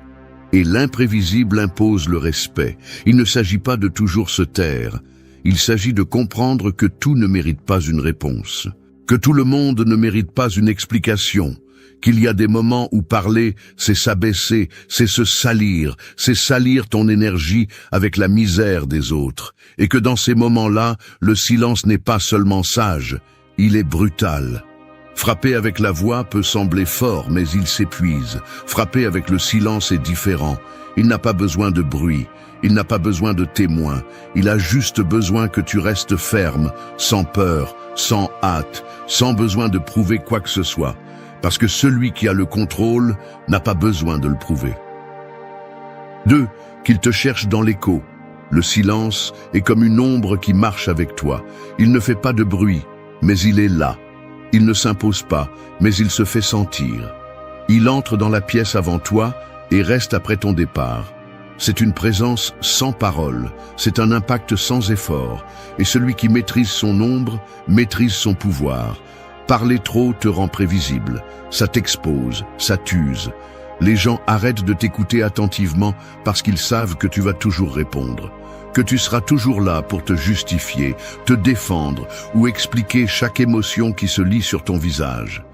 Et l'imprévisible impose le respect. Il ne s'agit pas de toujours se taire. Il s'agit de comprendre que tout ne mérite pas une réponse, que tout le monde ne mérite pas une explication, qu'il y a des moments où parler, c'est s'abaisser, c'est se salir, c'est salir ton énergie avec la misère des autres, et que dans ces moments-là, le silence n'est pas seulement sage, il est brutal. Frapper avec la voix peut sembler fort, mais il s'épuise. Frapper avec le silence est différent. Il n'a pas besoin de bruit, il n'a pas besoin de témoins. Il a juste besoin que tu restes ferme, sans peur, sans hâte, sans besoin de prouver quoi que ce soit. Parce que celui qui a le contrôle n'a pas besoin de le prouver. 2. Qu'il te cherche dans l'écho. Le silence est comme une ombre qui marche avec toi. Il ne fait pas de bruit, mais il est là. Il ne s'impose pas, mais il se fait sentir. Il entre dans la pièce avant toi et reste après ton départ. C'est une présence sans parole, c'est un impact sans effort, et celui qui maîtrise son ombre maîtrise son pouvoir. Parler trop te rend prévisible, ça t'expose, ça t'use. Les gens arrêtent de t'écouter attentivement parce qu'ils savent que tu vas toujours répondre, que tu seras toujours là pour te justifier, te défendre ou expliquer chaque émotion qui se lit sur ton visage.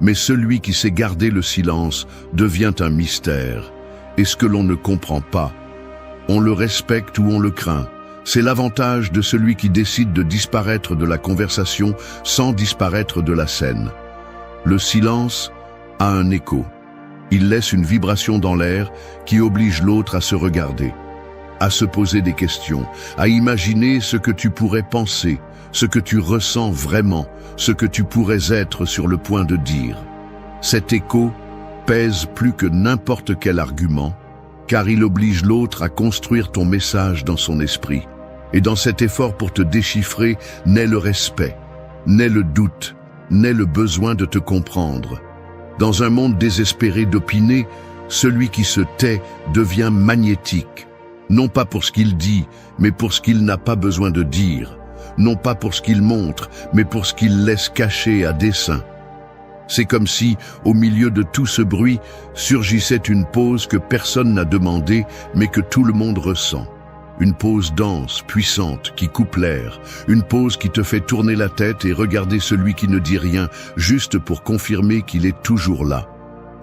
Mais celui qui sait garder le silence devient un mystère. Et ce que l'on ne comprend pas, on le respecte ou on le craint. C'est l'avantage de celui qui décide de disparaître de la conversation sans disparaître de la scène. Le silence a un écho. Il laisse une vibration dans l'air qui oblige l'autre à se regarder, à se poser des questions, à imaginer ce que tu pourrais penser, ce que tu ressens vraiment, ce que tu pourrais être sur le point de dire. Cet écho pèse plus que n'importe quel argument, car il oblige l'autre à construire ton message dans son esprit. Et dans cet effort pour te déchiffrer, naît le respect, naît le doute, naît le besoin de te comprendre. Dans un monde désespéré d'opiner, celui qui se tait devient magnétique. Non pas pour ce qu'il dit, mais pour ce qu'il n'a pas besoin de dire. Non pas pour ce qu'il montre, mais pour ce qu'il laisse cacher à dessein. C'est comme si, au milieu de tout ce bruit, surgissait une pause que personne n'a demandée, mais que tout le monde ressent. Une pause dense, puissante, qui coupe l'air. Une pause qui te fait tourner la tête et regarder celui qui ne dit rien, juste pour confirmer qu'il est toujours là.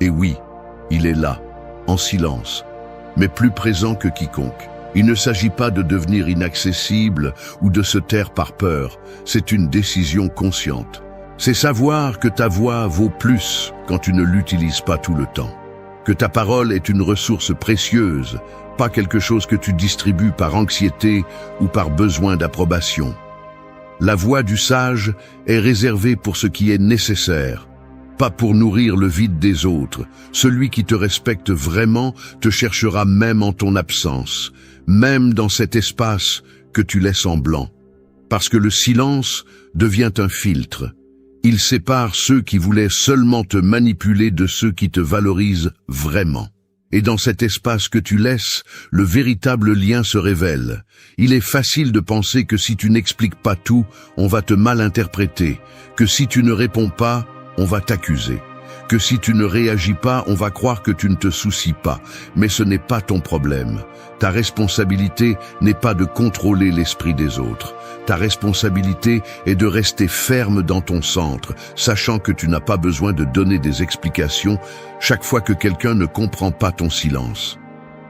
Et oui, il est là, en silence, mais plus présent que quiconque. Il ne s'agit pas de devenir inaccessible ou de se taire par peur, c'est une décision consciente. C'est savoir que ta voix vaut plus quand tu ne l'utilises pas tout le temps. Que ta parole est une ressource précieuse, pas quelque chose que tu distribues par anxiété ou par besoin d'approbation. La voix du sage est réservée pour ce qui est nécessaire, pas pour nourrir le vide des autres. Celui qui te respecte vraiment te cherchera même en ton absence, même dans cet espace que tu laisses en blanc. Parce que le silence devient un filtre. Il sépare ceux qui voulaient seulement te manipuler de ceux qui te valorisent vraiment. Et dans cet espace que tu laisses, le véritable lien se révèle. Il est facile de penser que si tu n'expliques pas tout, on va te mal interpréter, que si tu ne réponds pas, on va t'accuser, que si tu ne réagis pas, on va croire que tu ne te soucies pas. Mais ce n'est pas ton problème. Ta responsabilité n'est pas de contrôler l'esprit des autres. Ta responsabilité est de rester ferme dans ton centre, sachant que tu n'as pas besoin de donner des explications chaque fois que quelqu'un ne comprend pas ton silence.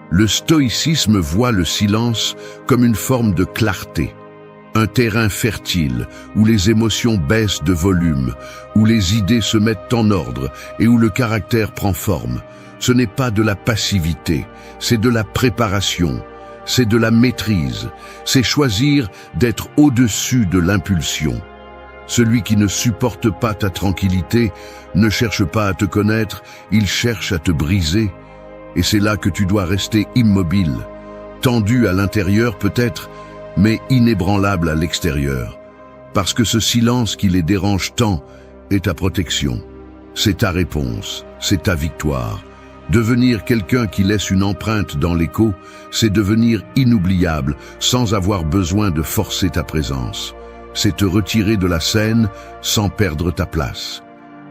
Le stoïcisme voit le silence comme une forme de clarté, un terrain fertile où les émotions baissent de volume, où les idées se mettent en ordre et où le caractère prend forme. Ce n'est pas de la passivité, c'est de la préparation. C'est de la maîtrise, c'est choisir d'être au-dessus de l'impulsion. Celui qui ne supporte pas ta tranquillité ne cherche pas à te connaître, il cherche à te briser. Et c'est là que tu dois rester immobile, tendu à l'intérieur peut-être, mais inébranlable à l'extérieur. Parce que ce silence qui les dérange tant est ta protection. C'est ta réponse, c'est ta victoire. Devenir quelqu'un qui laisse une empreinte dans l'écho, c'est devenir inoubliable sans avoir besoin de forcer ta présence. C'est te retirer de la scène sans perdre ta place.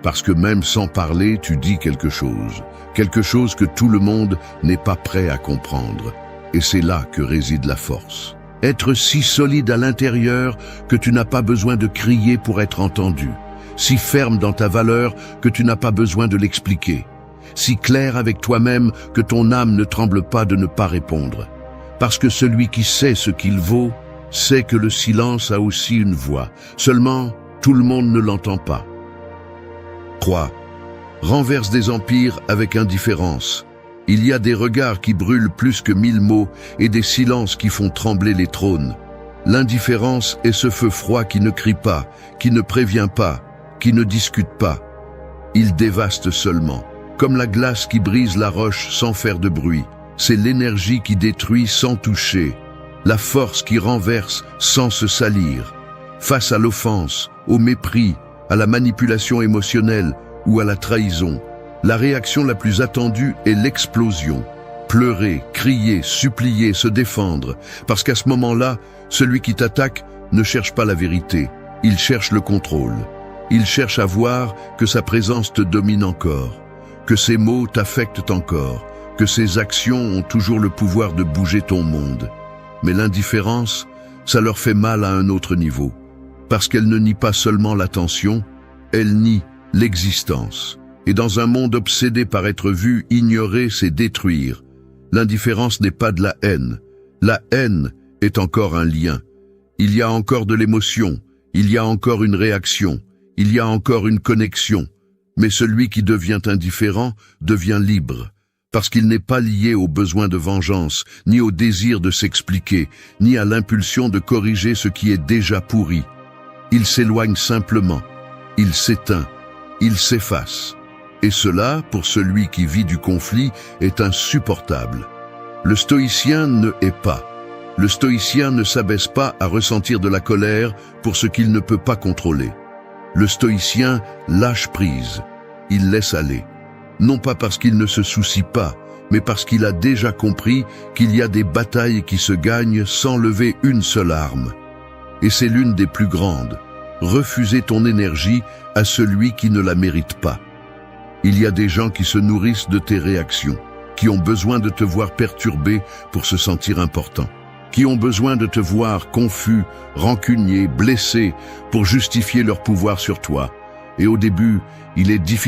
Parce que même sans parler, tu dis quelque chose que tout le monde n'est pas prêt à comprendre. Et c'est là que réside la force. Être si solide à l'intérieur que tu n'as pas besoin de crier pour être entendu. Si ferme dans ta valeur que tu n'as pas besoin de l'expliquer. Si clair avec toi-même que ton âme ne tremble pas de ne pas répondre. Parce que celui qui sait ce qu'il vaut, sait que le silence a aussi une voix. Seulement, tout le monde ne l'entend pas. 3. Renverse des empires avec indifférence. Il y a des regards qui brûlent plus que 1000 mots et des silences qui font trembler les trônes. L'indifférence est ce feu froid qui ne crie pas, qui ne prévient pas, qui ne discute pas. Il dévaste seulement. Comme la glace qui brise la roche sans faire de bruit. C'est l'énergie qui détruit sans toucher. La force qui renverse sans se salir. Face à l'offense, au mépris, à la manipulation émotionnelle ou à la trahison, la réaction la plus attendue est l'explosion. Pleurer, crier, supplier, se défendre. Parce qu'à ce moment-là, celui qui t'attaque ne cherche pas la vérité. Il cherche le contrôle. Il cherche à voir que sa présence te domine encore. Que ces mots t'affectent encore, que ces actions ont toujours le pouvoir de bouger ton monde. Mais l'indifférence, ça leur fait mal à un autre niveau, parce qu'elle ne nie pas seulement l'attention, elle nie l'existence. Et dans un monde obsédé par être vu, ignorer, c'est détruire. L'indifférence n'est pas de la haine. La haine est encore un lien. Il y a encore de l'émotion, il y a encore une réaction, il y a encore une connexion. Mais celui qui devient indifférent devient libre, parce qu'il n'est pas lié au besoin de vengeance, ni au désir de s'expliquer, ni à l'impulsion de corriger ce qui est déjà pourri. Il s'éloigne simplement, il s'éteint, il s'efface. Et cela, pour celui qui vit du conflit, est insupportable. Le stoïcien ne hait pas. Le stoïcien ne s'abaisse pas à ressentir de la colère pour ce qu'il ne peut pas contrôler. Le stoïcien lâche prise. Il laisse aller. Non pas parce qu'il ne se soucie pas, mais parce qu'il a déjà compris qu'il y a des batailles qui se gagnent sans lever une seule arme. Et c'est l'une des plus grandes. Refuser ton énergie à celui qui ne la mérite pas. Il y a des gens qui se nourrissent de tes réactions, qui ont besoin de te voir perturbé pour se sentir important, qui ont besoin de te voir confus, rancunier, blessé pour justifier leur pouvoir sur toi. Et au début, il est difficile